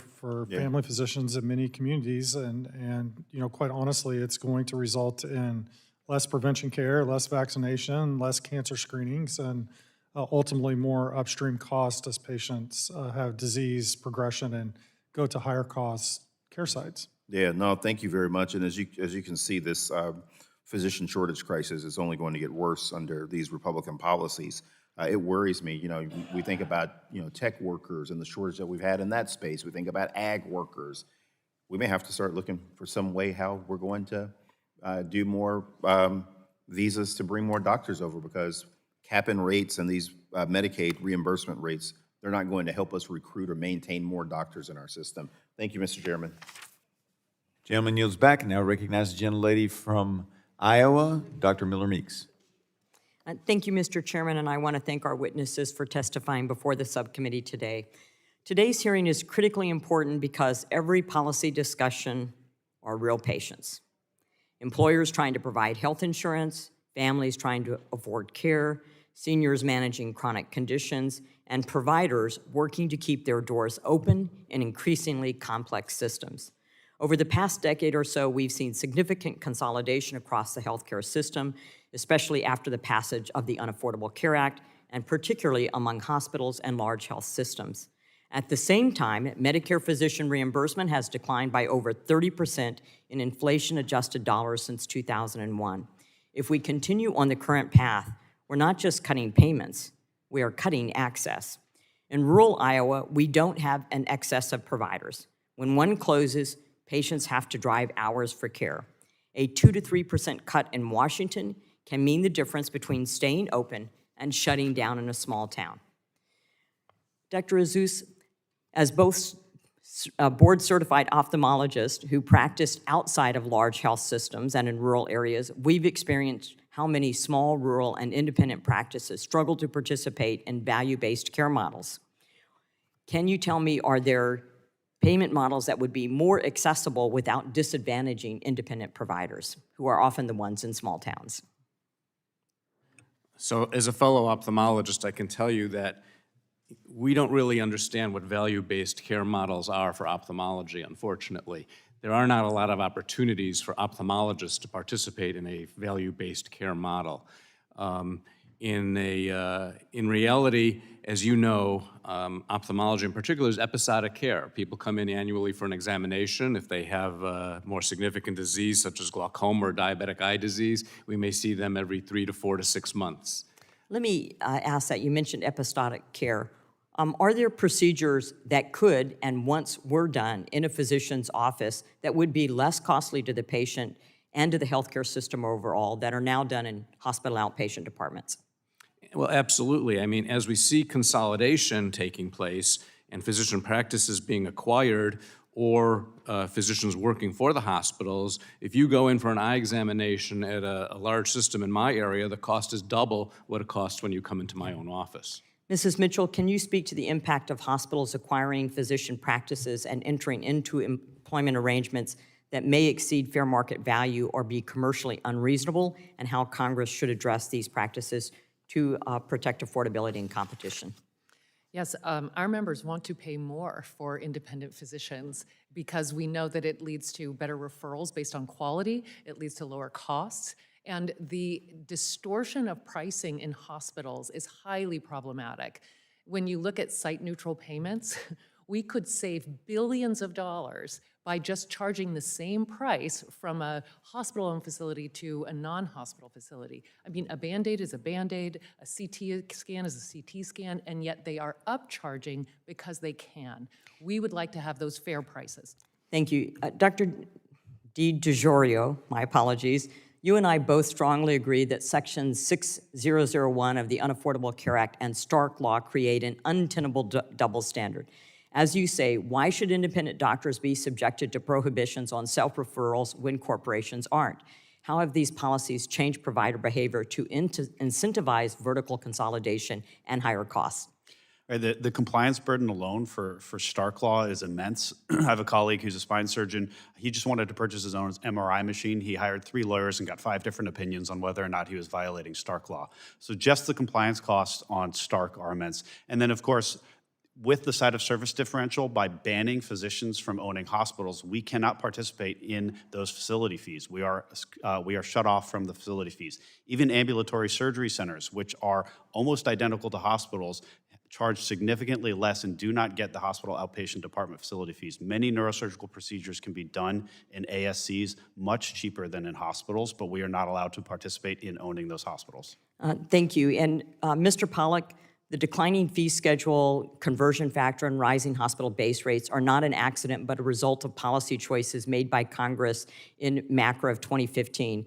family physicians in many communities. And you know, quite honestly, it's going to result in less prevention care, less vaccination, less cancer screenings, and ultimately more upstream cost as patients have disease progression and go to higher cost care sites. Yeah, no, thank you very much. And as you can see, this physician shortage crisis is only going to get worse under these Republican policies. It worries me. You know, we think about, you know, tech workers and the shortage that we've had in that space. We think about ag workers. We may have to start looking for some way how we're going to do more visas to bring more doctors over, because cap-in rates and these Medicaid reimbursement rates, they're not going to help us recruit or maintain more doctors in our system. Thank you, Mr. Chairman. Gentleman yields back and now recognize the gentlelady from Iowa, Dr. Miller Meeks. Thank you, Mr. Chairman, and I want to thank our witnesses for testifying before the subcommittee today. Today's hearing is critically important because every policy discussion are real patients. Employers trying to provide health insurance, families trying to afford care, seniors managing chronic conditions, and providers working to keep their doors open in increasingly complex systems. Over the past decade or so, we've seen significant consolidation across the healthcare system, especially after the passage of the Unaffordable Care Act, and particularly among hospitals and large health systems. At the same time, Medicare physician reimbursement has declined by over 30% in inflation-adjusted dollars since 2001. If we continue on the current path, we're not just cutting payments, we are cutting access. In rural Iowa, we don't have an excess of providers. When one closes, patients have to drive hours for care. A 2 to 3% cut in Washington can mean the difference between staying open and shutting down in a small town. Dr. Azus, as both board-certified ophthalmologists who practiced outside of large health systems and in rural areas, we've experienced how many small, rural, and independent practices struggle to participate in value-based care models. Can you tell me, are there payment models that would be more accessible without disadvantaging independent providers, who are often the ones in small towns? So as a fellow ophthalmologist, I can tell you that we don't really understand what value-based care models are for ophthalmology, unfortunately. There are not a lot of opportunities for ophthalmologists to participate in a value-based care model. In reality, as you know, ophthalmology in particular is episodic care. People come in annually for an examination. If they have more significant disease, such as glaucoma or diabetic eye disease, we may see them every 3 to 4 to 6 months. Let me ask that. You mentioned episodic care. Are there procedures that could, and once were done in a physician's office, that would be less costly to the patient and to the healthcare system overall that are now done in hospital outpatient departments? Well, absolutely. I mean, as we see consolidation taking place and physician practices being acquired or physicians working for the hospitals, if you go in for an eye examination at a large system in my area, the cost is double what it costs when you come into my own office. Mrs. Mitchell, can you speak to the impact of hospitals acquiring physician practices and entering into employment arrangements that may exceed fair market value or be commercially unreasonable, and how Congress should address these practices to protect affordability and competition? Yes, our members want to pay more for independent physicians because we know that it leads to better referrals based on quality, it leads to lower costs, and the distortion of pricing in hospitals is highly problematic. When you look at site-neutral payments, we could save billions of dollars by just charging the same price from a hospital-owned facility to a non-hospital facility. I mean, a Band-Aid is a Band-Aid, a CT scan is a CT scan, and yet they are upcharging because they can. We would like to have those fair prices. Thank you. Dr. DiGiorgio, my apologies, you and I both strongly agree that Section 6001 of the Unaffordable Care Act and Stark Law create an untenable double standard. As you say, why should independent doctors be subjected to prohibitions on self-referrals when corporations aren't? How have these policies changed provider behavior to incentivize vertical consolidation and higher costs? Right, the compliance burden alone for Stark Law is immense. I have a colleague who's a spine surgeon. He just wanted to purchase his own MRI machine. He hired 3 lawyers and got 5 different opinions on whether or not he was violating Stark Law. So just the compliance costs on Stark are immense. And then, of course, with the site of service differential, by banning physicians from owning hospitals, we cannot participate in those facility fees. We are shut off from the facility fees. Even ambulatory surgery centers, which are almost identical to hospitals, charge significantly less and do not get the hospital outpatient department facility fees. Many neurosurgical procedures can be done in ASCs much cheaper than in hospitals, but we are not allowed to participate in owning those hospitals. Thank you. And Mr. Pollack, the declining fee schedule, conversion factor, and rising hospital base rates are not an accident, but a result of policy choices made by Congress in MACRA of 2015.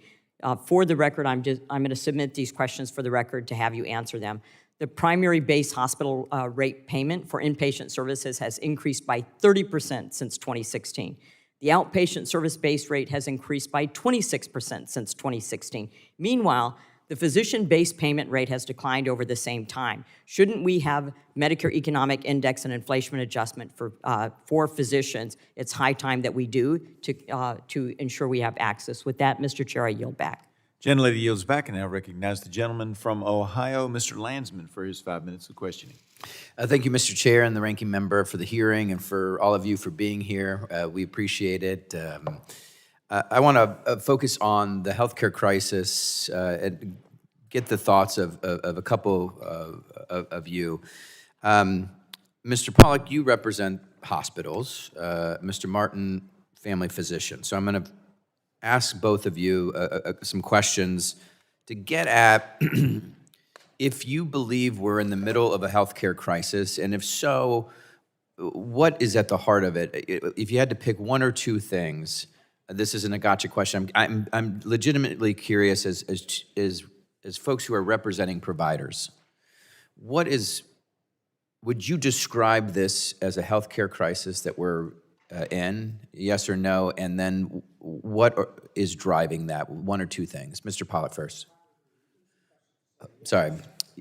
For the record, I'm going to submit these questions for the record to have you answer them. The primary base hospital rate payment for inpatient services has increased by 30% since 2016. The outpatient service base rate has increased by 26% since 2016. Meanwhile, the physician-based payment rate has declined over the same time. Shouldn't we have Medicare Economic Index and inflation adjustment for physicians? It's high time that we do to ensure we have access. With that, Mr. Chair, I yield back. Gentlelady yields back, and now recognize the gentleman from Ohio, Mr. Landsman, for his 5 minutes of questioning. Thank you, Mr. Chair, and the ranking member for the hearing, and for all of you for being here. We appreciate it. I want to focus on the healthcare crisis and get the thoughts of a couple of you. Mr. Pollack, you represent hospitals. Mr. Martin, family physician. So I'm going to ask both of you some questions to get at if you believe we're in the middle of a healthcare crisis, and if so, what is at the heart of it? If you had to pick 1 or 2 things, this isn't a gotcha question. I'm legitimately curious as folks who are representing providers. Would you describe this as a healthcare crisis that we're in, yes or no? And then what is driving that? 1 or 2 things. Mr. Pollack first. Sorry,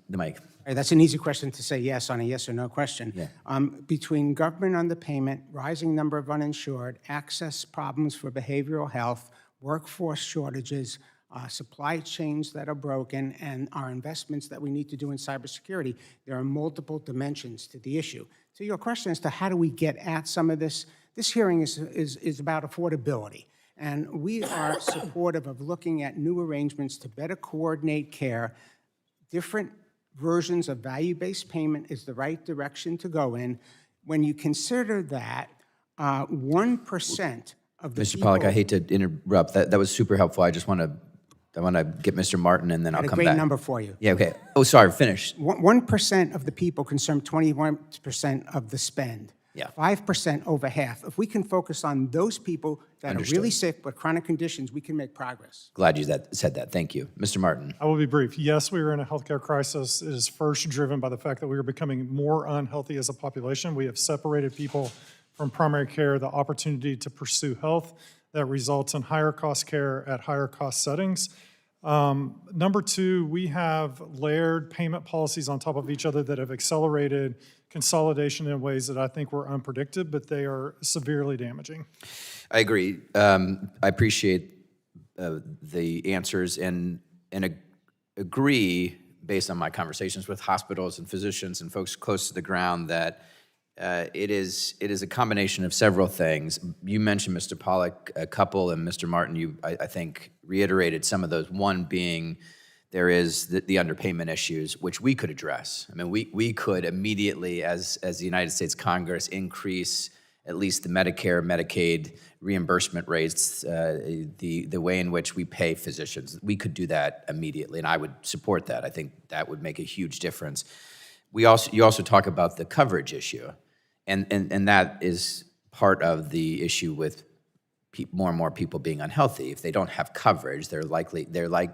the mic. That's an easy question to say yes on a yes or no question. Yeah. Between government underpayment, rising number of uninsured, access problems for behavioral health, workforce shortages, supply chains that are broken, and our investments that we need to do in cybersecurity, there are multiple dimensions to the issue. So your question as to how do we get at some of this, this hearing is about affordability. And we are supportive of looking at new arrangements to better coordinate care. Different versions of value-based payment is the right direction to go in. When you consider that 1% of the Mr. Pollack, I hate to interrupt. That was super helpful. I want to get Mr. Martin, and then I'll come back. a great number for you. Yeah, okay. Oh, sorry, finish. 1% of the people consume 21% of the spend. Yeah. 5% over half. If we can focus on those people that Understood. are really sick with chronic conditions, we can make progress. Glad you said that. Thank you. Mr. Martin. I will be brief. Yes, we are in a healthcare crisis. It is first driven by the fact that we are becoming more unhealthy as a population. We have separated people from primary care, the opportunity to pursue health that results in higher cost care at higher cost settings. Number 2, we have layered payment policies on top of each other that have accelerated consolidation in ways that I think were unpredicted, but they are severely damaging. I agree. I appreciate the answers and agree based on my conversations with hospitals and physicians and folks close to the ground, that it is a combination of several things. You mentioned, Mr. Pollack, a couple, and Mr. Martin, you, I think, reiterated some of those. One being there is the underpayment issues, which we could address. I mean, we could immediately, as the United States Congress, increase at least the Medicare, Medicaid reimbursement rates, the way in which we pay physicians. We could do that immediately, and I would support that. I think that would make a huge difference. You also talk about the coverage issue, and that is part of the issue with more and more people being unhealthy. If they don't have coverage, they're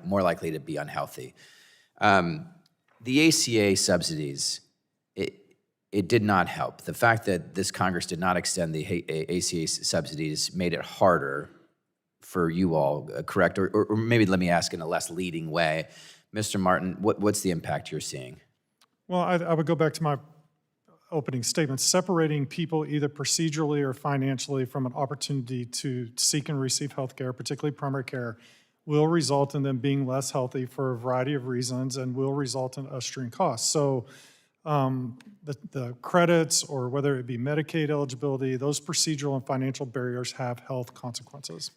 more likely to be unhealthy. The ACA subsidies, it did not help. The fact that this Congress did not extend the ACA subsidies made it harder for you all, correct? Or maybe let me ask in a less leading way. Mr. Martin, what's the impact you're seeing? Well, I would go back to my opening statement. Separating people either procedurally or financially from an opportunity to seek and receive health care, particularly primary care, will result in them being less healthy for a variety of reasons and will result in ushering costs. So the credits, or whether it be Medicaid eligibility, those procedural and financial barriers have health consequences.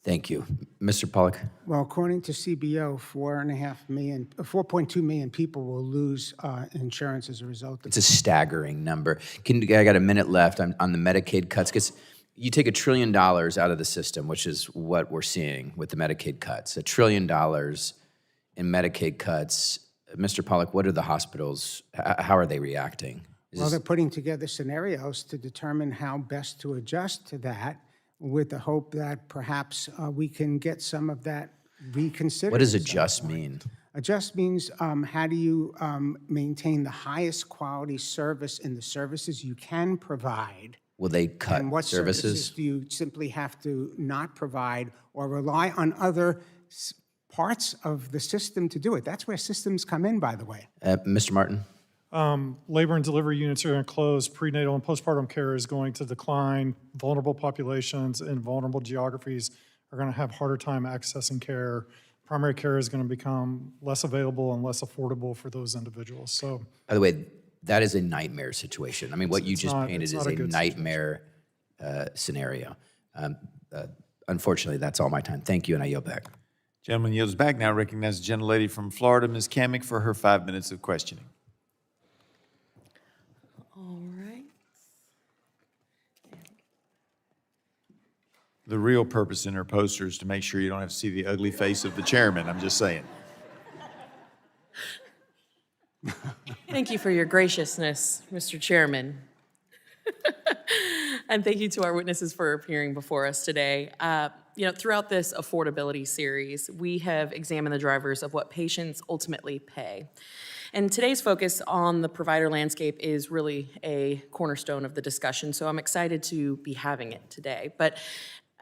Thank you. Mr. Pollack? Well, according to CBO, 4.2 million people will lose insurance as a result of It's a staggering number. I got a minute left on the Medicaid cuts, because you take $1 trillion out of the system, which is what we're seeing with the Medicaid cuts. $1 trillion in Medicaid cuts. Mr. Pollack, what are the hospitals, how are they reacting? Well, they're putting together scenarios to determine how best to adjust to that, with the hope that perhaps we can get some of that reconsidered. What does adjust mean? Adjust means how do you maintain the highest quality service in the services you can provide? Will they cut And what services do you simply have to not provide or rely on other parts of the system to do it? That's where systems come in, by the way. Mr. Martin? Labor and delivery units are going to close. Prenatal and postpartum care is going to decline. Vulnerable populations in vulnerable geographies are going to have harder time accessing care. Primary care is going to become less available and less affordable for those individuals. So, by the way, that is a nightmare situation. I mean, what you just painted is a nightmare scenario. Unfortunately, that's all my time. Thank you, and I yield back. Gentleman yields back. Now recognize the gentlelady from Florida, Ms. Kamick, for her 5 minutes of questioning. All right. The real purpose in her poster is to make sure you don't have to see the ugly face of the chairman. I'm just saying. Thank you for your graciousness, Mr. Chairman. And thank you to our witnesses for appearing before us today. Throughout this affordability series, we have examined the drivers of what patients ultimately pay. And today's focus on the provider landscape is really a cornerstone of the discussion, so I'm excited to be having it today. But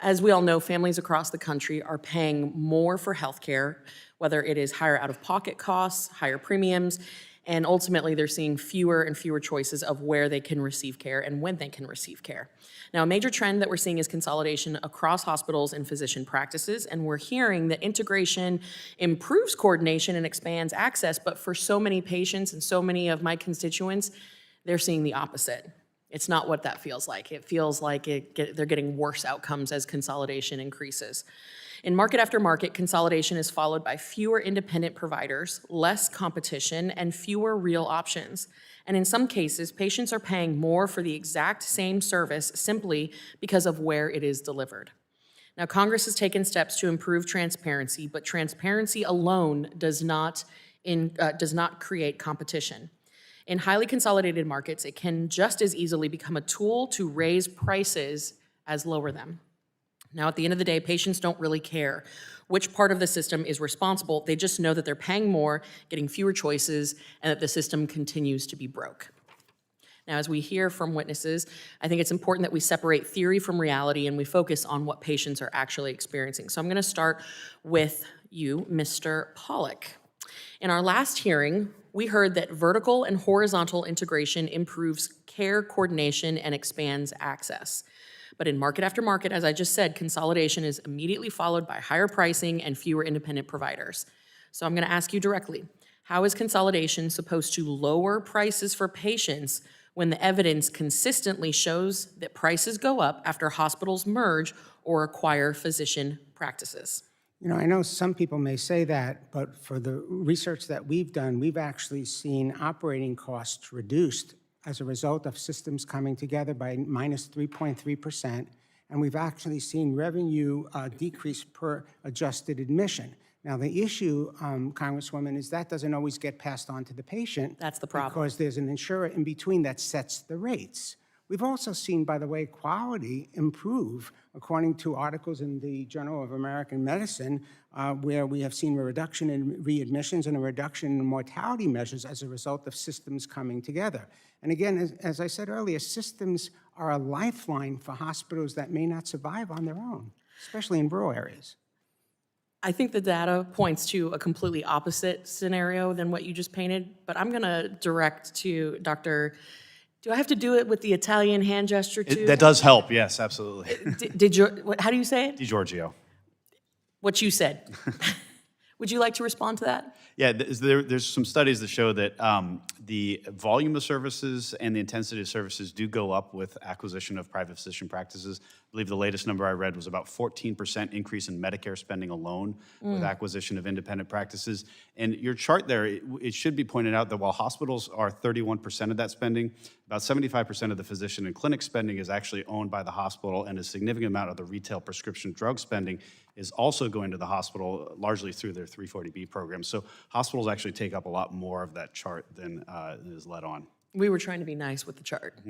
as we all know, families across the country are paying more for healthcare, whether it is higher out-of-pocket costs, higher premiums, and ultimately they're seeing fewer and fewer choices of where they can receive care and when they can receive care. Now, a major trend that we're seeing is consolidation across hospitals and physician practices, and we're hearing that integration improves coordination and expands access, but for so many patients and so many of my constituents, they're seeing the opposite. It's not what that feels like. It feels like they're getting worse outcomes as consolidation increases. In market after market, consolidation is followed by fewer independent providers, less competition, and fewer real options. And in some cases, patients are paying more for the exact same service simply because of where it is delivered. Now, Congress has taken steps to improve transparency, but transparency alone does not create competition. In highly consolidated markets, it can just as easily become a tool to raise prices as lower them. Now, at the end of the day, patients don't really care which part of the system is responsible. They just know that they're paying more, getting fewer choices, and that the system continues to be broke. Now, as we hear from witnesses, I think it's important that we separate theory from reality and we focus on what patients are actually experiencing. So I'm going to start with you, Mr. Pollack. In our last hearing, we heard that vertical and horizontal integration improves care coordination and expands access. But in market after market, as I just said, consolidation is immediately followed by higher pricing and fewer independent providers. So I'm going to ask you directly, How is consolidation supposed to lower prices for patients when the evidence consistently shows that prices go up after hospitals merge or acquire physician practices? You know, I know some people may say that, but for the research that we've done, we've actually seen operating costs reduced as a result of systems coming together by minus 3.3%, and we've actually seen revenue decrease per adjusted admission. Now, the issue, Congresswoman, is that doesn't always get passed on to the patient. That's the problem. Because there's an insurer in between that sets the rates. We've also seen, by the way, quality improve, according to articles in the Journal of American Medicine, where we have seen a reduction in readmissions and a reduction in mortality measures as a result of systems coming together. And again, as I said earlier, systems are a lifeline for hospitals that may not survive on their own, especially in rural areas. I think the data points to a completely opposite scenario than what you just painted, but I'm going to direct to Dr. Do I have to do it with the Italian hand gesture too? That does help, yes, absolutely. How do you say it? DiGiorgio. What you said. Would you like to respond to that? Yeah, there's some studies that show that the volume of services and the intensity of services do go up with acquisition of private physician practices. I believe the latest number I read was about 14% increase in Medicare spending alone with acquisition of independent practices. And your chart there, it should be pointed out that while hospitals are 31% of that spending, about 75% of the physician and clinic spending is actually owned by the hospital, and a significant amount of the retail prescription drug spending is also going to the hospital, largely through their 340B program. So hospitals actually take up a lot more of that chart than is let on. We were trying to be nice with the chart.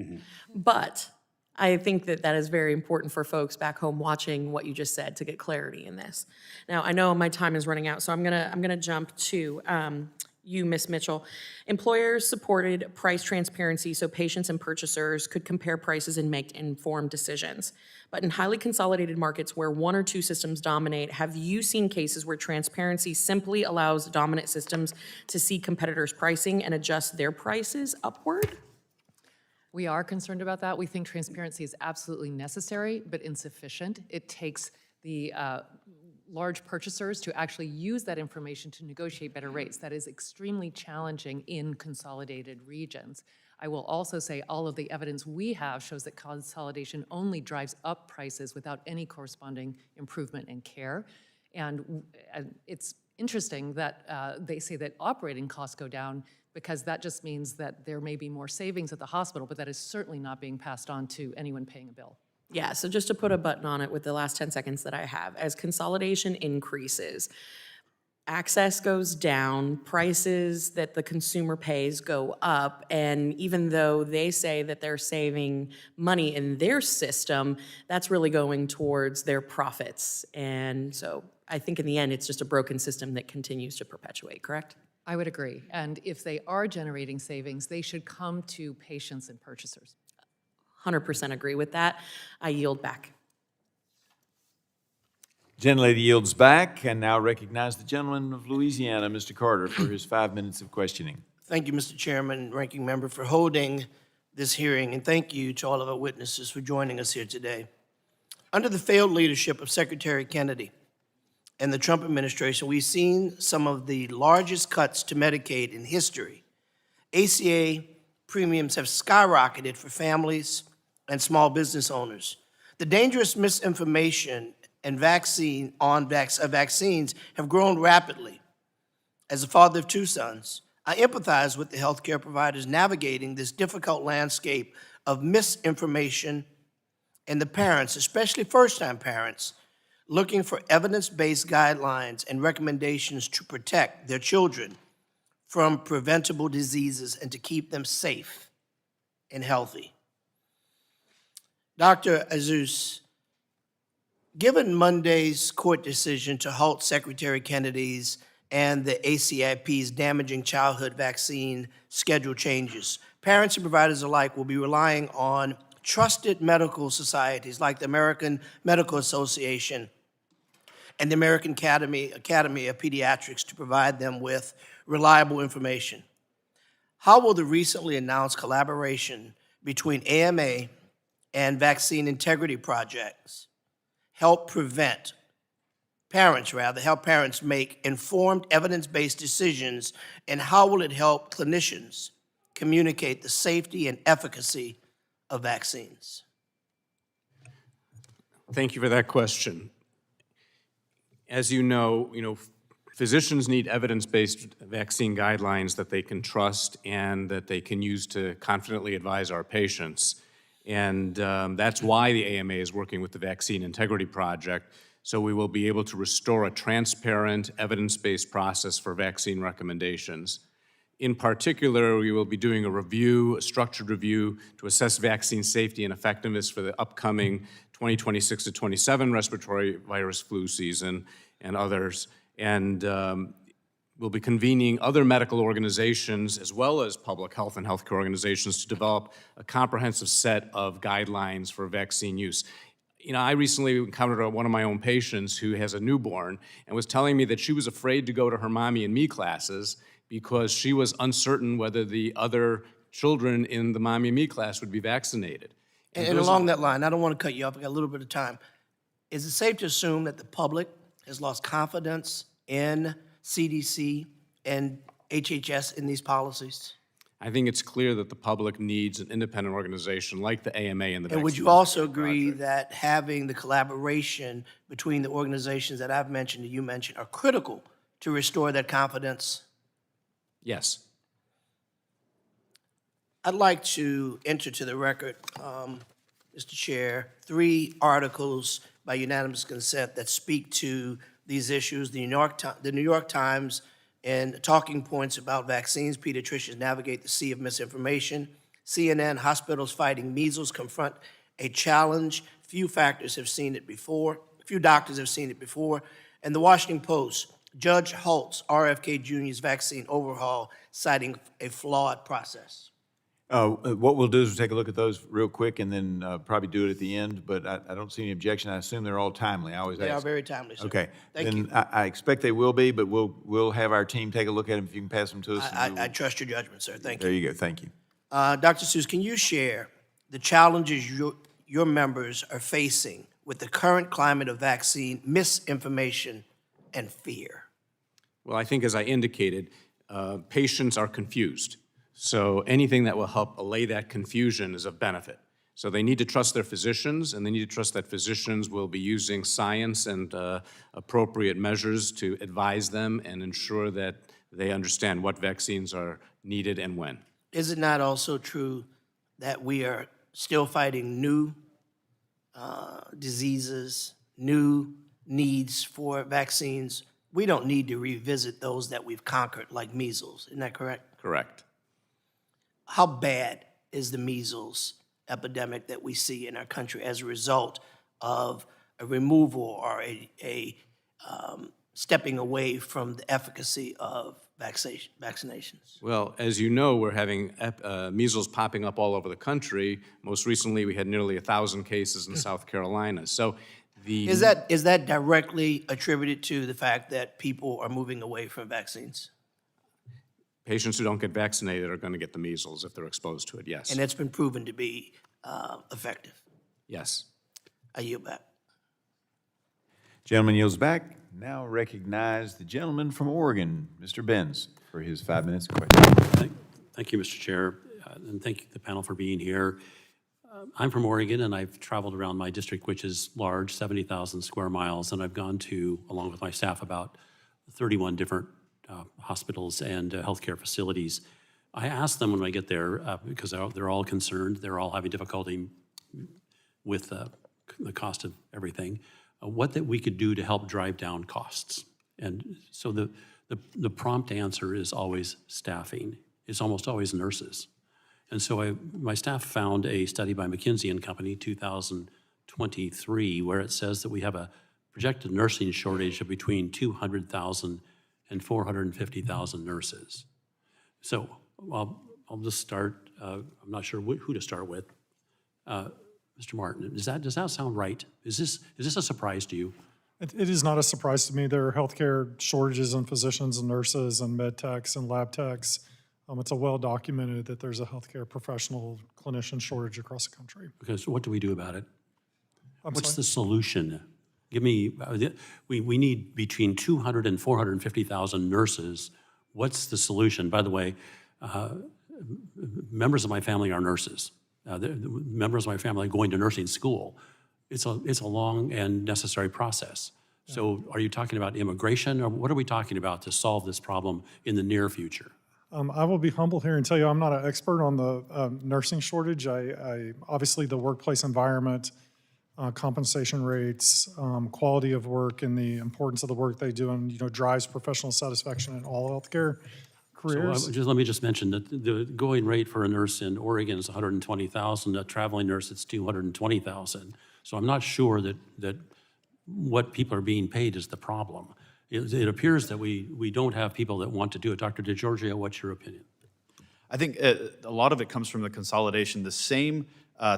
But I think that that is very important for folks back home watching what you just said to get clarity in this. Now, I know my time is running out, so I'm gonna jump to you, Ms. Mitchell. Employers supported price transparency so patients and purchasers could compare prices and make informed decisions. But in highly consolidated markets where one or two systems dominate, have you seen cases where transparency simply allows dominant systems to see competitors' pricing and adjust their prices upward? We are concerned about that. We think transparency is absolutely necessary, but insufficient. It takes the large purchasers to actually use that information to negotiate better rates. That is extremely challenging in consolidated regions. I will also say all of the evidence we have shows that consolidation only drives up prices without any corresponding improvement in care. And it's interesting that they say that operating costs go down because that just means that there may be more savings at the hospital, but that is certainly not being passed on to anyone paying a bill. Yeah, so just to put a button on it with the last 10 seconds that I have, as consolidation increases, access goes down, prices that the consumer pays go up, and even though they say that they're saving money in their system, that's really going towards their profits. And so I think in the end, it's just a broken system that continues to perpetuate, correct? I would agree. And if they are generating savings, they should come to patients and purchasers. 100% agree with that. I yield back. Gentlelady yields back and now recognize the gentleman of Louisiana, Mr. Carter, for his 5 minutes of questioning. Thank you, Mr. Chairman, Ranking Member, for holding this hearing, and thank you to all of our witnesses for joining us here today. Under the failed leadership of Secretary Kennedy and the Trump administration, we've seen some of the largest cuts to Medicaid in history. ACA premiums have skyrocketed for families and small business owners. The dangerous misinformation and vaccines have grown rapidly. As a father of two sons, I empathize with the healthcare providers navigating this difficult landscape of misinformation and the parents, especially first-time parents, looking for evidence-based guidelines and recommendations to protect their children from preventable diseases and to keep them safe and healthy. Dr. Azus, given Monday's court decision to halt Secretary Kennedy's and the ACIP's damaging childhood vaccine schedule changes, parents and providers alike will be relying on trusted medical societies like the American Medical Association and the American Academy of Pediatrics to provide them with reliable information. How will the recently announced collaboration between AMA and vaccine integrity projects help prevent help parents make informed, evidence-based decisions, and how will it help clinicians communicate the safety and efficacy of vaccines? Thank you for that question. As you know, physicians need evidence-based vaccine guidelines that they can trust and that they can use to confidently advise our patients. And that's why the AMA is working with the Vaccine Integrity Project, so we will be able to restore a transparent, evidence-based process for vaccine recommendations. In particular, we will be doing a structured review to assess vaccine safety and effectiveness for the upcoming 2026 to 27 respiratory virus flu season and others. And we'll be convening other medical organizations as well as public health and healthcare organizations to develop a comprehensive set of guidelines for vaccine use. I recently encountered one of my own patients who has a newborn and was telling me that she was afraid to go to her Mommy and Me classes because she was uncertain whether the other children in the Mommy and Me class would be vaccinated. And along that line, I don't want to cut you off, I got a little bit of time. Is it safe to assume that the public has lost confidence in CDC and HHS in these policies? I think it's clear that the public needs an independent organization like the AMA and the And would you also agree that having the collaboration between the organizations that I've mentioned and you mentioned are critical to restore that confidence? Yes. I'd like to enter to the record, Mr. Chair, 3 articles by unanimous consent that speak to these issues. The New York Times and Talking Points about vaccines, pediatricians navigate the sea of misinformation. CNN, hospitals fighting measles confront a challenge. Few doctors have seen it before. And the Washington Post, Judge Holt's RFK Jr.'s vaccine overhaul, citing a flawed process. What we'll do is we'll take a look at those real quick and then probably do it at the end, but I don't see any objection. I assume they're all timely. I always ask. They are very timely, sir. Okay. Thank you. I expect they will be, but we'll have our team take a look at them if you can pass them to us. I trust your judgment, sir. Thank you. There you go. Thank you. Dr. Seuss, can you share the challenges your members are facing with the current climate of vaccine misinformation and fear? Well, I think as I indicated, patients are confused. So anything that will help allay that confusion is of benefit. So they need to trust their physicians, and they need to trust that physicians will be using science and appropriate measures to advise them and ensure that they understand what vaccines are needed and when. Is it not also true that we are still fighting new diseases, new needs for vaccines? We don't need to revisit those that we've conquered, like measles. Isn't that correct? Correct. How bad is the measles epidemic that we see in our country as a result of a removal or a stepping away from the efficacy of vaccinations? Well, as you know, we're having measles popping up all over the country. Most recently, we had nearly 1,000 cases in South Carolina. So Is that directly attributed to the fact that people are moving away from vaccines? patients who don't get vaccinated are going to get the measles if they're exposed to it, yes. And it's been proven to be effective. Yes. I yield back. Gentleman yields back. Now recognize the gentleman from Oregon, Mr. Benz, for his 5 minutes of question. Thank you, Mr. Chair, and thank you, the panel, for being here. I'm from Oregon, and I've traveled around my district, which is large, 70,000 square miles, and I've gone to, along with my staff, about 31 different hospitals and healthcare facilities. I asked them when I get there, because they're all concerned, they're all having difficulty with the cost of everything, what that we could do to help drive down costs. And so the prompt answer is always staffing. It's almost always nurses. And so my staff found a study by McKinsey & Company, 2023, where it says that we have a projected nursing shortage of between 200,000 and 450,000 nurses. So I'll just start. I'm not sure who to start with. Mr. Martin, does that sound right? Is this a surprise to you? It is not a surprise to me. There are healthcare shortages in physicians and nurses and med techs and lab techs. It's a well documented that there's a healthcare professional clinician shortage across the country. Okay, so what do we do about it? I'm What's sorry? the solution? Give me, we need between 200 and 450,000 nurses. What's the solution? By the way, members of my family are nurses. Members of my family are going to nursing school. It's a long and necessary process. So are you talking about immigration, or what are we talking about to solve this problem in the near future? I will be humble here and tell you I'm not an expert on the nursing shortage. Obviously the workplace environment, compensation rates, quality of work, and the importance of the work they do, and drives professional satisfaction in all healthcare careers. So let me just mention that the going rate for a nurse in Oregon is $120,000. A traveling nurse, it's $220,000. So I'm not sure that what people are being paid is the problem. It appears that we don't have people that want to do it. Dr. DeGiorgio, what's your opinion? I think a lot of it comes from the consolidation. The same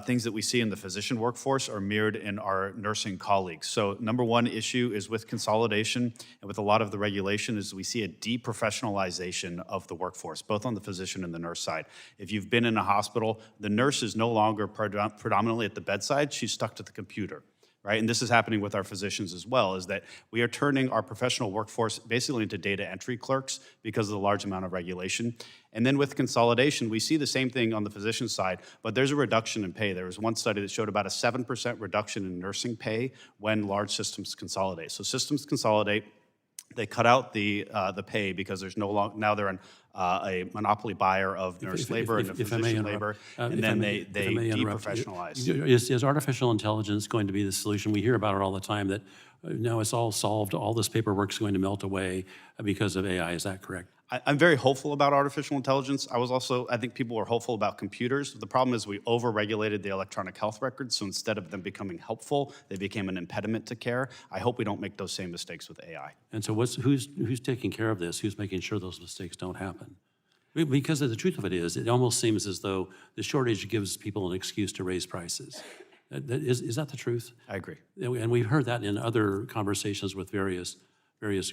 things that we see in the physician workforce are mirrored in our nursing colleagues. So number one issue is with consolidation and with a lot of the regulation is we see a deprofessionalization of the workforce, both on the physician and the nurse side. If you've been in a hospital, the nurse is no longer predominantly at the bedside, she's stuck to the computer. Right? And this is happening with our physicians as well, is that we are turning our professional workforce basically into data entry clerks because of the large amount of regulation. And then with consolidation, we see the same thing on the physician side, but there's a reduction in pay. There was one study that showed about a 7% reduction in nursing pay when large systems consolidate. So systems consolidate, they cut out the pay because there's no longer, now they're a monopoly buyer of nurse labor and physician labor, and then they deprofessionalize. Is artificial intelligence going to be the solution? We hear about it all the time, that now it's all solved, all this paperwork's going to melt away because of AI. Is that correct? I'm very hopeful about artificial intelligence. I think people were hopeful about computers. The problem is we over-regulated the electronic health records, so instead of them becoming helpful, they became an impediment to care. I hope we don't make those same mistakes with AI. And so who's taking care of this? Who's making sure those mistakes don't happen? Because the truth of it is, it almost seems as though the shortage gives people an excuse to raise prices. Is that the truth? I agree. And we've heard that in other conversations with various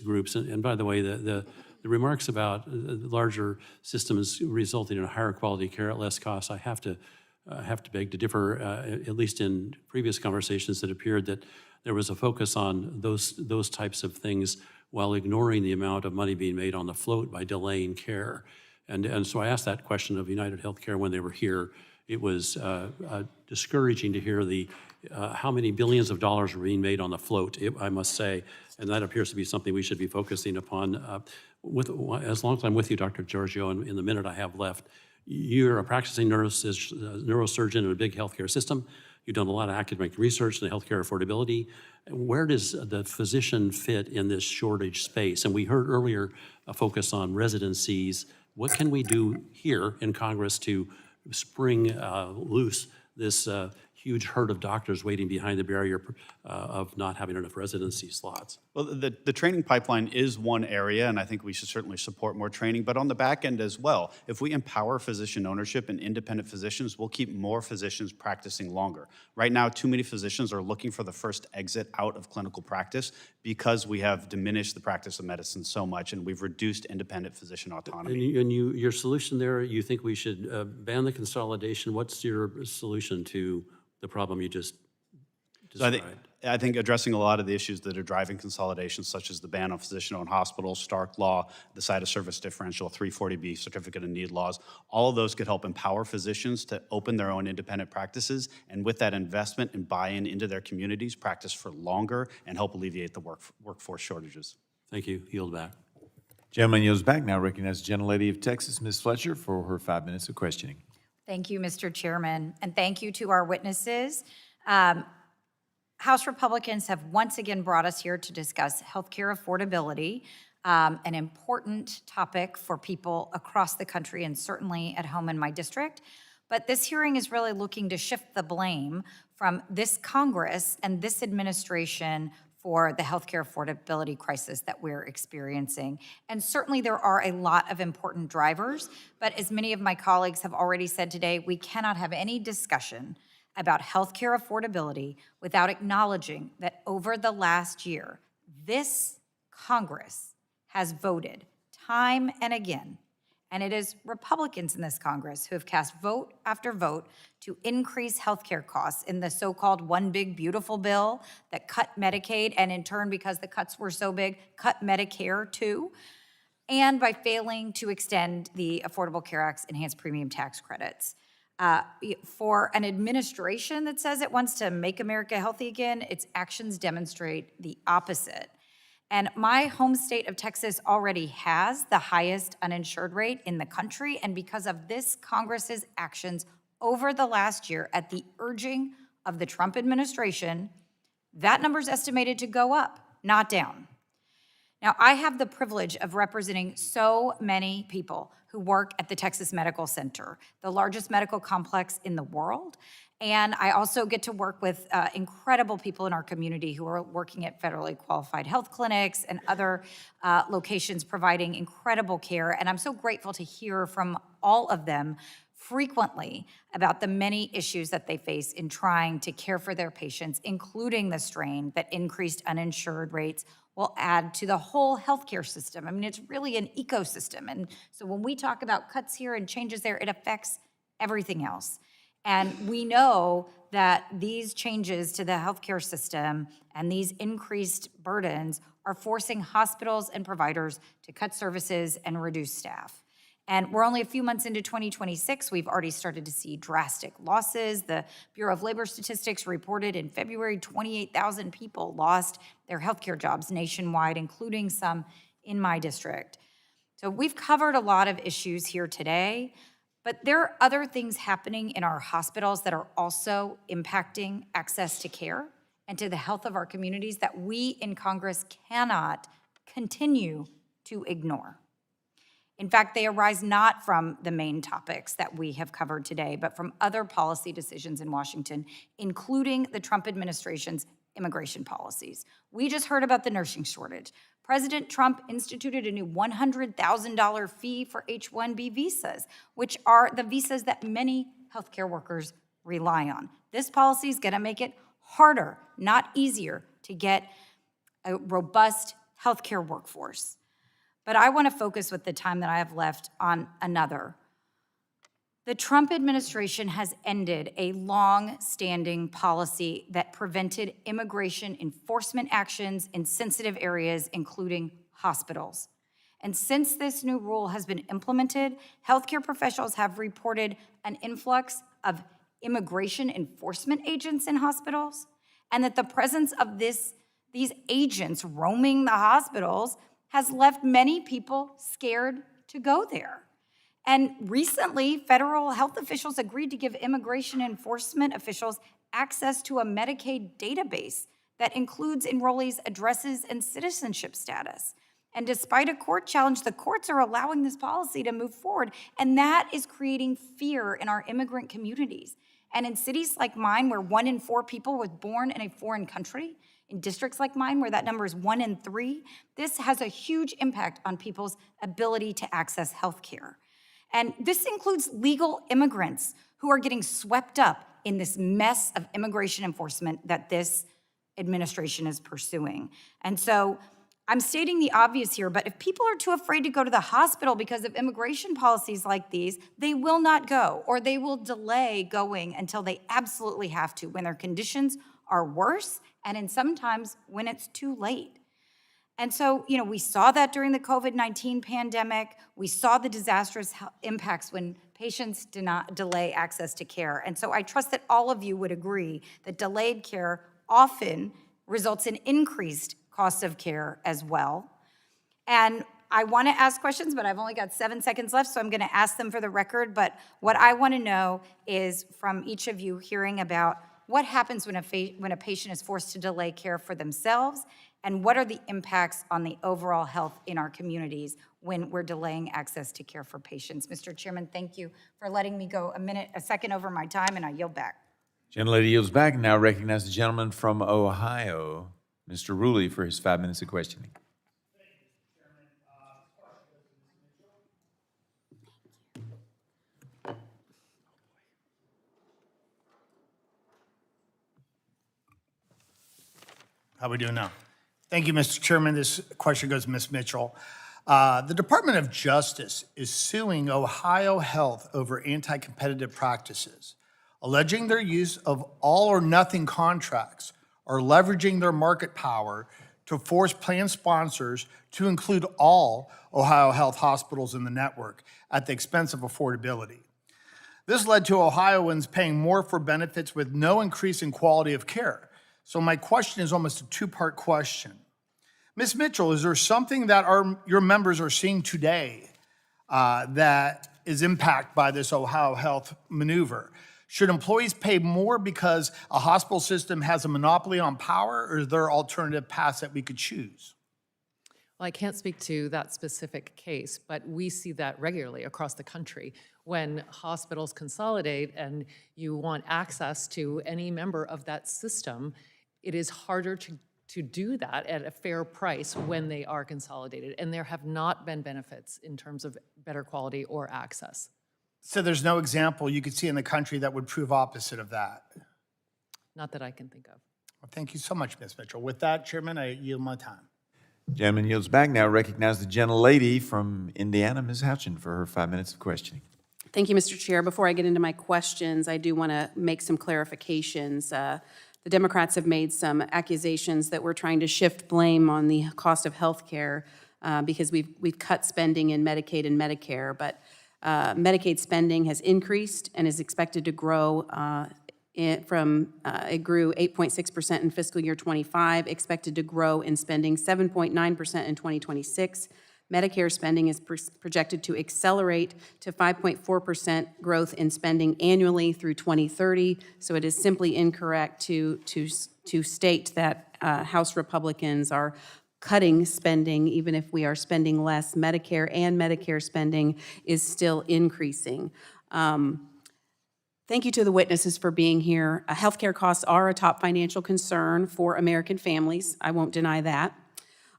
groups. And by the way, the remarks about larger systems resulting in higher quality care at less cost, I have to beg to differ. At least in previous conversations, it appeared that there was a focus on those types of things while ignoring the amount of money being made on the float by delaying care. And so I asked that question of United Healthcare when they were here. It was discouraging to hear how many billions of dollars were being made on the float, I must say, and that appears to be something we should be focusing upon. As long as I'm with you, Dr. Giorgio, and in the minute I have left, you're a practicing neurosurgeon in a big healthcare system. You've done a lot of academic research in healthcare affordability. Where does the physician fit in this shortage space? And we heard earlier a focus on residencies. What can we do here in Congress to spring loose this huge herd of doctors waiting behind the barrier of not having enough residency slots? Well, the training pipeline is one area, and I think we should certainly support more training, but on the back end as well. If we empower physician ownership and independent physicians, we'll keep more physicians practicing longer. Right now, too many physicians are looking for the first exit out of clinical practice because we have diminished the practice of medicine so much, and we've reduced independent physician autonomy. And your solution there, you think we should ban the consolidation? What's your solution to the problem you just described? So I think addressing a lot of the issues that are driving consolidation, such as the ban on physician-owned hospitals, Stark Law, the site of service differential, 340B, certificate of need laws, all of those could help empower physicians to open their own independent practices, and with that investment and buy-in into their communities, practice for longer and help alleviate the workforce shortages. Thank you. Yield back. Gentleman yields back. Now recognize the gentlelady of Texas, Ms. Fletcher, for her 5 minutes of questioning. Thank you, Mr. Chairman, and thank you to our witnesses. House Republicans have once again brought us here to discuss healthcare affordability, an important topic for people across the country and certainly at home in my district. But this hearing is really looking to shift the blame from this Congress and this administration for the healthcare affordability crisis that we're experiencing. And certainly there are a lot of important drivers, but as many of my colleagues have already said today, we cannot have any discussion about healthcare affordability without acknowledging that over the last year, this Congress has voted time and again And it is Republicans in this Congress who have cast vote after vote to increase healthcare costs in the so-called One Big Beautiful bill that cut Medicaid, and in turn, because the cuts were so big, cut Medicare too, and by failing to extend the Affordable Care Act's enhanced premium tax credits. For an administration that says it wants to make America healthy again, its actions demonstrate the opposite. And my home state of Texas already has the highest uninsured rate in the country, and because of this Congress's actions over the last year at the urging of the Trump administration, that number is estimated to go up, not down. Now, I have the privilege of representing so many people who work at the Texas Medical Center, the largest medical complex in the world. And I also get to work with incredible people in our community who are working at federally qualified health clinics and other locations providing incredible care. And I'm so grateful to hear from all of them frequently about the many issues that they face in trying to care for their patients, including the strain that increased uninsured rates will add to the whole healthcare system. I mean, it's really an ecosystem. And so when we talk about cuts here and changes there, it affects everything else. And we know that these changes to the healthcare system and these increased burdens are forcing hospitals and providers to cut services and reduce staff. And we're only a few months into 2026. We've already started to see drastic losses. The Bureau of Labor Statistics reported in February 28,000 people lost their healthcare jobs nationwide, including some in my district. So we've covered a lot of issues here today, but there are other things happening in our hospitals that are also impacting access to care and to the health of our communities that we in Congress cannot continue to ignore. In fact, they arise not from the main topics that we have covered today, but from other policy decisions in Washington, including the Trump administration's immigration policies. We just heard about the nursing shortage. President Trump instituted a new $100,000 fee for H-1B visas, which are the visas that many healthcare workers rely on. This policy is going to make it harder, not easier, to get a robust healthcare workforce. But I want to focus with the time that I have left on another. The Trump administration has ended a long-standing policy that prevented immigration enforcement actions in sensitive areas, including hospitals. And since this new rule has been implemented, healthcare professionals have reported an influx of immigration enforcement agents in hospitals, and that the presence of these agents roaming the hospitals has left many people scared to go there. And recently, federal health officials agreed to give immigration enforcement officials access to a Medicaid database that includes enrollees' addresses and citizenship status. And despite a court challenge, the courts are allowing this policy to move forward, and that is creating fear in our immigrant communities. And in cities like mine, where 1 in 4 people was born in a foreign country, in districts like mine, where that number is 1 in 3, this has a huge impact on people's ability to access health care. And this includes legal immigrants who are getting swept up in this mess of immigration enforcement that this administration is pursuing. And so I'm stating the obvious here, but if people are too afraid to go to the hospital because of immigration policies like these, they will not go, or they will delay going until they absolutely have to, when their conditions are worse, and in sometimes when it's too late. And so, we saw that during the COVID-19 pandemic. We saw the disastrous impacts when patients did not delay access to care. And so I trust that all of you would agree that delayed care often results in increased costs of care as well. And I want to ask questions, but I've only got 7 seconds left, so I'm going to ask them for the record. But what I want to know is from each of you hearing about what happens when a patient is forced to delay care for themselves, and what are the impacts on the overall health in our communities when we're delaying access to care for patients. Mr. Chairman, thank you for letting me go a second over my time, and I yield back. Gentlelady yields back, and now recognize the gentleman from Ohio, Mr. Ruley, for his 5 minutes of questioning. How are we doing now? Thank you, Mr. Chairman. This question goes to Ms. Mitchell. The Department of Justice is suing Ohio Health over anti-competitive practices, alleging their use of all or nothing contracts or leveraging their market power to force plan sponsors to include all Ohio Health hospitals in the network at the expense of affordability. This led to Ohioans paying more for benefits with no increase in quality of care. So my question is almost a two-part question. Ms. Mitchell, is there something that your members are seeing today that is impacted by this Ohio Health maneuver? Should employees pay more because a hospital system has a monopoly on power, or is there alternative paths that we could choose? Well, I can't speak to that specific case, but we see that regularly across the country. When hospitals consolidate and you want access to any member of that system, it is harder to do that at a fair price when they are consolidated. And there have not been benefits in terms of better quality or access. So there's no example you could see in the country that would prove opposite of that? Not that I can think of. Well, thank you so much, Ms. Mitchell. With that, Chairman, I yield my time. Gentleman yields back. Now recognize the gentlelady from Indiana, Ms. Houchin, for her 5 minutes of questioning. Thank you, Mr. Chair. Before I get into my questions, I do want to make some clarifications. The Democrats have made some accusations that we're trying to shift blame on the cost of health care because we've cut spending in Medicaid and Medicare, but Medicaid spending has increased and is expected to grow it grew 8.6% in fiscal year 25, expected to grow in spending 7.9% in 2026. Medicare spending is projected to accelerate to 5.4% growth in spending annually through 2030. So it is simply incorrect to state that House Republicans are cutting spending, even if we are spending less. Medicare and Medicare spending is still increasing. Thank you to the witnesses for being here. Healthcare costs are a top financial concern for American families. I won't deny that.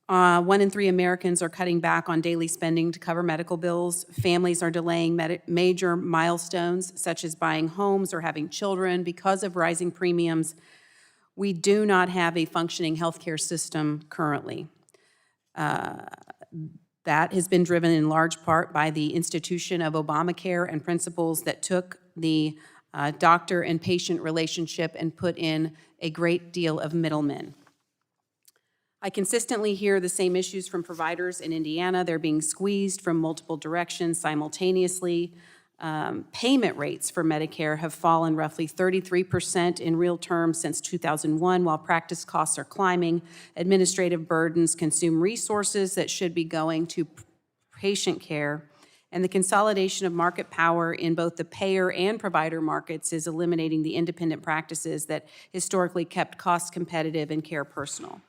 1 in 3 Americans are cutting back on daily spending to cover medical bills. Families are delaying major milestones, such as buying homes or having children, because of rising premiums. We do not have a functioning healthcare system currently. That has been driven in large part by the institution of Obamacare and principles that took the doctor and patient relationship and put in a great deal of middlemen. I consistently hear the same issues from providers in Indiana. They're being squeezed from multiple directions simultaneously. Payment rates for Medicare have fallen roughly 33% in real terms since 2001, while practice costs are climbing. Administrative burdens consume resources that should be going to patient care. And the consolidation of market power in both the payer and provider markets is eliminating the independent practices that historically kept costs competitive and care personal.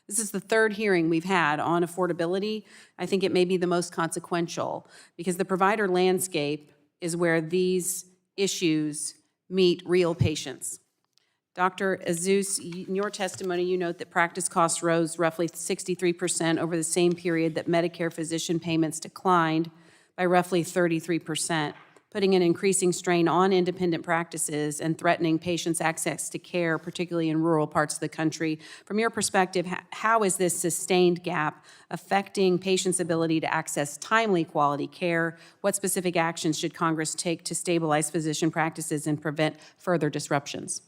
This is the third hearing we've had on affordability. I think it may be the most consequential because the provider landscape is where these issues meet real patients. Dr. Azus, in your testimony, you note that practice costs rose roughly 63% over the same period that Medicare physician payments declined by roughly 33%, putting an increasing strain on independent practices and threatening patients' access to care, particularly in rural parts of the country. From your perspective, how is this sustained gap affecting patients' ability to access timely quality care? What specific actions should Congress take to stabilize physician practices and prevent further disruptions?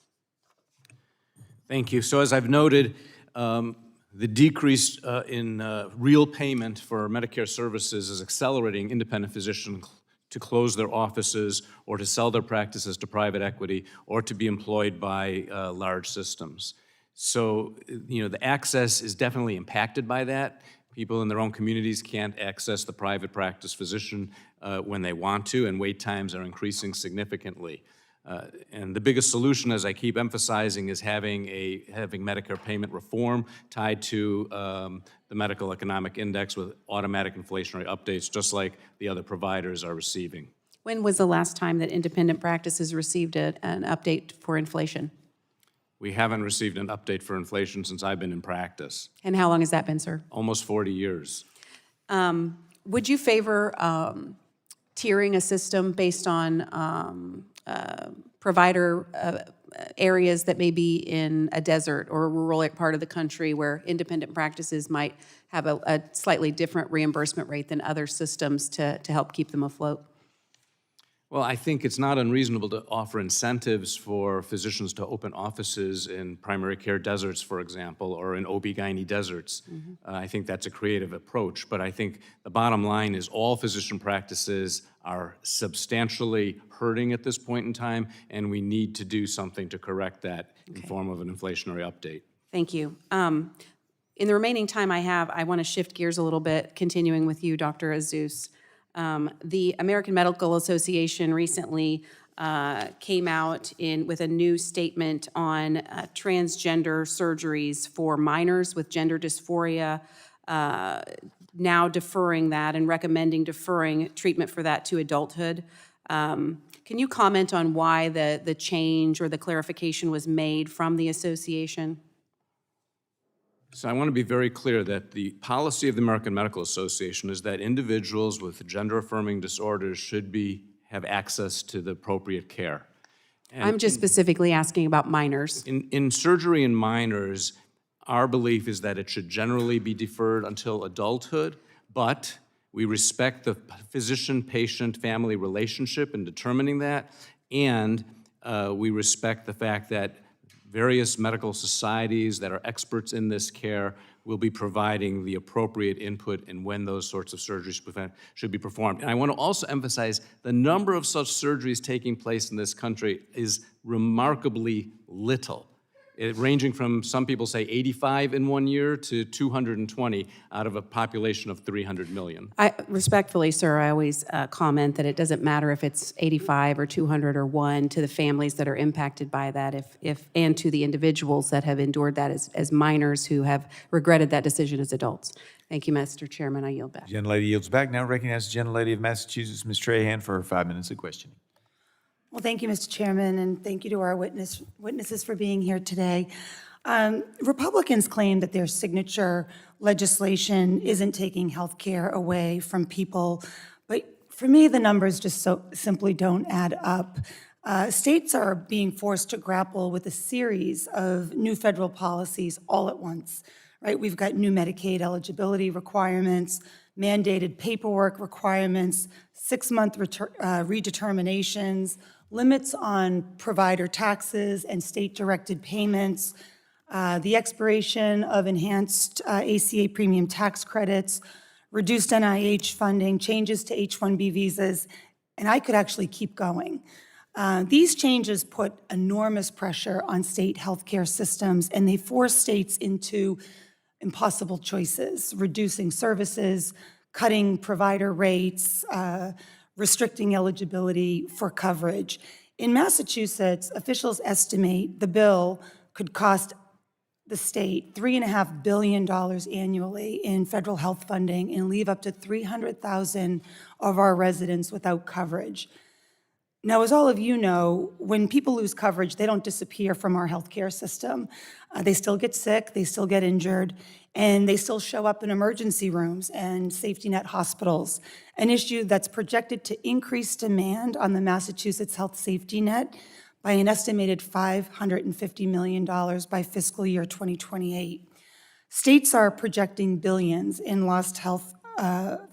Thank you. So as I've noted, the decrease in real payment for Medicare services is accelerating independent physicians to close their offices or to sell their practices to private equity or to be employed by large systems. So, the access is definitely impacted by that. People in their own communities can't access the private practice physician when they want to, and wait times are increasing significantly. And the biggest solution, as I keep emphasizing, is having Medicare payment reform tied to the Medical Economic Index with automatic inflationary updates, just like the other providers are receiving. When was the last time that independent practices received an update for inflation? We haven't received an update for inflation since I've been in practice. And how long has that been, sir? Almost 40 years. Would you favor tiering a system based on provider areas that may be in a desert or a rural part of the country where independent practices might have a slightly different reimbursement rate than other systems to help keep them afloat? Well, I think it's not unreasonable to offer incentives for physicians to open offices in primary care deserts, for example, or in OB-GYN deserts. I think that's a creative approach, but I think the bottom line is all physician practices are substantially hurting at this point in time, and we need to do something to correct that in form of an inflationary update. Thank you. In the remaining time I have, I want to shift gears a little bit, continuing with you, Dr. Azus. The American Medical Association recently came out with a new statement on transgender surgeries for minors with gender dysphoria, now deferring that and recommending deferring treatment for that to adulthood. Can you comment on why the change or the clarification was made from the association? So I want to be very clear that the policy of the American Medical Association is that individuals with gender-affirming disorders should have access to the appropriate care. And I'm just specifically asking about minors. in surgery in minors, our belief is that it should generally be deferred until adulthood, but we respect the physician-patient family relationship in determining that, and we respect the fact that various medical societies that are experts in this care will be providing the appropriate input in when those sorts of surgeries should be performed. And I want to also emphasize the number of such surgeries taking place in this country is remarkably little. Ranging from, some people say 85 in 1 year to 220 out of a population of 300 million. Respectfully, sir, I always comment that it doesn't matter if it's 85 or 200 or 1 to the families that are impacted by that, and to the individuals that have endured that as minors who have regretted that decision as adults. Thank you, Mr. Chairman. I yield back. Gentlelady yields back. Now recognize the Gentlelady of Massachusetts, Ms. Trahan, for her 5 minutes of questioning. Well, thank you, Mr. Chairman, and thank you to our witnesses for being here today. Republicans claim that their signature legislation isn't taking health care away from people, but for me, the numbers just simply don't add up. States are being forced to grapple with a series of new federal policies all at once, right? We've got new Medicaid eligibility requirements, mandated paperwork requirements, 6-month redeterminations, limits on provider taxes and state-directed payments, the expiration of enhanced ACA premium tax credits, reduced NIH funding, changes to H-1B visas, and I could actually keep going. These changes put enormous pressure on state healthcare systems, and they force states into impossible choices, reducing services, cutting provider rates, restricting eligibility for coverage. In Massachusetts, officials estimate the bill could cost the state $3.5 billion annually in federal health funding and leave up to 300,000 of our residents without coverage. Now, as all of you know, when people lose coverage, they don't disappear from our healthcare system. They still get sick, they still get injured, and they still show up in emergency rooms and safety net hospitals, an issue that's projected to increase demand on the Massachusetts health safety net by an estimated $550 million by fiscal year 2028. States are projecting billions in lost health,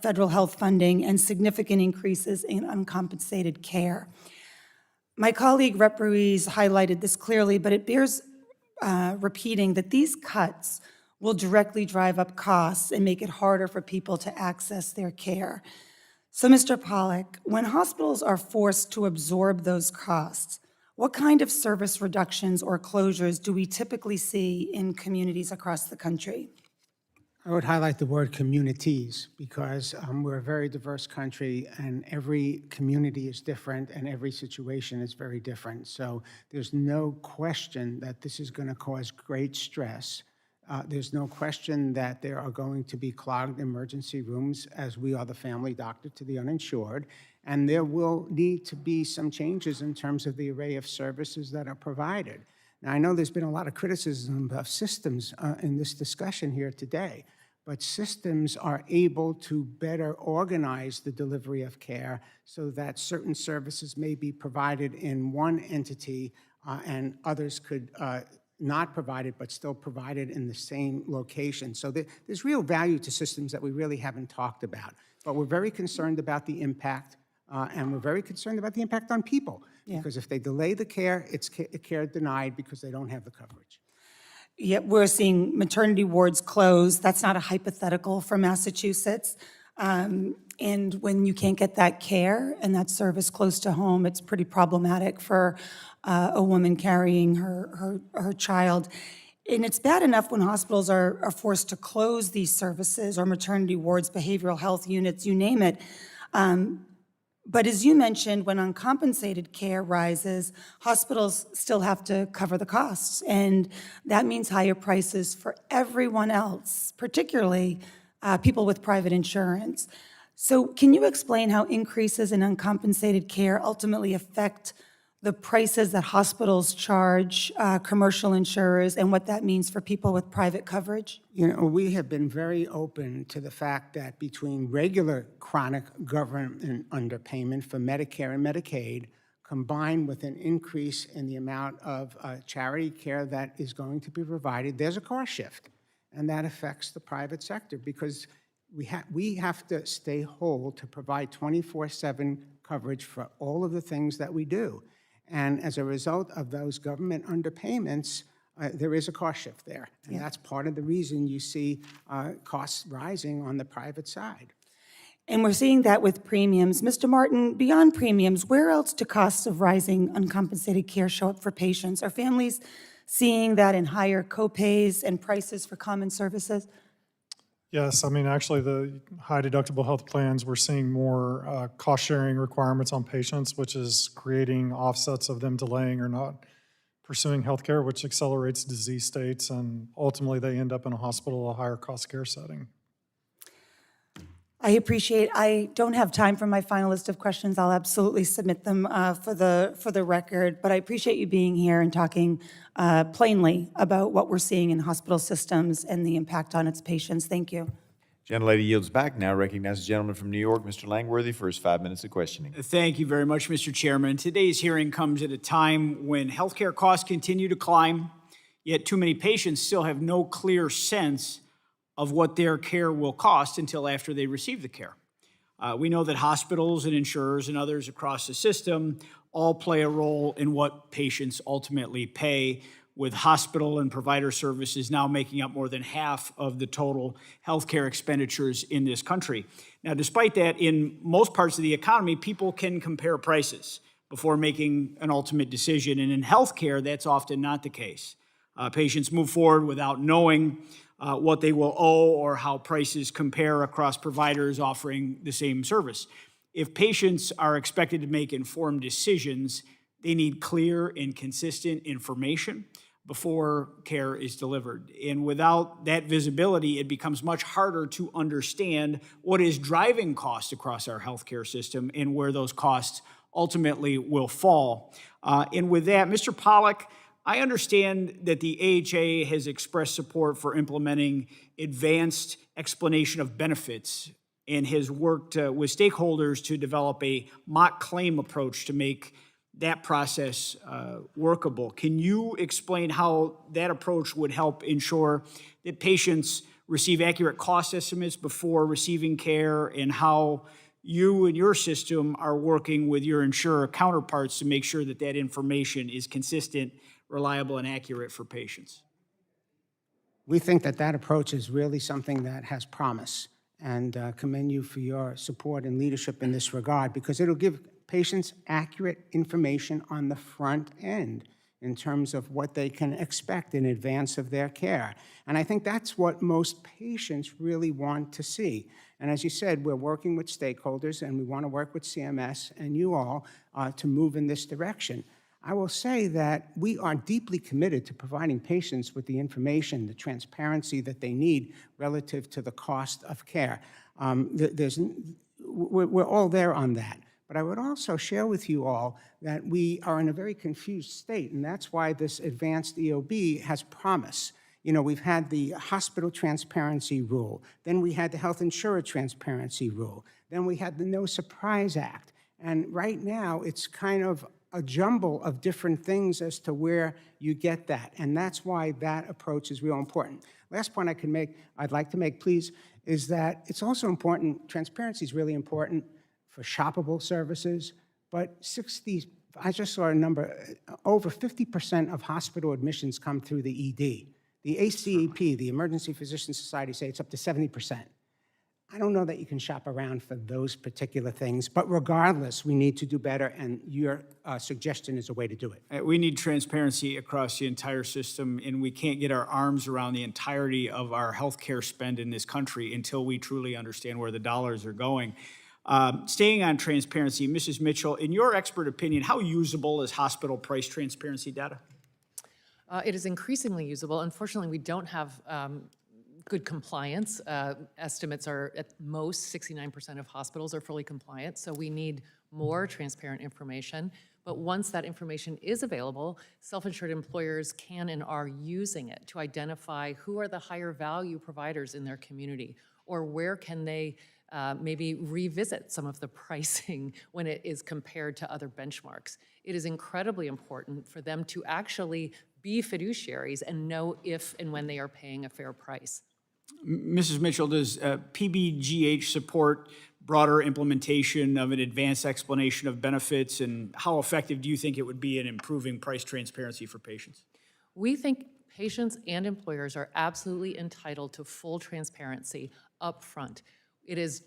federal health funding and significant increases in uncompensated care. My colleague, Rep. Ruiz, highlighted this clearly, but it bears repeating that these cuts will directly drive up costs and make it harder for people to access their care. So, Mr. Pollack, when hospitals are forced to absorb those costs, what kind of service reductions or closures do we typically see in communities across the country? I would highlight the word communities because we're a very diverse country and every community is different and every situation is very different. So there's no question that this is going to cause great stress. There's no question that there are going to be clogged emergency rooms as we are the family doctor to the uninsured. And there will need to be some changes in terms of the array of services that are provided. Now, I know there's been a lot of criticism of systems in this discussion here today, but systems are able to better organize the delivery of care so that certain services may be provided in one entity and others could not provide it, but still provided in the same location. So there's real value to systems that we really haven't talked about. But we're very concerned about the impact, and we're very concerned about the impact on people. Because if they delay the care, it's care denied because they don't have the coverage. Yet we're seeing maternity wards close. That's not a hypothetical for Massachusetts. And when you can't get that care and that service close to home, it's pretty problematic for a woman carrying her child. And it's bad enough when hospitals are forced to close these services or maternity wards, behavioral health units, you name it. But as you mentioned, when uncompensated care rises, hospitals still have to cover the costs. And that means higher prices for everyone else, particularly people with private insurance. So can you explain how increases in uncompensated care ultimately affect the prices that hospitals charge commercial insurers and what that means for people with private coverage? You know, we have been very open to the fact that between regular chronic government underpayment for Medicare and Medicaid, combined with an increase in the amount of charity care that is going to be provided, there's a cost shift. And that affects the private sector because we have to stay whole to provide 24/7 coverage for all of the things that we do. And as a result of those government underpayments, there is a cost shift there. And that's part of the reason you see costs rising on the private side. And we're seeing that with premiums. Mr. Martin, beyond premiums, where else do costs of rising uncompensated care show up for patients? Are families seeing that in higher copays and prices for common services? Yes, I mean, actually, the high deductible health plans, we're seeing more cost-sharing requirements on patients, which is creating offsets of them delaying or not pursuing healthcare, which accelerates disease states, and ultimately they end up in a hospital, a higher cost care setting. I don't have time for my final list of questions. I'll absolutely submit them for the record, but I appreciate you being here and talking plainly about what we're seeing in hospital systems and the impact on its patients. Thank you. Gentlelady yields back. Now recognizes the gentleman from New York, Mr. Langworthy, for his 5 minutes of questioning. Thank you very much, Mr. Chairman. Today's hearing comes at a time when healthcare costs continue to climb, yet too many patients still have no clear sense of what their care will cost until after they receive the care. We know that hospitals and insurers and others across the system all play a role in what patients ultimately pay, with hospital and provider services now making up more than half of the total healthcare expenditures in this country. Now, despite that, in most parts of the economy, people can compare prices before making an ultimate decision, and in healthcare, that's often not the case. Patients move forward without knowing what they will owe or how prices compare across providers offering the same service. If patients are expected to make informed decisions, they need clear and consistent information before care is delivered. And without that visibility, it becomes much harder to understand what is driving costs across our healthcare system and where those costs ultimately will fall. And with that, Mr. Pollack, I understand that the AHA has expressed support for implementing advanced explanation of benefits and has worked with stakeholders to develop a mock claim approach to make that process workable. Can you explain how that approach would help ensure that patients receive accurate cost estimates before receiving care, and how you and your system are working with your insurer counterparts to make sure that that information is consistent, reliable, and accurate for patients? We think that that approach is really something that has promise, and commend you for your support and leadership in this regard, because it'll give patients accurate information on the front end in terms of what they can expect in advance of their care. And I think that's what most patients really want to see. And as you said, we're working with stakeholders, and we want to work with CMS and you all to move in this direction. I will say that we are deeply committed to providing patients with the information, the transparency that they need relative to the cost of care. We're all there on that. But I would also share with you all that we are in a very confused state, and that's why this advanced EOB has promise. You know, we've had the hospital transparency rule, then we had the health insurer transparency rule, then we had the No Surprise Act. And right now, it's kind of a jumble of different things as to where you get that. And that's why that approach is real important. Last point I'd like to make, please, is that it's also important, transparency is really important for shoppable services, but I just saw a number, over 50% of hospital admissions come through the ED. The ACEP, the Emergency Physician Society, say it's up to 70%. I don't know that you can shop around for those particular things, but regardless, we need to do better, and your suggestion is a way to do it. We need transparency across the entire system, and we can't get our arms around the entirety of our healthcare spend in this country until we truly understand where the dollars are going. Staying on transparency, Mrs. Mitchell, in your expert opinion, how usable is hospital price transparency data? It is increasingly usable. Unfortunately, we don't have good compliance. Estimates are at most 69% of hospitals are fully compliant, so we need more transparent information. But once that information is available, self-insured employers can and are using it to identify who are the higher value providers in their community, or where can they maybe revisit some of the pricing when it is compared to other benchmarks. It is incredibly important for them to actually be fiduciaries and know if and when they are paying a fair price. Mrs. Mitchell, does PBGH support broader implementation of an advanced explanation of benefits, and how effective do you think it would be in improving price transparency for patients? We think patients and employers are absolutely entitled to full transparency up front. It is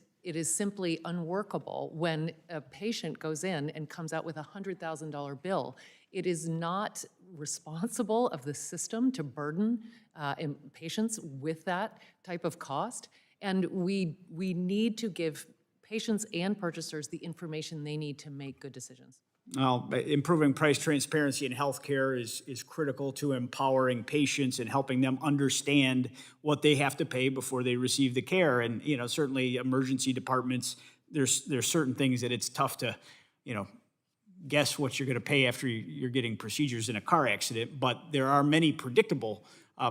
simply unworkable when a patient goes in and comes out with a $100,000 bill. It is not responsible of the system to burden patients with that type of cost, and we need to give patients and purchasers the information they need to make good decisions. Well, improving price transparency in healthcare is critical to empowering patients and helping them understand what they have to pay before they receive the care. And, you know, certainly emergency departments, there's certain things that it's tough to, you know, guess what you're going to pay after you're getting procedures in a car accident. But there are many predictable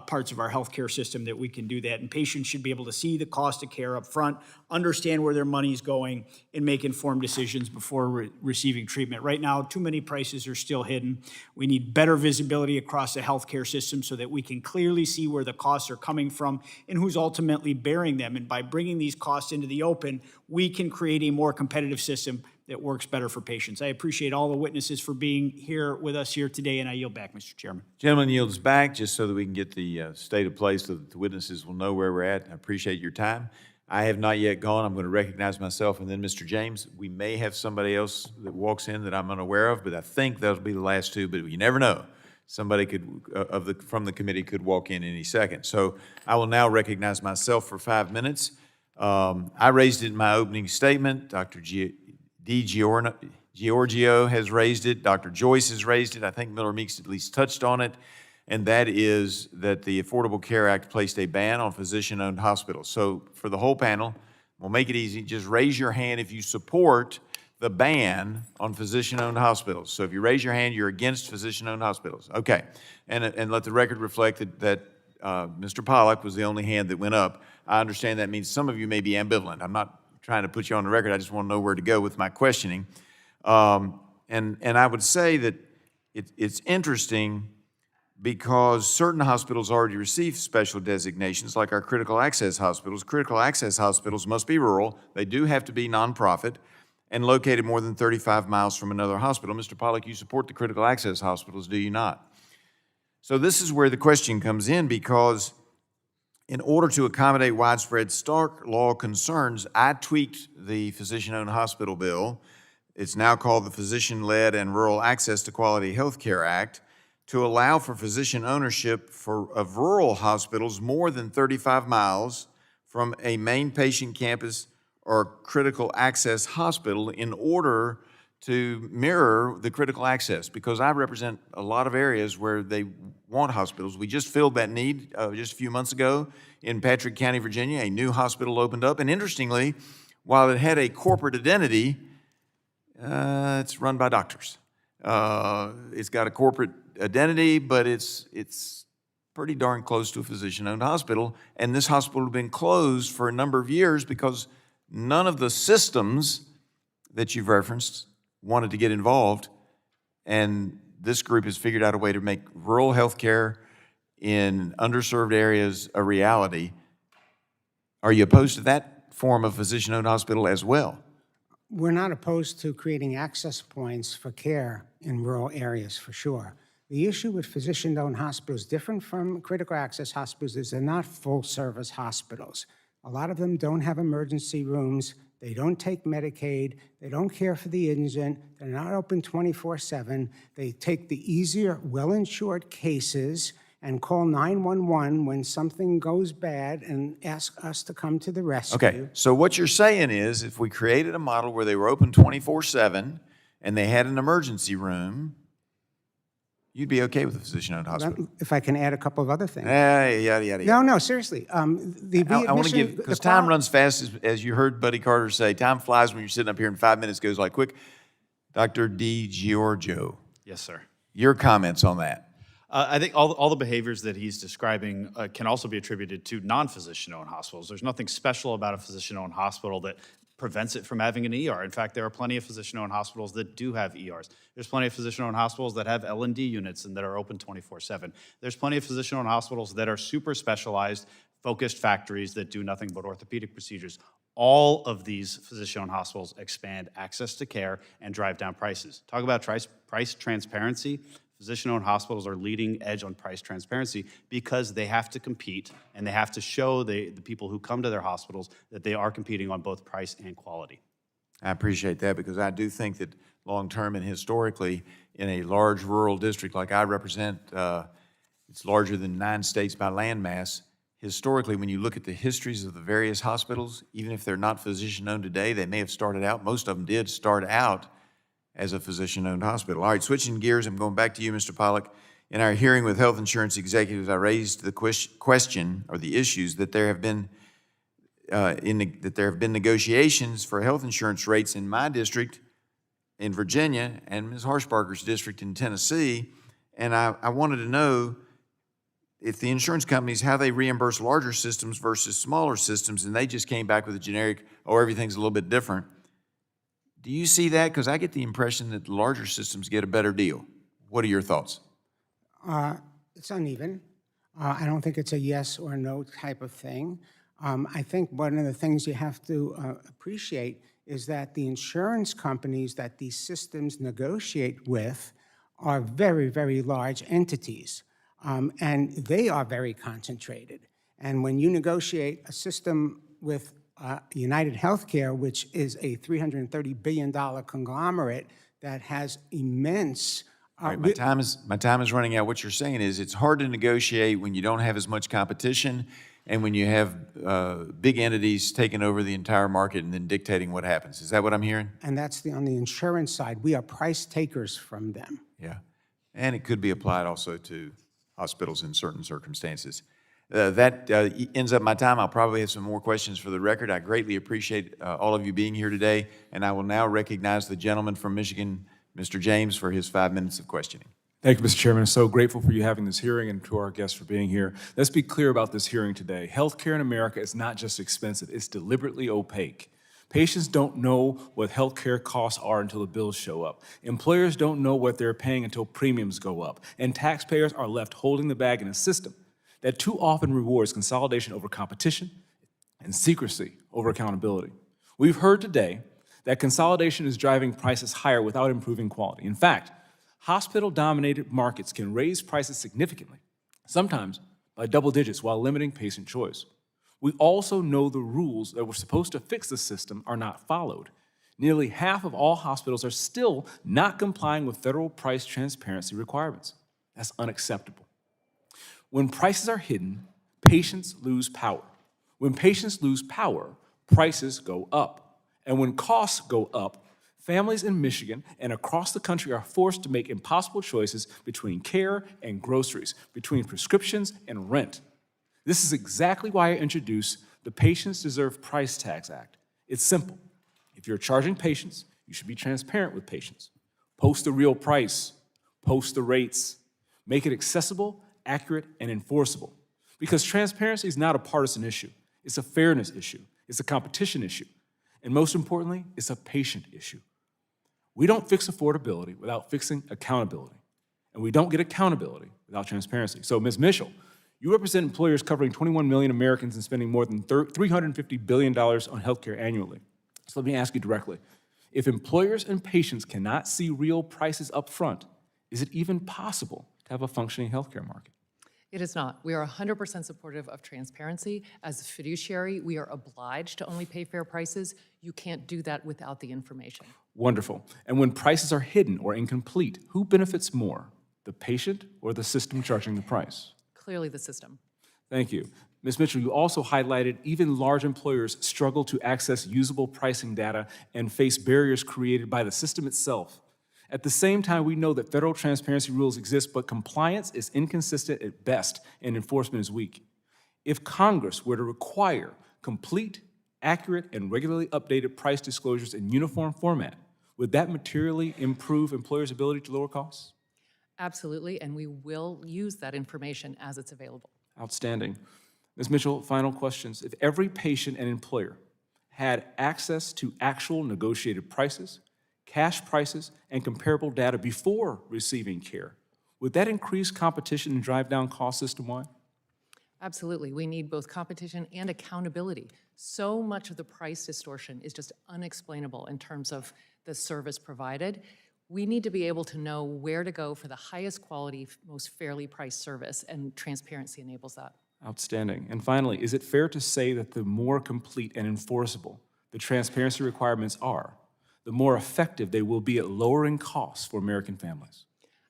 parts of our healthcare system that we can do that. And patients should be able to see the cost of care up front, understand where their money's going, and make informed decisions before receiving treatment. Right now, too many prices are still hidden. We need better visibility across the healthcare system so that we can clearly see where the costs are coming from and who's ultimately bearing them. And by bringing these costs into the open, we can create a more competitive system that works better for patients. I appreciate all the witnesses for being here with us here today, and I yield back, Mr. Chairman. Gentleman yields back just so that we can get the state of play so that the witnesses will know where we're at. I appreciate your time. I have not yet gone. I'm going to recognize myself, and then Mr. James. We may have somebody else that walks in that I'm unaware of, but I think that'll be the last two, but you never know. Somebody could from the committee could walk in any second. So I will now recognize myself for 5 minutes. I raised it in my opening statement. Dr. Giorgio has raised it. Dr. Joyce has raised it. I think Miller Meeks at least touched on it, and that is that the Affordable Care Act placed a ban on physician-owned hospitals. So for the whole panel, we'll make it easy. Just raise your hand if you support the ban on physician-owned hospitals. So if you raise your hand, you're against physician-owned hospitals. Okay, and let the record reflect that Mr. Pollack was the only hand that went up. I understand that means some of you may be ambivalent. I'm not trying to put you on the record. I just want to know where to go with my questioning. And I would say that it's interesting because certain hospitals already receive special designations, like our critical access hospitals. Critical access hospitals must be rural. They do have to be nonprofit and located more than 35 miles from another hospital. Mr. Pollack, you support the critical access hospitals, do you not? So this is where the question comes in, because in order to accommodate widespread stark law concerns, I tweaked the physician-owned hospital bill. It's now called the Physician-Led and Rural Access to Quality Health Care Act to allow for physician ownership of rural hospitals more than 35 miles from a main patient campus or critical access hospital in order to mirror the critical access, because I represent a lot of areas where they want hospitals. We just filled that need just a few months ago in Patrick County, Virginia. A new hospital opened up, and interestingly, while it had a corporate identity, it's run by doctors. It's got a corporate identity, but it's pretty darn close to a physician-owned hospital, and this hospital had been closed for a number of years because none of the systems that you've referenced wanted to get involved, and this group has figured out a way to make rural healthcare in underserved areas a reality. Are you opposed to that form of physician-owned hospital as well? We're not opposed to creating access points for care in rural areas, for sure. The issue with physician-owned hospitals, different from critical access hospitals, is they're not full-service hospitals. A lot of them don't have emergency rooms. They don't take Medicaid. They don't care for the indigent. They're not open 24/7. They take the easier, well-insured cases and call 911 when something goes bad and ask us to come to the rescue. Okay, so what you're saying is if we created a model where they were open 24/7 and they had an emergency room, you'd be okay with a physician-owned hospital? If I can add a couple of other things. Yada, yada. No, seriously. I want to give, because time runs fast, as you heard Buddy Carter say, time flies when you're sitting up here and 5 minutes goes like quick. Dr. DiGiorgio. Yes, sir. Your comments on that? I think all the behaviors that he's describing can also be attributed to non-physician-owned hospitals. There's nothing special about a physician-owned hospital that prevents it from having an ER. In fact, there are plenty of physician-owned hospitals that do have ERs. There's plenty of physician-owned hospitals that have L&D units and that are open 24/7. There's plenty of physician-owned hospitals that are super specialized, focused factories that do nothing but orthopedic procedures. All of these physician-owned hospitals expand access to care and drive down prices. Talk about price transparency. Physician-owned hospitals are leading edge on price transparency because they have to compete and they have to show the people who come to their hospitals that they are competing on both price and quality. I appreciate that because I do think that long-term and historically, in a large rural district like I represent, it's larger than 9 states by landmass. Historically, when you look at the histories of the various hospitals, even if they're not physician-owned today, they may have started out, most of them did start out as a physician-owned hospital. All right, switching gears, I'm going back to you, Mr. Pollack. In our hearing with health insurance executives, I raised the question or the issues that there have been negotiations for health insurance rates in my district in Virginia and Ms. Harshbarger's district in Tennessee, and I wanted to know if the insurance companies, how they reimburse larger systems versus smaller systems, and they just came back with a generic, oh, everything's a little bit different. Do you see that? Because I get the impression that the larger systems get a better deal. What are your thoughts? It's uneven. I don't think it's a yes or no type of thing. I think one of the things you have to appreciate is that the insurance companies that these systems negotiate with are very, very large entities, and they are very concentrated. And when you negotiate a system with United Healthcare, which is a $330 billion conglomerate that has immense. All right, my time is running out. What you're saying is it's hard to negotiate when you don't have as much competition and when you have big entities taking over the entire market and then dictating what happens. Is that what I'm hearing? And that's on the insurance side. We are price takers from them. Yeah, and it could be applied also to hospitals in certain circumstances. That ends up my time. I'll probably have some more questions for the record. I greatly appreciate all of you being here today, and I will now recognize the gentleman from Michigan, Mr. James, for his 5 minutes of questioning. Thank you, Mr. Chairman. I'm so grateful for you having this hearing and to our guests for being here. Let's be clear about this hearing today. Healthcare in America is not just expensive, it's deliberately opaque. Patients don't know what healthcare costs are until the bills show up. Employers don't know what they're paying until premiums go up. And taxpayers are left holding the bag in a system that too often rewards consolidation over competition and secrecy over accountability. We've heard today that consolidation is driving prices higher without improving quality. In fact, hospital-dominated markets can raise prices significantly, sometimes by double digits, while limiting patient choice. We also know the rules that were supposed to fix the system are not followed. Nearly half of all hospitals are still not complying with federal price transparency requirements. That's unacceptable. When prices are hidden, patients lose power. When patients lose power, prices go up. And when costs go up, families in Michigan and across the country are forced to make impossible choices between care and groceries, between prescriptions and rent. This is exactly why I introduced the Patients Deserve Price Tags Act. It's simple. If you're charging patients, you should be transparent with patients. Post the real price, post the rates, make it accessible, accurate, and enforceable. Because transparency is not a partisan issue. It's a fairness issue. It's a competition issue. And most importantly, it's a patient issue. We don't fix affordability without fixing accountability. And we don't get accountability without transparency. So, Ms. Mitchell, you represent employers covering 21 million Americans and spending more than $350 billion on healthcare annually. So let me ask you directly. If employers and patients cannot see real prices up front, is it even possible to have a functioning healthcare market? It is not. We are 100% supportive of transparency. As a fiduciary, we are obliged to only pay fair prices. You can't do that without the information. Wonderful. And when prices are hidden or incomplete, who benefits more, the patient or the system charging the price? Clearly the system. Thank you. Ms. Mitchell, you also highlighted even large employers struggle to access usable pricing data and face barriers created by the system itself. At the same time, we know that federal transparency rules exist, but compliance is inconsistent at best and enforcement is weak. If Congress were to require complete, accurate, and regularly updated price disclosures in uniform format, would that materially improve employers' ability to lower costs? Absolutely, and we will use that information as it's available. Outstanding. Ms. Mitchell, final questions. If every patient and employer had access to actual negotiated prices, cash prices, and comparable data before receiving care, would that increase competition and drive down costs system-wide? Absolutely. We need both competition and accountability. So much of the price distortion is just unexplainable in terms of the service provided. We need to be able to know where to go for the highest quality, most fairly priced service, and transparency enables that. Outstanding. And finally, is it fair to say that the more complete and enforceable the transparency requirements are, the more effective they will be at lowering costs for American families?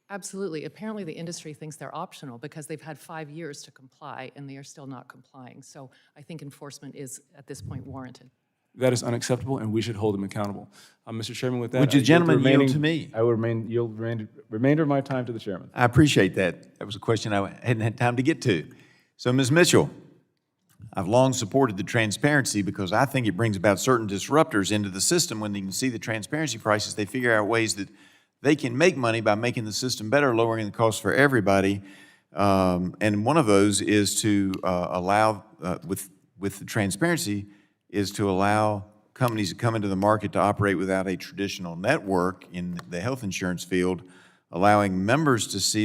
Absolutely. Apparently, the industry thinks they're optional because they've had 5 years to comply, and they are still not complying. So I think enforcement is, at this point, warranted. That is unacceptable, and we should hold them accountable. Mr. Chairman, with that, Would you I yield the gentlemen yield remaining- to me? I will yield the remainder of my time to the chairman. I appreciate that. That was a question I hadn't had time to get to. So, Ms. Mitchell, I've long supported the transparency because I think it brings about certain disruptors into the system. When they can see the transparency prices, they figure out ways that they can make money by making the system better, lowering the cost for everybody. And one of those is to allow, with the transparency, is to allow companies to come into the market to operate without a traditional network in the health insurance field, allowing members to see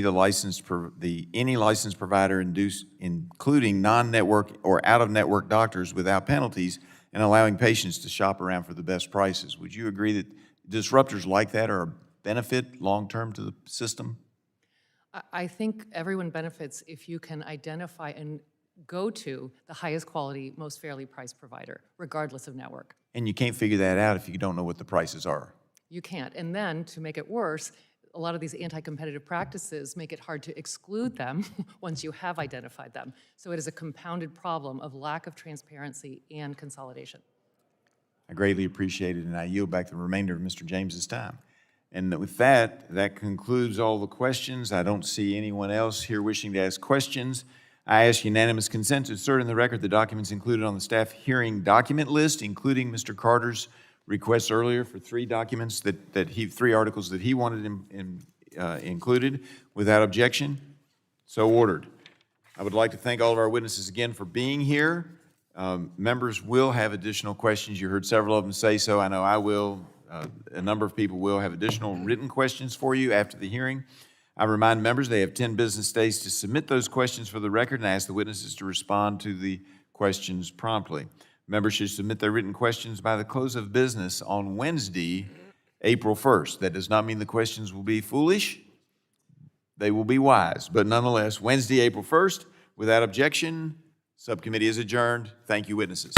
any licensed provider including non-network or out-of-network doctors without penalties, and allowing patients to shop around for the best prices. Would you agree that disruptors like that are a benefit long-term to the system? I think everyone benefits if you can identify and go to the highest quality, most fairly priced provider, regardless of network. And you can't figure that out if you don't know what the prices are. You can't. And then, to make it worse, a lot of these anti-competitive practices make it hard to exclude them once you have identified them. So it is a compounded problem of lack of transparency and consolidation. I greatly appreciate it, and I yield back the remainder of Mr. James's time. And with that, that concludes all the questions. I don't see anyone else here wishing to ask questions. I ask unanimous consent to insert in the record the documents included on the staff hearing document list, including Mr. Carter's requests earlier for 3 documents 3 articles that he wanted included. Without objection, so ordered. I would like to thank all of our witnesses again for being here. Members will have additional questions. You heard several of them say so. I know I will. A number of people will have additional written questions for you after the hearing. I remind members they have 10 business days to submit those questions for the record, and I ask the witnesses to respond to the questions promptly. Members should submit their written questions by the close of business on Wednesday, April 1st. That does not mean the questions will be foolish. They will be wise. But nonetheless, Wednesday, April 1st, without objection, subcommittee is adjourned. Thank you, witnesses.